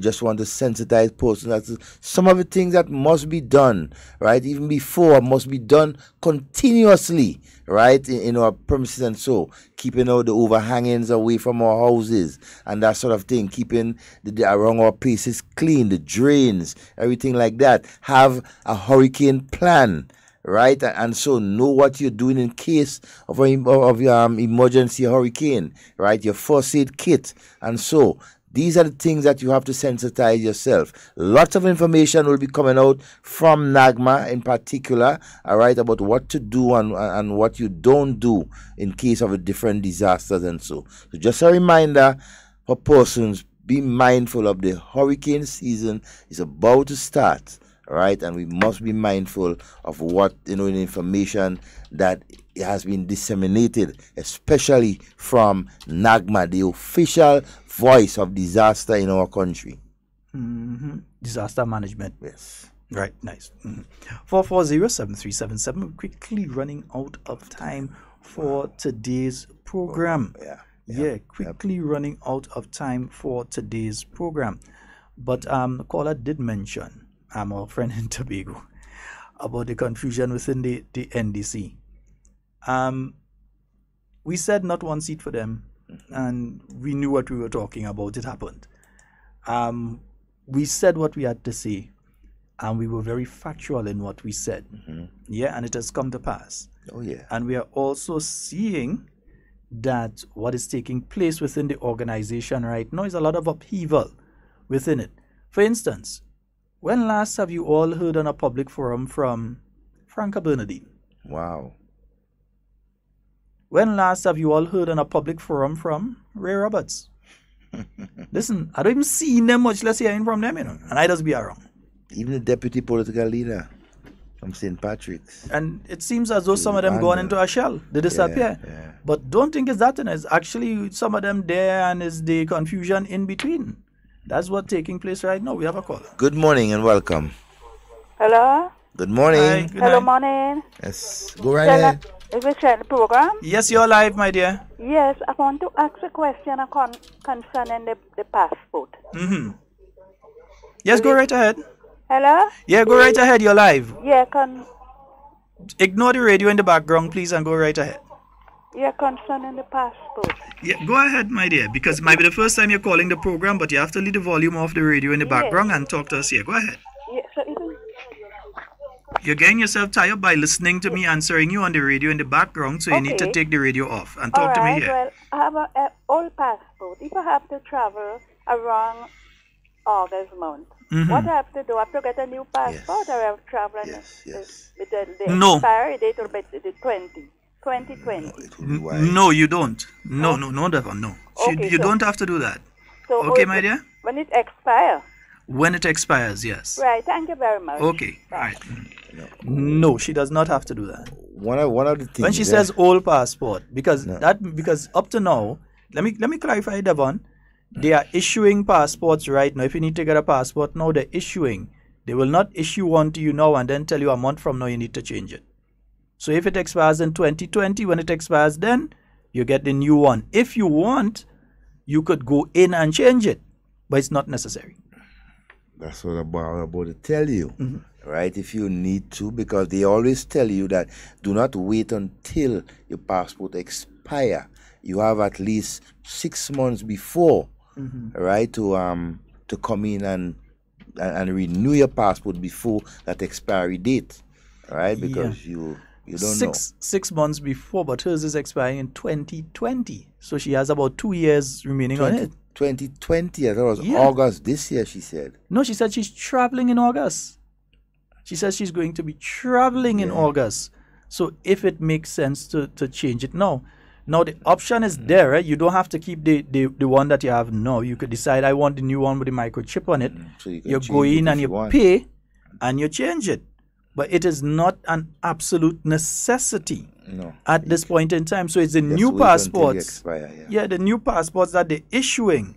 Just want to sensitize persons as to some of the things that must be done, even before, must be done continuously, in our premises and so, keeping all the overhangings away from our houses and that sort of thing, keeping the around our places clean, the drains, everything like that. Have a hurricane plan. And so know what you're doing in case of your emergency hurricane, your first aid kit, and so these are the things that you have to sensitize yourself. Lots of information will be coming out from NAGMA in particular, about what to do and what you don't do in case of a different disasters and so. So just a reminder for persons, be mindful of the hurricane season is about to start. And we must be mindful of what information that has been disseminated, especially from NAGMA, the official voice of disaster in our country. Mm-hmm. Disaster management. Yes. Right. Nice. 440-7377. We're quickly running out of time for today's program. Quickly running out of time for today's program. But the caller did mention. I'm our friend in Tobago, about the confusion within the NDC. We said not one seat for them, and we knew what we were talking about. It happened. We said what we had to say, and we were very factual in what we said. Mm-hmm. And it has come to pass. Oh, yeah. And we are also seeing that what is taking place within the organization right now is a lot of upheaval within it. For instance, when last have you all heard on a public forum from Franca Bernardine? Wow. When last have you all heard on a public forum from Ray Roberts? Listen, I don't even see them, much less hearing from them, and I just be around. Even the deputy political leader from St. Patrick's. And it seems as though some of them gone into a shell. They disappear. Yeah. But don't think it's that. It's actually some of them there, and it's the confusion in between. That's what's taking place right now. We have a caller. Good morning and welcome. Hello. Good morning. Hi, good Hello, night. morning. Yes. Go right ahead. Is this the program? Yes, you're live, my dear. Yes, I want to ask a question concerning the passport. Mm-hmm. Yes, go right ahead. Hello? Yeah, go right ahead. You're live. Yeah, Ignore the radio in the background, please, and go right ahead. Yeah, concerning the passport. Yeah, go ahead, my dear, because it might be the first time you're calling the program, but you have to leave the volume off the radio in the background and talk to us here. Go ahead. Yeah, so even... You're getting yourself tired by listening to me answering you on the radio in the background, so you need to take the radio off and talk to me here. Well, I have an old passport. If I have to travel around August month, what I have to do? I have to get a new passport, or I have to travel with the expiry date or the 2020. No, you don't. No, Devon, no. You don't have to do that. So okay, my dear? When it expires? When it expires, yes. Right, thank you very much. Okay, all right. No, she does not have to do that. One of the things when she says old passport, because up to now, let me clarify, Devon. They are issuing passports right now. If you need to get a passport now, they're issuing. They will not issue one to you now and then tell you a month from now you need to change it. So if it expires in 2020, when it expires then, you get the new one. If you want, you could go in and change it, but it's not necessary. That's what I'm about to tell you, right? If you need to, because they always tell you that do not wait until your passport expire. You have at least 6 months before, right, to come in and renew your passport before that expiry date, right? Because you don't know. 6 months before, but hers is expiring in 2020, so she has about 2 years remaining on it. 2020, I thought it was August this year, she said. No, she said she's traveling in August. She says she's going to be traveling in August. So if it makes sense to change it now. Now the option is there, right? You don't have to keep the one that you have now. You could decide I want the new one with the microchip on it. So you go in and you pay and you change it. But it is not an absolute necessity at this point in time. So it's the new passports. The new passports that they're issuing.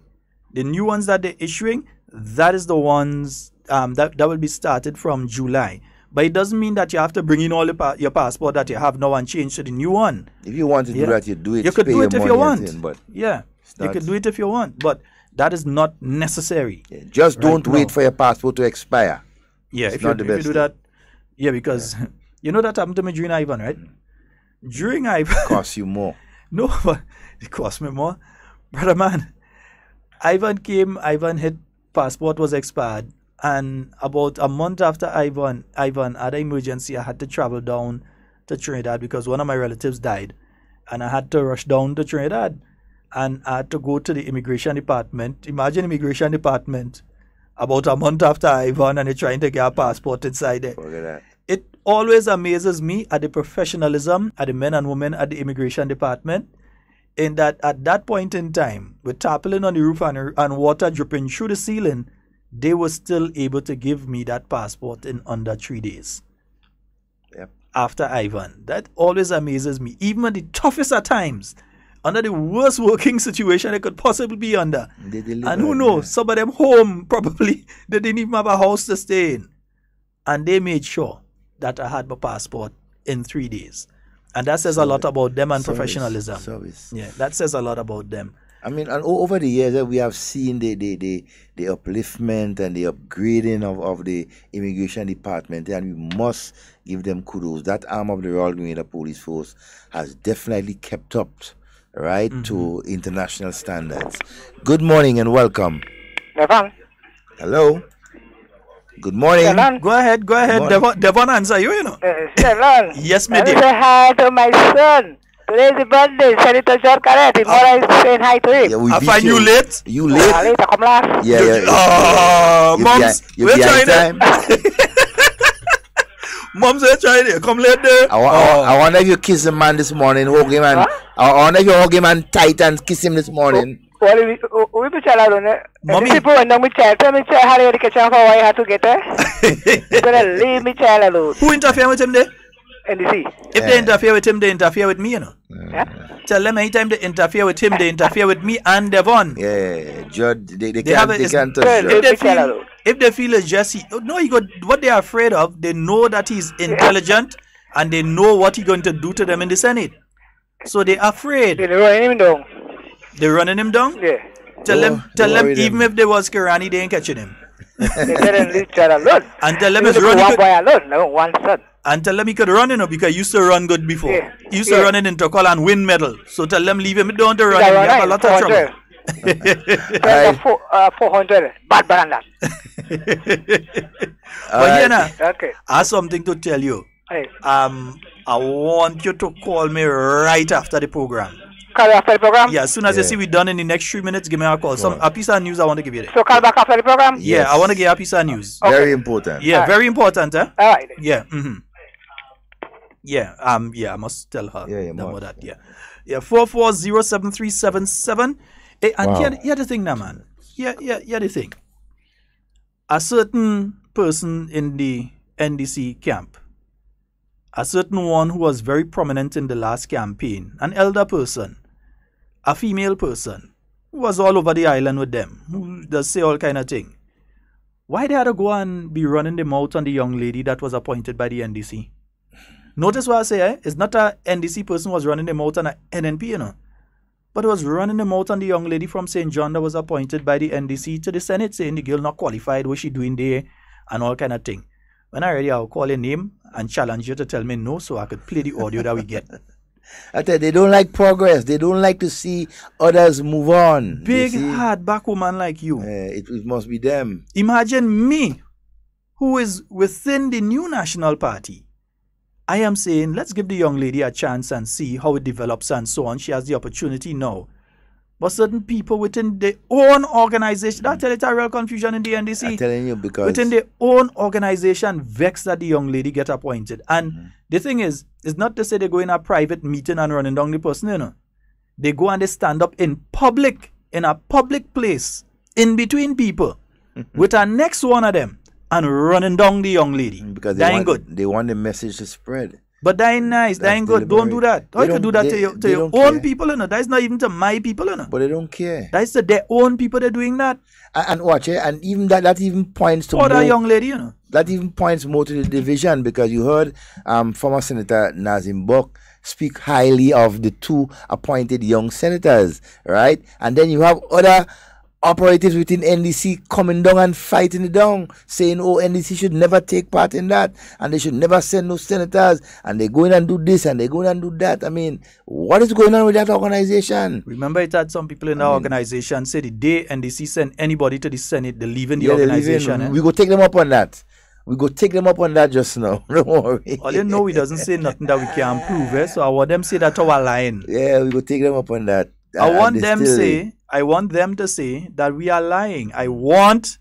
The new ones that they're issuing, that is the ones that will be started from July. But it doesn't mean that you have to bring in all your passport that you have now and change to the new one. If you want to do that, you do it. You could do it if you want. But you could do it if you want. But that is not necessary. Just don't wait for your passport to expire. Yeah, if you do that. Yeah, because you know that happened to me during Ivan, right? During Ivan. It costs you more. No, but it cost me more. Brother man, Ivan came, Ivan hit, passport was expired. And about a month after Ivan had an emergency. I had to travel down to Trinidad because one of my relatives died. And I had to rush down to Trinidad. And I had to go to the immigration department. Imagine immigration department about a month after Ivan and they're trying to get a passport inside there. Look at that. It always amazes me at the professionalism at the men and women at the immigration department, in that at that point in time, with tarpaulin on the roof and water dripping through the ceiling, they were still able to give me that passport in under 3 days. Yep. After Ivan. That always amazes me. Even at the toughest of times, under the worst working situation they could possibly be under. And who knows, some of them home probably, they didn't even have a house to stay in. And they made sure that I had my passport in 3 days. And that says a lot about them and professionalism. Yeah, that says a lot about them. I mean, and over the years, we have seen the upliftment and the upgrading of the immigration department, and we must give them kudos. That arm of the Royal Grenada Police Force has definitely kept up, right, to international standards. Good morning and welcome. Devon. Hello. Good morning. Sheldon. Go ahead. Devon answer you, know. Sheldon. Yes, my dear. dear. Say hi to my son. Today's his birthday. Senator John Carrett. Tomorrow is saying hi to him. I find you late. You late? Later, come last. Moms, we're trying time. Moms, we're trying to come late there. I wonder if you kiss the man this morning, hug him, and I wonder if you hug him and tight and kiss him this morning. Well, we be telling you, mommy. People when we tell me how to get for why you have to get there. You're gonna leave me child alone. Who interfere with him there? NDC. If they interfere with him, they interfere with me, you know. Tell them anytime they interfere with him, they interfere with me and Devon. Yeah, Judd, they can't touch if they feel it's just what they are afraid of, they know that he's intelligent and they know what he's going to do to them in the Senate. So they're afraid. They're running him down. They're running him down? Yeah. Tell them even if there was Kirani, they ain't catching him. They didn't leave child alone. And tell them he's running. One boy alone, no one son. And tell them he could run, because he used to run good before. Yeah. He used to run in Intercol and win medal. So tell them leave him down to run. He have a lot of trouble. 400. Bad brand that. But here now, Okay. I have something to tell you. Hey. I want you to call me right after the program. Call after the program? Yeah, as soon as you see we done in the next 3 minutes, give me a call. A piece of news I want to give you there. So call back after the program? Yeah, I want to give you a piece of news. Okay. Very important. Yeah, very important, All right. Yeah. Yeah. I must tell her. Yeah, that. Yeah. 440737. Hey, and here the thing now, man. Here the thing. A certain person in the NDC camp, a certain one who was very prominent in the last campaign, an elder person, a female person, who was all over the island with them, who does say all kind of thing. Why they had to go and be running the mouth on the young lady that was appointed by the NDC? Notice what I say, It's not a NDC person was running the mouth on a NNP, but it was running the mouth on the young lady from St. John that was appointed by the NDC to the Senate, saying the girl not qualified, what she doing there, and all kind of thing. When I ready, I'll call your name and challenge you to tell me no, so I could play the audio that we get. I tell you, they don't like progress. They don't like to see others move on. Big hardback woman like you. It must be them. Imagine me, who is within the new National Party. I am saying, let's give the young lady a chance and see how it develops and so on. She has the opportunity now. But certain people within their own organization, that tell it a real confusion in the NDC. I'm telling you, because within their own organization, vexed that the young lady get appointed. And the thing is, it's not to say they go in a private meeting and running down the person, They go and they stand up in public, in a public place, in between people, with a next one of them, and running down the young lady. Because that ain't good. They want the message to spread. But that ain't nice. That ain't good. Don't do that. How you can do that to your own people, That is not even to my people, But they don't care. That is to their own people they're doing that. And watch it. And even that even points to that young lady, That even points more to the division, because you heard former Senator Nazim Bok speak highly of the two appointed young senators, right? And then you have other operatives within NDC coming down and fighting it down, saying, NDC should never take part in that, and they should never send no senators, and they go in and do this, and they go in and do that. I mean, what is going on with that organization? Remember, it had some people in the organization say the day NDC send anybody to the Senate, they're leaving the organization. We go take them up on that. Just now. Don't worry. All you know, he doesn't say nothing that we can prove, so I want them say that our line. Yeah, we go take them up on that. I want them to say that we are lying. I want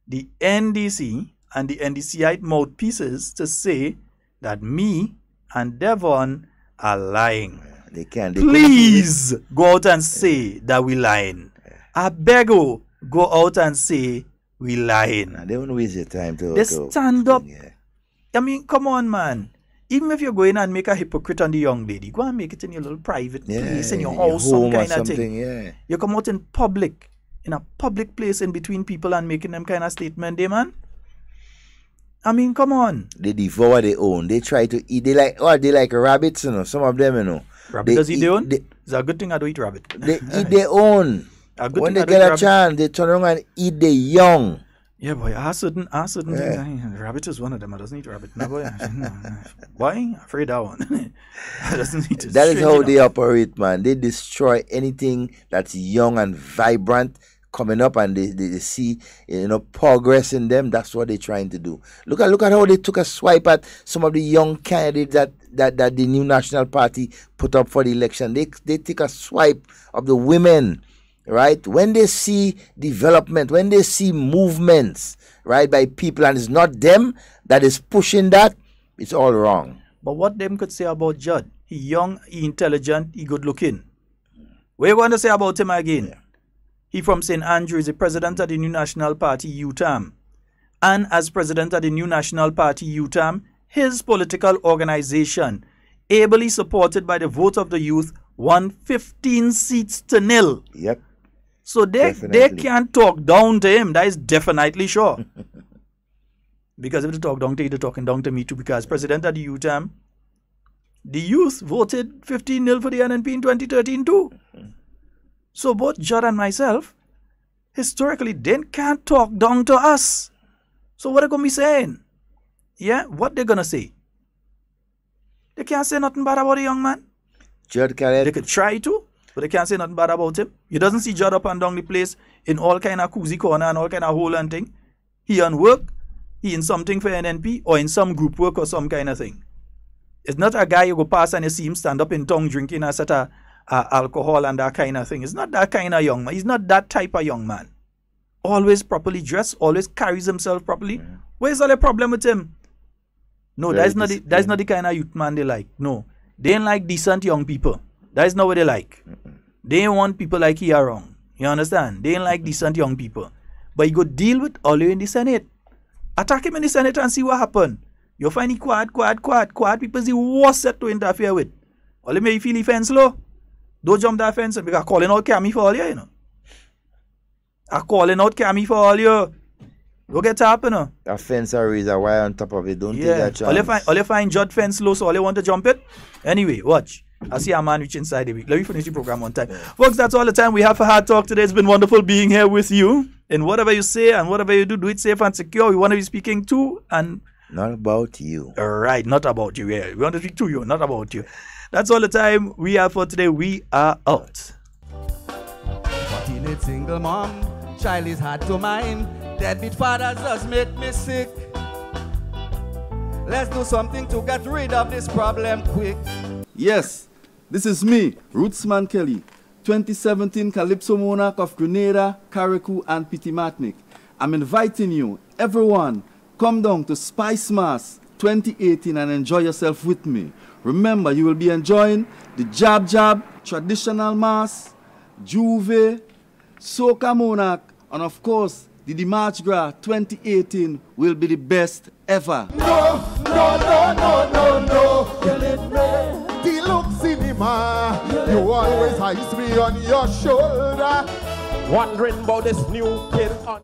the NDC and the NDCite mouthpieces to say that me and Devon are lying. They can. Please go out and say that we lying. I beg you, go out and say we lying. They won't waste your time to. They stand up. I mean, come on, man. Even if you're going and make a hypocrite on the young lady, go and make it in your little private place, in your house, some kind of thing. Yeah. You come out in public, in a public place in between people and making them kind of statement, man. I mean, come on. They devour their own. They try to eat. They like rabbits, Some of them, Rabbit does eat their own? It's a good thing I don't eat rabbit. They eat their own. When they get a chance, they turn around and eat the young. Yeah, boy, I certain things. Rabbit is one of them. I doesn't eat rabbit. No, boy. Why? Afraid that one. I doesn't eat it. That is how they operate, man. They destroy anything that's young and vibrant coming up, and they see progress in them. That's what they're trying to do. Look at how they took a swipe at some of the young candidates that the new National Party put up for the election. They take a swipe of the women. Right? When they see development, when they see movements, right, by people, and it's not them that is pushing that, it's all wrong. But what them could say about Judd? He young, he intelligent, he good looking. What are you going to say about him again? Yeah. He from St. Andrew, is the president of the New National Party UTAM. And as president of the New National Party UTAM, his political organization, ably supported by the vote of the youth, won 15 seats to 0. Yep. So they can't talk down to him. That is definitely sure. Because if they talk down to you, they're talking down to me too. Because president of the UTAM, the youth voted 15-0 for the NNP in 2013 too. So both Judd and myself, historically, they can't talk down to us. So what are they going to be saying? Yeah, what they're going to say? They can't say nothing bad about a young man. Judd Khaled. They could try to, but they can't say nothing bad about him. You doesn't see Judd up and down the place in all kind of cozy corner and all kind of hole and thing. He on work. He in something for NNP or in some group work or some kind of thing. It's not a guy you go past and you see him stand up in tongue drinking a set of alcohol and that kind of thing. It's not that kind of young man. He's not that type of young man. Always properly dressed, always carries himself properly. Where's all the problem with him? No, that's not the kind of youth man they like. No. They ain't like decent young people. That's not what they like. They ain't want people like he around. You understand? They ain't like decent young people. But you go deal with all you in the Senate. Attack him in the Senate and see what happen. You'll find he quiet. People is the worst set to interfere with. All you may feel the fence low. Don't jump that fence because calling out Cammy for all you, you know. I'm calling out Cammy for all you. Don't get up, you know. A fence or is a wire on top of it. Don't take that chance. All you find judge fence low, so all you want to jump it. Anyway, watch. I see a man reach inside the week. Let me finish the program on time. Folks, that's all the time we have for Hard Talk today. It's been wonderful being here with you. And whatever you say and whatever you do it safe and secure. We want to be speaking to and... Not about you. All right, not about you. Yeah, we want to speak to you, not about you. That's all the time we have for today. We are out. But in a single mom, child is hard to mind. Deadbeat fathers just make me sick. Let's do something to get rid of this problem quick. Yes, this is me, Rootsman Kelly, 2017 Calypso Monarch of Grenada, Carriacou, and Pitimatnik. I'm inviting you, everyone, come down to Spice Mass 2018 and enjoy yourself with me. Remember, you will be enjoying the Jab Jab, Traditional Mass, Juve, Soca Monarch, and of course, the March Gras 2018 will be the best ever. No, killing me. Deluxe Cinema, you always ice me on your shoulder. Wondering about this new kid on.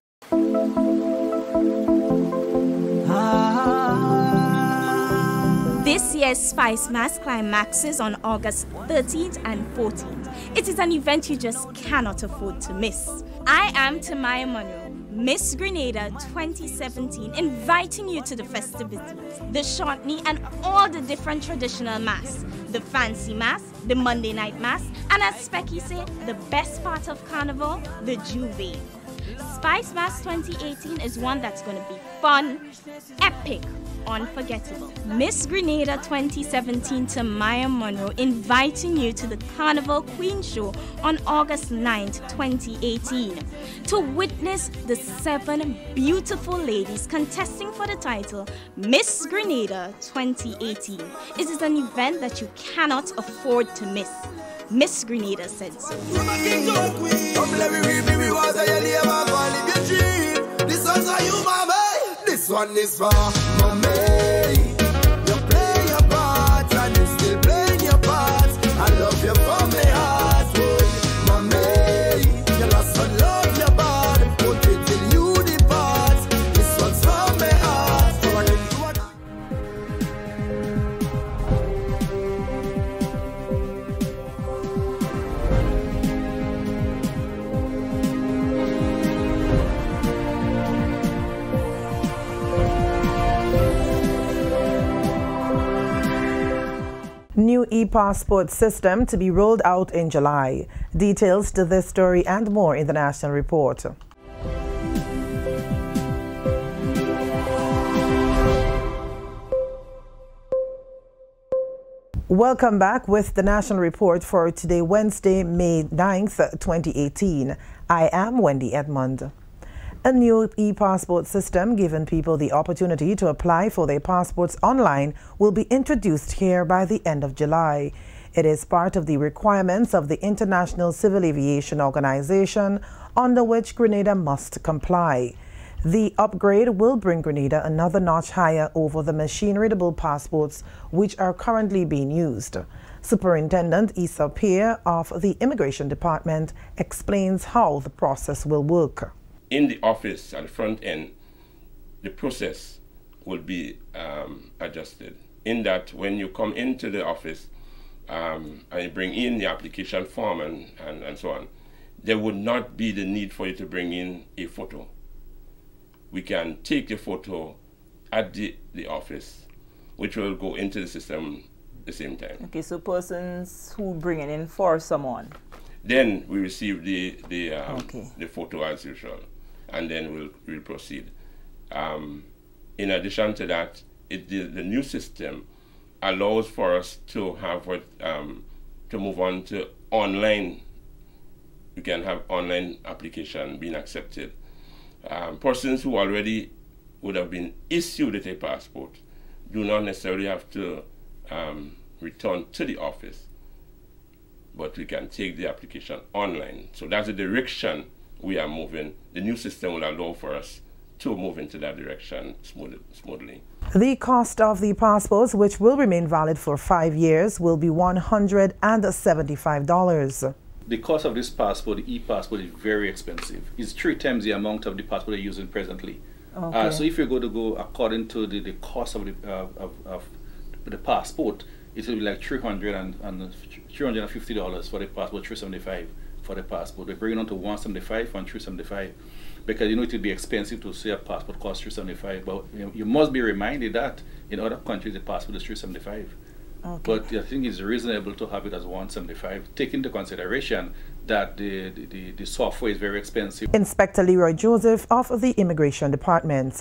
This year's Spice Mass climaxes on August 13th and 14th. It is an event you just cannot afford to miss. I am Tamaya Monroe, Miss Grenada 2017, inviting you to the festivities, the Shortney and all the different traditional mass, the fancy mass, the Monday night mass, and as Specky said, the best part of Carnival, the Juve. Spice Mass 2018 is one that's going to be fun, epic, unforgettable. Miss Grenada 2017 Tamaya Monroe inviting you to the Carnival Queen Show on August 9th, 2018 to witness the 7 beautiful ladies contesting for the title Miss Grenada 2018. It is an event that you cannot afford to miss. Miss Grenada said so. This one is for mommy. You play your part and you still playing your part. I love you from my heart, boy. Mommy, you lost and love your body. Put it till you depart. This one's from my heart. New e-passport system to be rolled out in July. Details to this story and more in the National Report. Welcome back with the National Report for today, Wednesday, May 9th, 2018. I am Wendy Edmond. A new e-passport system giving people the opportunity to apply for their passports online will be introduced here by the end of July. It is part of the requirements of the International Civil Aviation Organization, under which Grenada must comply. The upgrade will bring Grenada another notch higher over the machine-readable passports which are currently being used. Superintendent Issa Peer of the Immigration Department explains how the process will work. In the office at the front end, the process will be adjusted. In that, when you come into the office and you bring in the application form and so on, there would not be the need for you to bring in a photo. We can take the photo at the office, which will go into the system at the same time. Okay, so persons who bring it in for someone. Then we receive the photo as usual, and then we'll proceed. In addition to that, the new system allows for us to have to move on to online. You can have online application being accepted. Persons who already would have been issued with a passport do not necessarily have to return to the office, but we can take the application online. So that's the direction we are moving. The new system will allow for us to move into that direction smoothly. The cost of the passports, which will remain valid for 5 years, will be $175. The cost of this passport, the e-passport, is very expensive. It's 3 times the amount of the passport they're using presently. Okay. So if you're going to go according to the cost of the passport, it will be like $350 for the passport, $375 for the passport. We're bringing on to $175 and $375 because it will be expensive to say a passport costs $375. But you must be reminded that in other countries the passport is $375. Okay. But I think it's reasonable to have it as $175, taking into consideration that the software is very expensive. Inspector Leroy Joseph of the Immigration Department.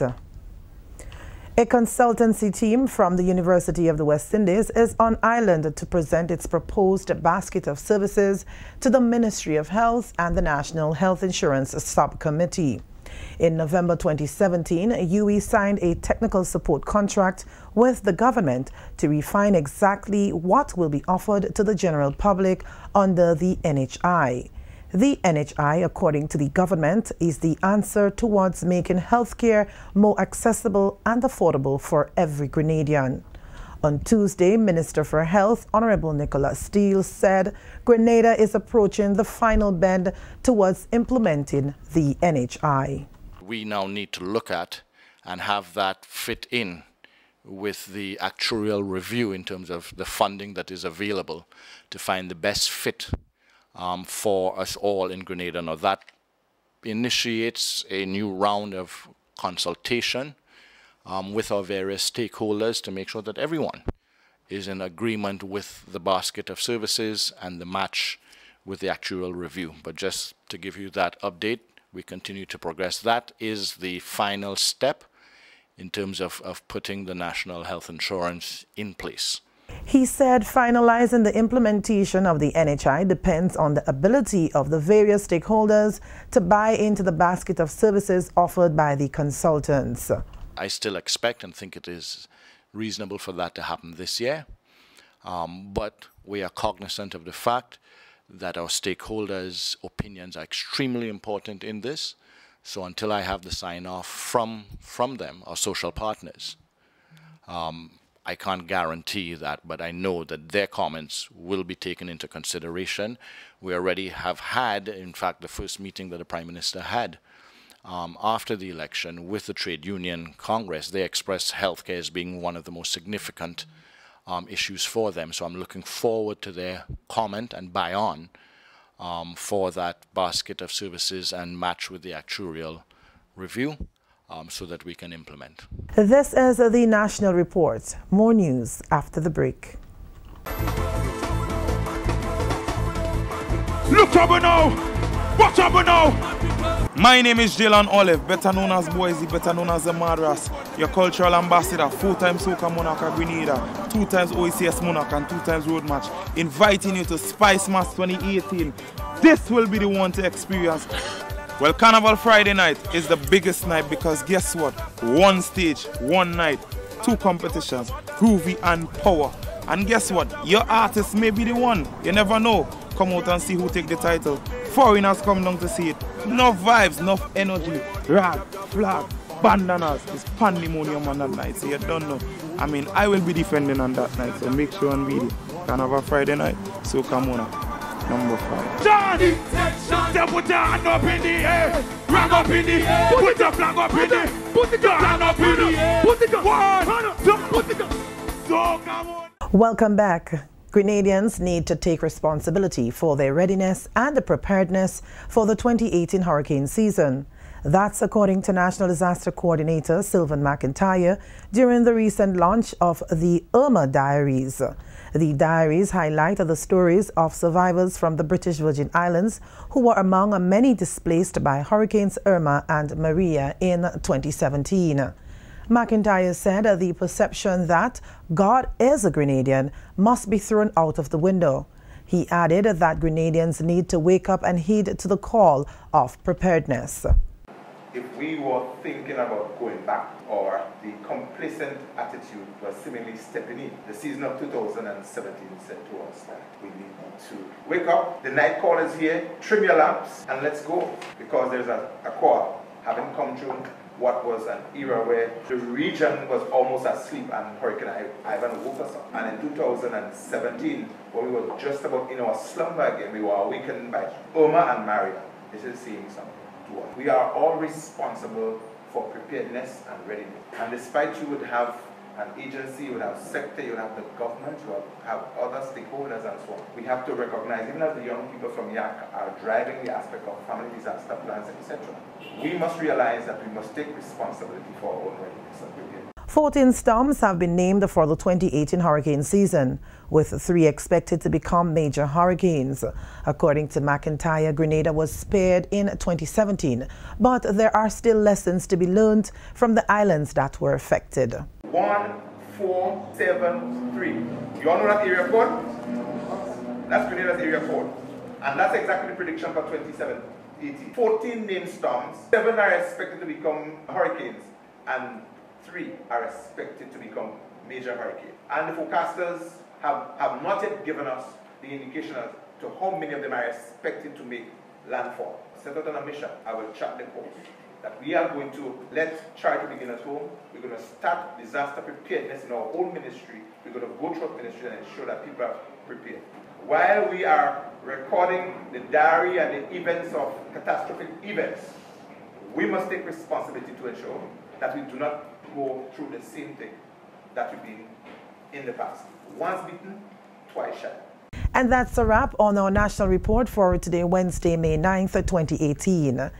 A consultancy team from the University of the West Indies is on island to present its proposed basket of services to the Ministry of Health and the National Health Insurance Subcommittee. In November 2017, UE signed a technical support contract with the government to refine exactly what will be offered to the general public under the NHI. The NHI, according to the government, is the answer towards making healthcare more accessible and affordable for every Grenadian. On Tuesday, Minister for Health, Honorable Nicola Steele, said Grenada is approaching the final bend towards implementing the NHI. We now need to look at and have that fit in with the actuarial review in terms of the funding that is available to find the best fit for us all in Grenada. Now that initiates a new round of consultation with our various stakeholders to make sure that everyone is in agreement with the basket of services and the match with the actuarial review. But just to give you that update, we continue to progress. That is the final step in terms of putting the national health insurance in place. He said finalizing the implementation of the NHI depends on the ability of the various stakeholders to buy into the basket of services offered by the consultants. I still expect and think it is reasonable for that to happen this year, but we are cognizant of the fact that our stakeholders' opinions are extremely important in this. So until I have the sign-off from them, our social partners, I can't guarantee that, but I know that their comments will be taken into consideration. We already have had, in fact, the first meeting that the Prime Minister had after the election with the Trade Union Congress. They expressed healthcare as being one of the most significant issues for them. So I'm looking forward to their comment and buy-on for that basket of services and match with the actuarial review so that we can implement. This is the National Report. More news after the break. Look up now! Watch up now! My name is Jalen Olive, better known as Boise, better known as the Madras, your cultural ambassador, 4-time Soca Monarch of Grenada, 2 times OECS Monarch and 2 times Road Match, inviting you to Spice Mass 2018. This will be the one to experience. Well, Carnival Friday night is the biggest night because guess what? 1 stage, 1 night, 2 competitions, groovy and power. And guess what? Your artist may be the one. You never know. Come out and see who take the title. Foreigners come down to see it. Enough vibes, enough energy. Rag, flag, bandanas. It's pandemonium on that night, so you don't know. I mean, I will be defending on that night, so make sure and be there. Carnival Friday night, so come on. Number 5. Johnny! Put your hand up in the air. Rag up in the air. Put your flag up in the air. Put your hand up in the air. Put the gun. 1, 2, put the gun. So come on. Welcome back. Grenadians need to take responsibility for their readiness and the preparedness for the 2018 hurricane season. That's according to National Disaster Coordinator Sylvan McIntyre during the recent launch of the Irma Diaries. The diaries highlight the stories of survivors from the British Virgin Islands who were among many displaced by Hurricanes Irma and Maria in 2017. McIntyre said the perception that God is a Grenadian must be thrown out of the window. He added that Grenadians need to wake up and heed to the call of preparedness. If we were thinking about going back, or the complacent attitude was seemingly stepping in, the season of 2017 said to us that we need to wake up. The night call is here. Trim your lamps and let's go, because there's a call having come through what was an era where the region was almost asleep and Hurricane Ivan woke us up. And in 2017, when we were just about in our slumber again, we were awakened by Irma and Maria. This is saying something to us. We are all responsible for preparedness and readiness. And despite you would have an agency, you would have sector, you would have the government, you would have other stakeholders and so on. We have to recognize, even as the young people from YAC are driving the aspect of family disaster plans, etc., we must realize that we must take responsibility for our own readiness and preparedness. 14 storms have been named for the 2018 hurricane season, with 3 expected to become major hurricanes. According to McIntyre, Grenada was spared in 2017, but there are still lessons to be learned from the islands that were affected. 1473. You all know that area code? That's Grenada's area code. And that's exactly the prediction for 2018. 14 named storms, 7 are expected to become hurricanes, and 3 are expected to become major hurricanes. And the forecasters have not yet given us the indication as to how many of them are expected to make landfall. Set out on a mission, I will chat the course, that we are going to try to begin at home. We're going to start disaster preparedness in our own ministry. We're going to go through our ministry and ensure that people are prepared. While we are recording the diary and the events of catastrophic events, we must take responsibility to ensure that we do not go through the same thing that we've been in the past. Once beaten, twice shy. And that's a wrap on our national report for today, Wednesday, May 9th, 2018.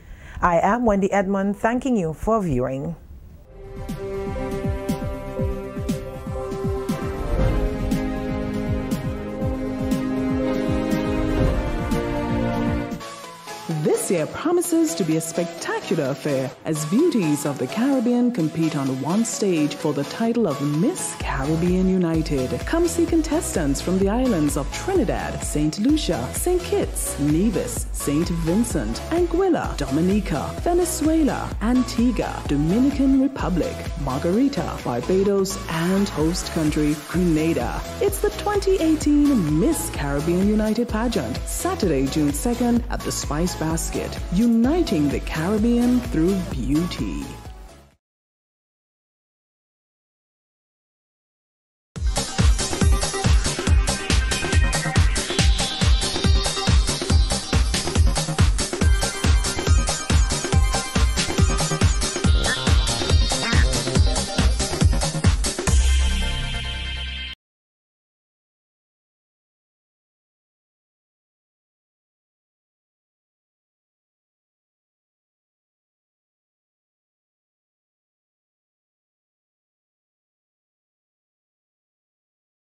I am Wendy Edmond, thanking you for viewing. This year promises to be a spectacular affair as beauties of the Caribbean compete on one stage for the title of Miss Caribbean United. Come see contestants from the islands of Trinidad, St. Lucia, St. Kitts, Nevis, St. Vincent, Anguilla, Dominica, Venezuela, Antigua, Dominican Republic, Margarita, Barbados, and host country Grenada. It's the 2018 Miss Caribbean United pageant, Saturday, June 2nd at the Spice Basket, uniting the Caribbean through beauty.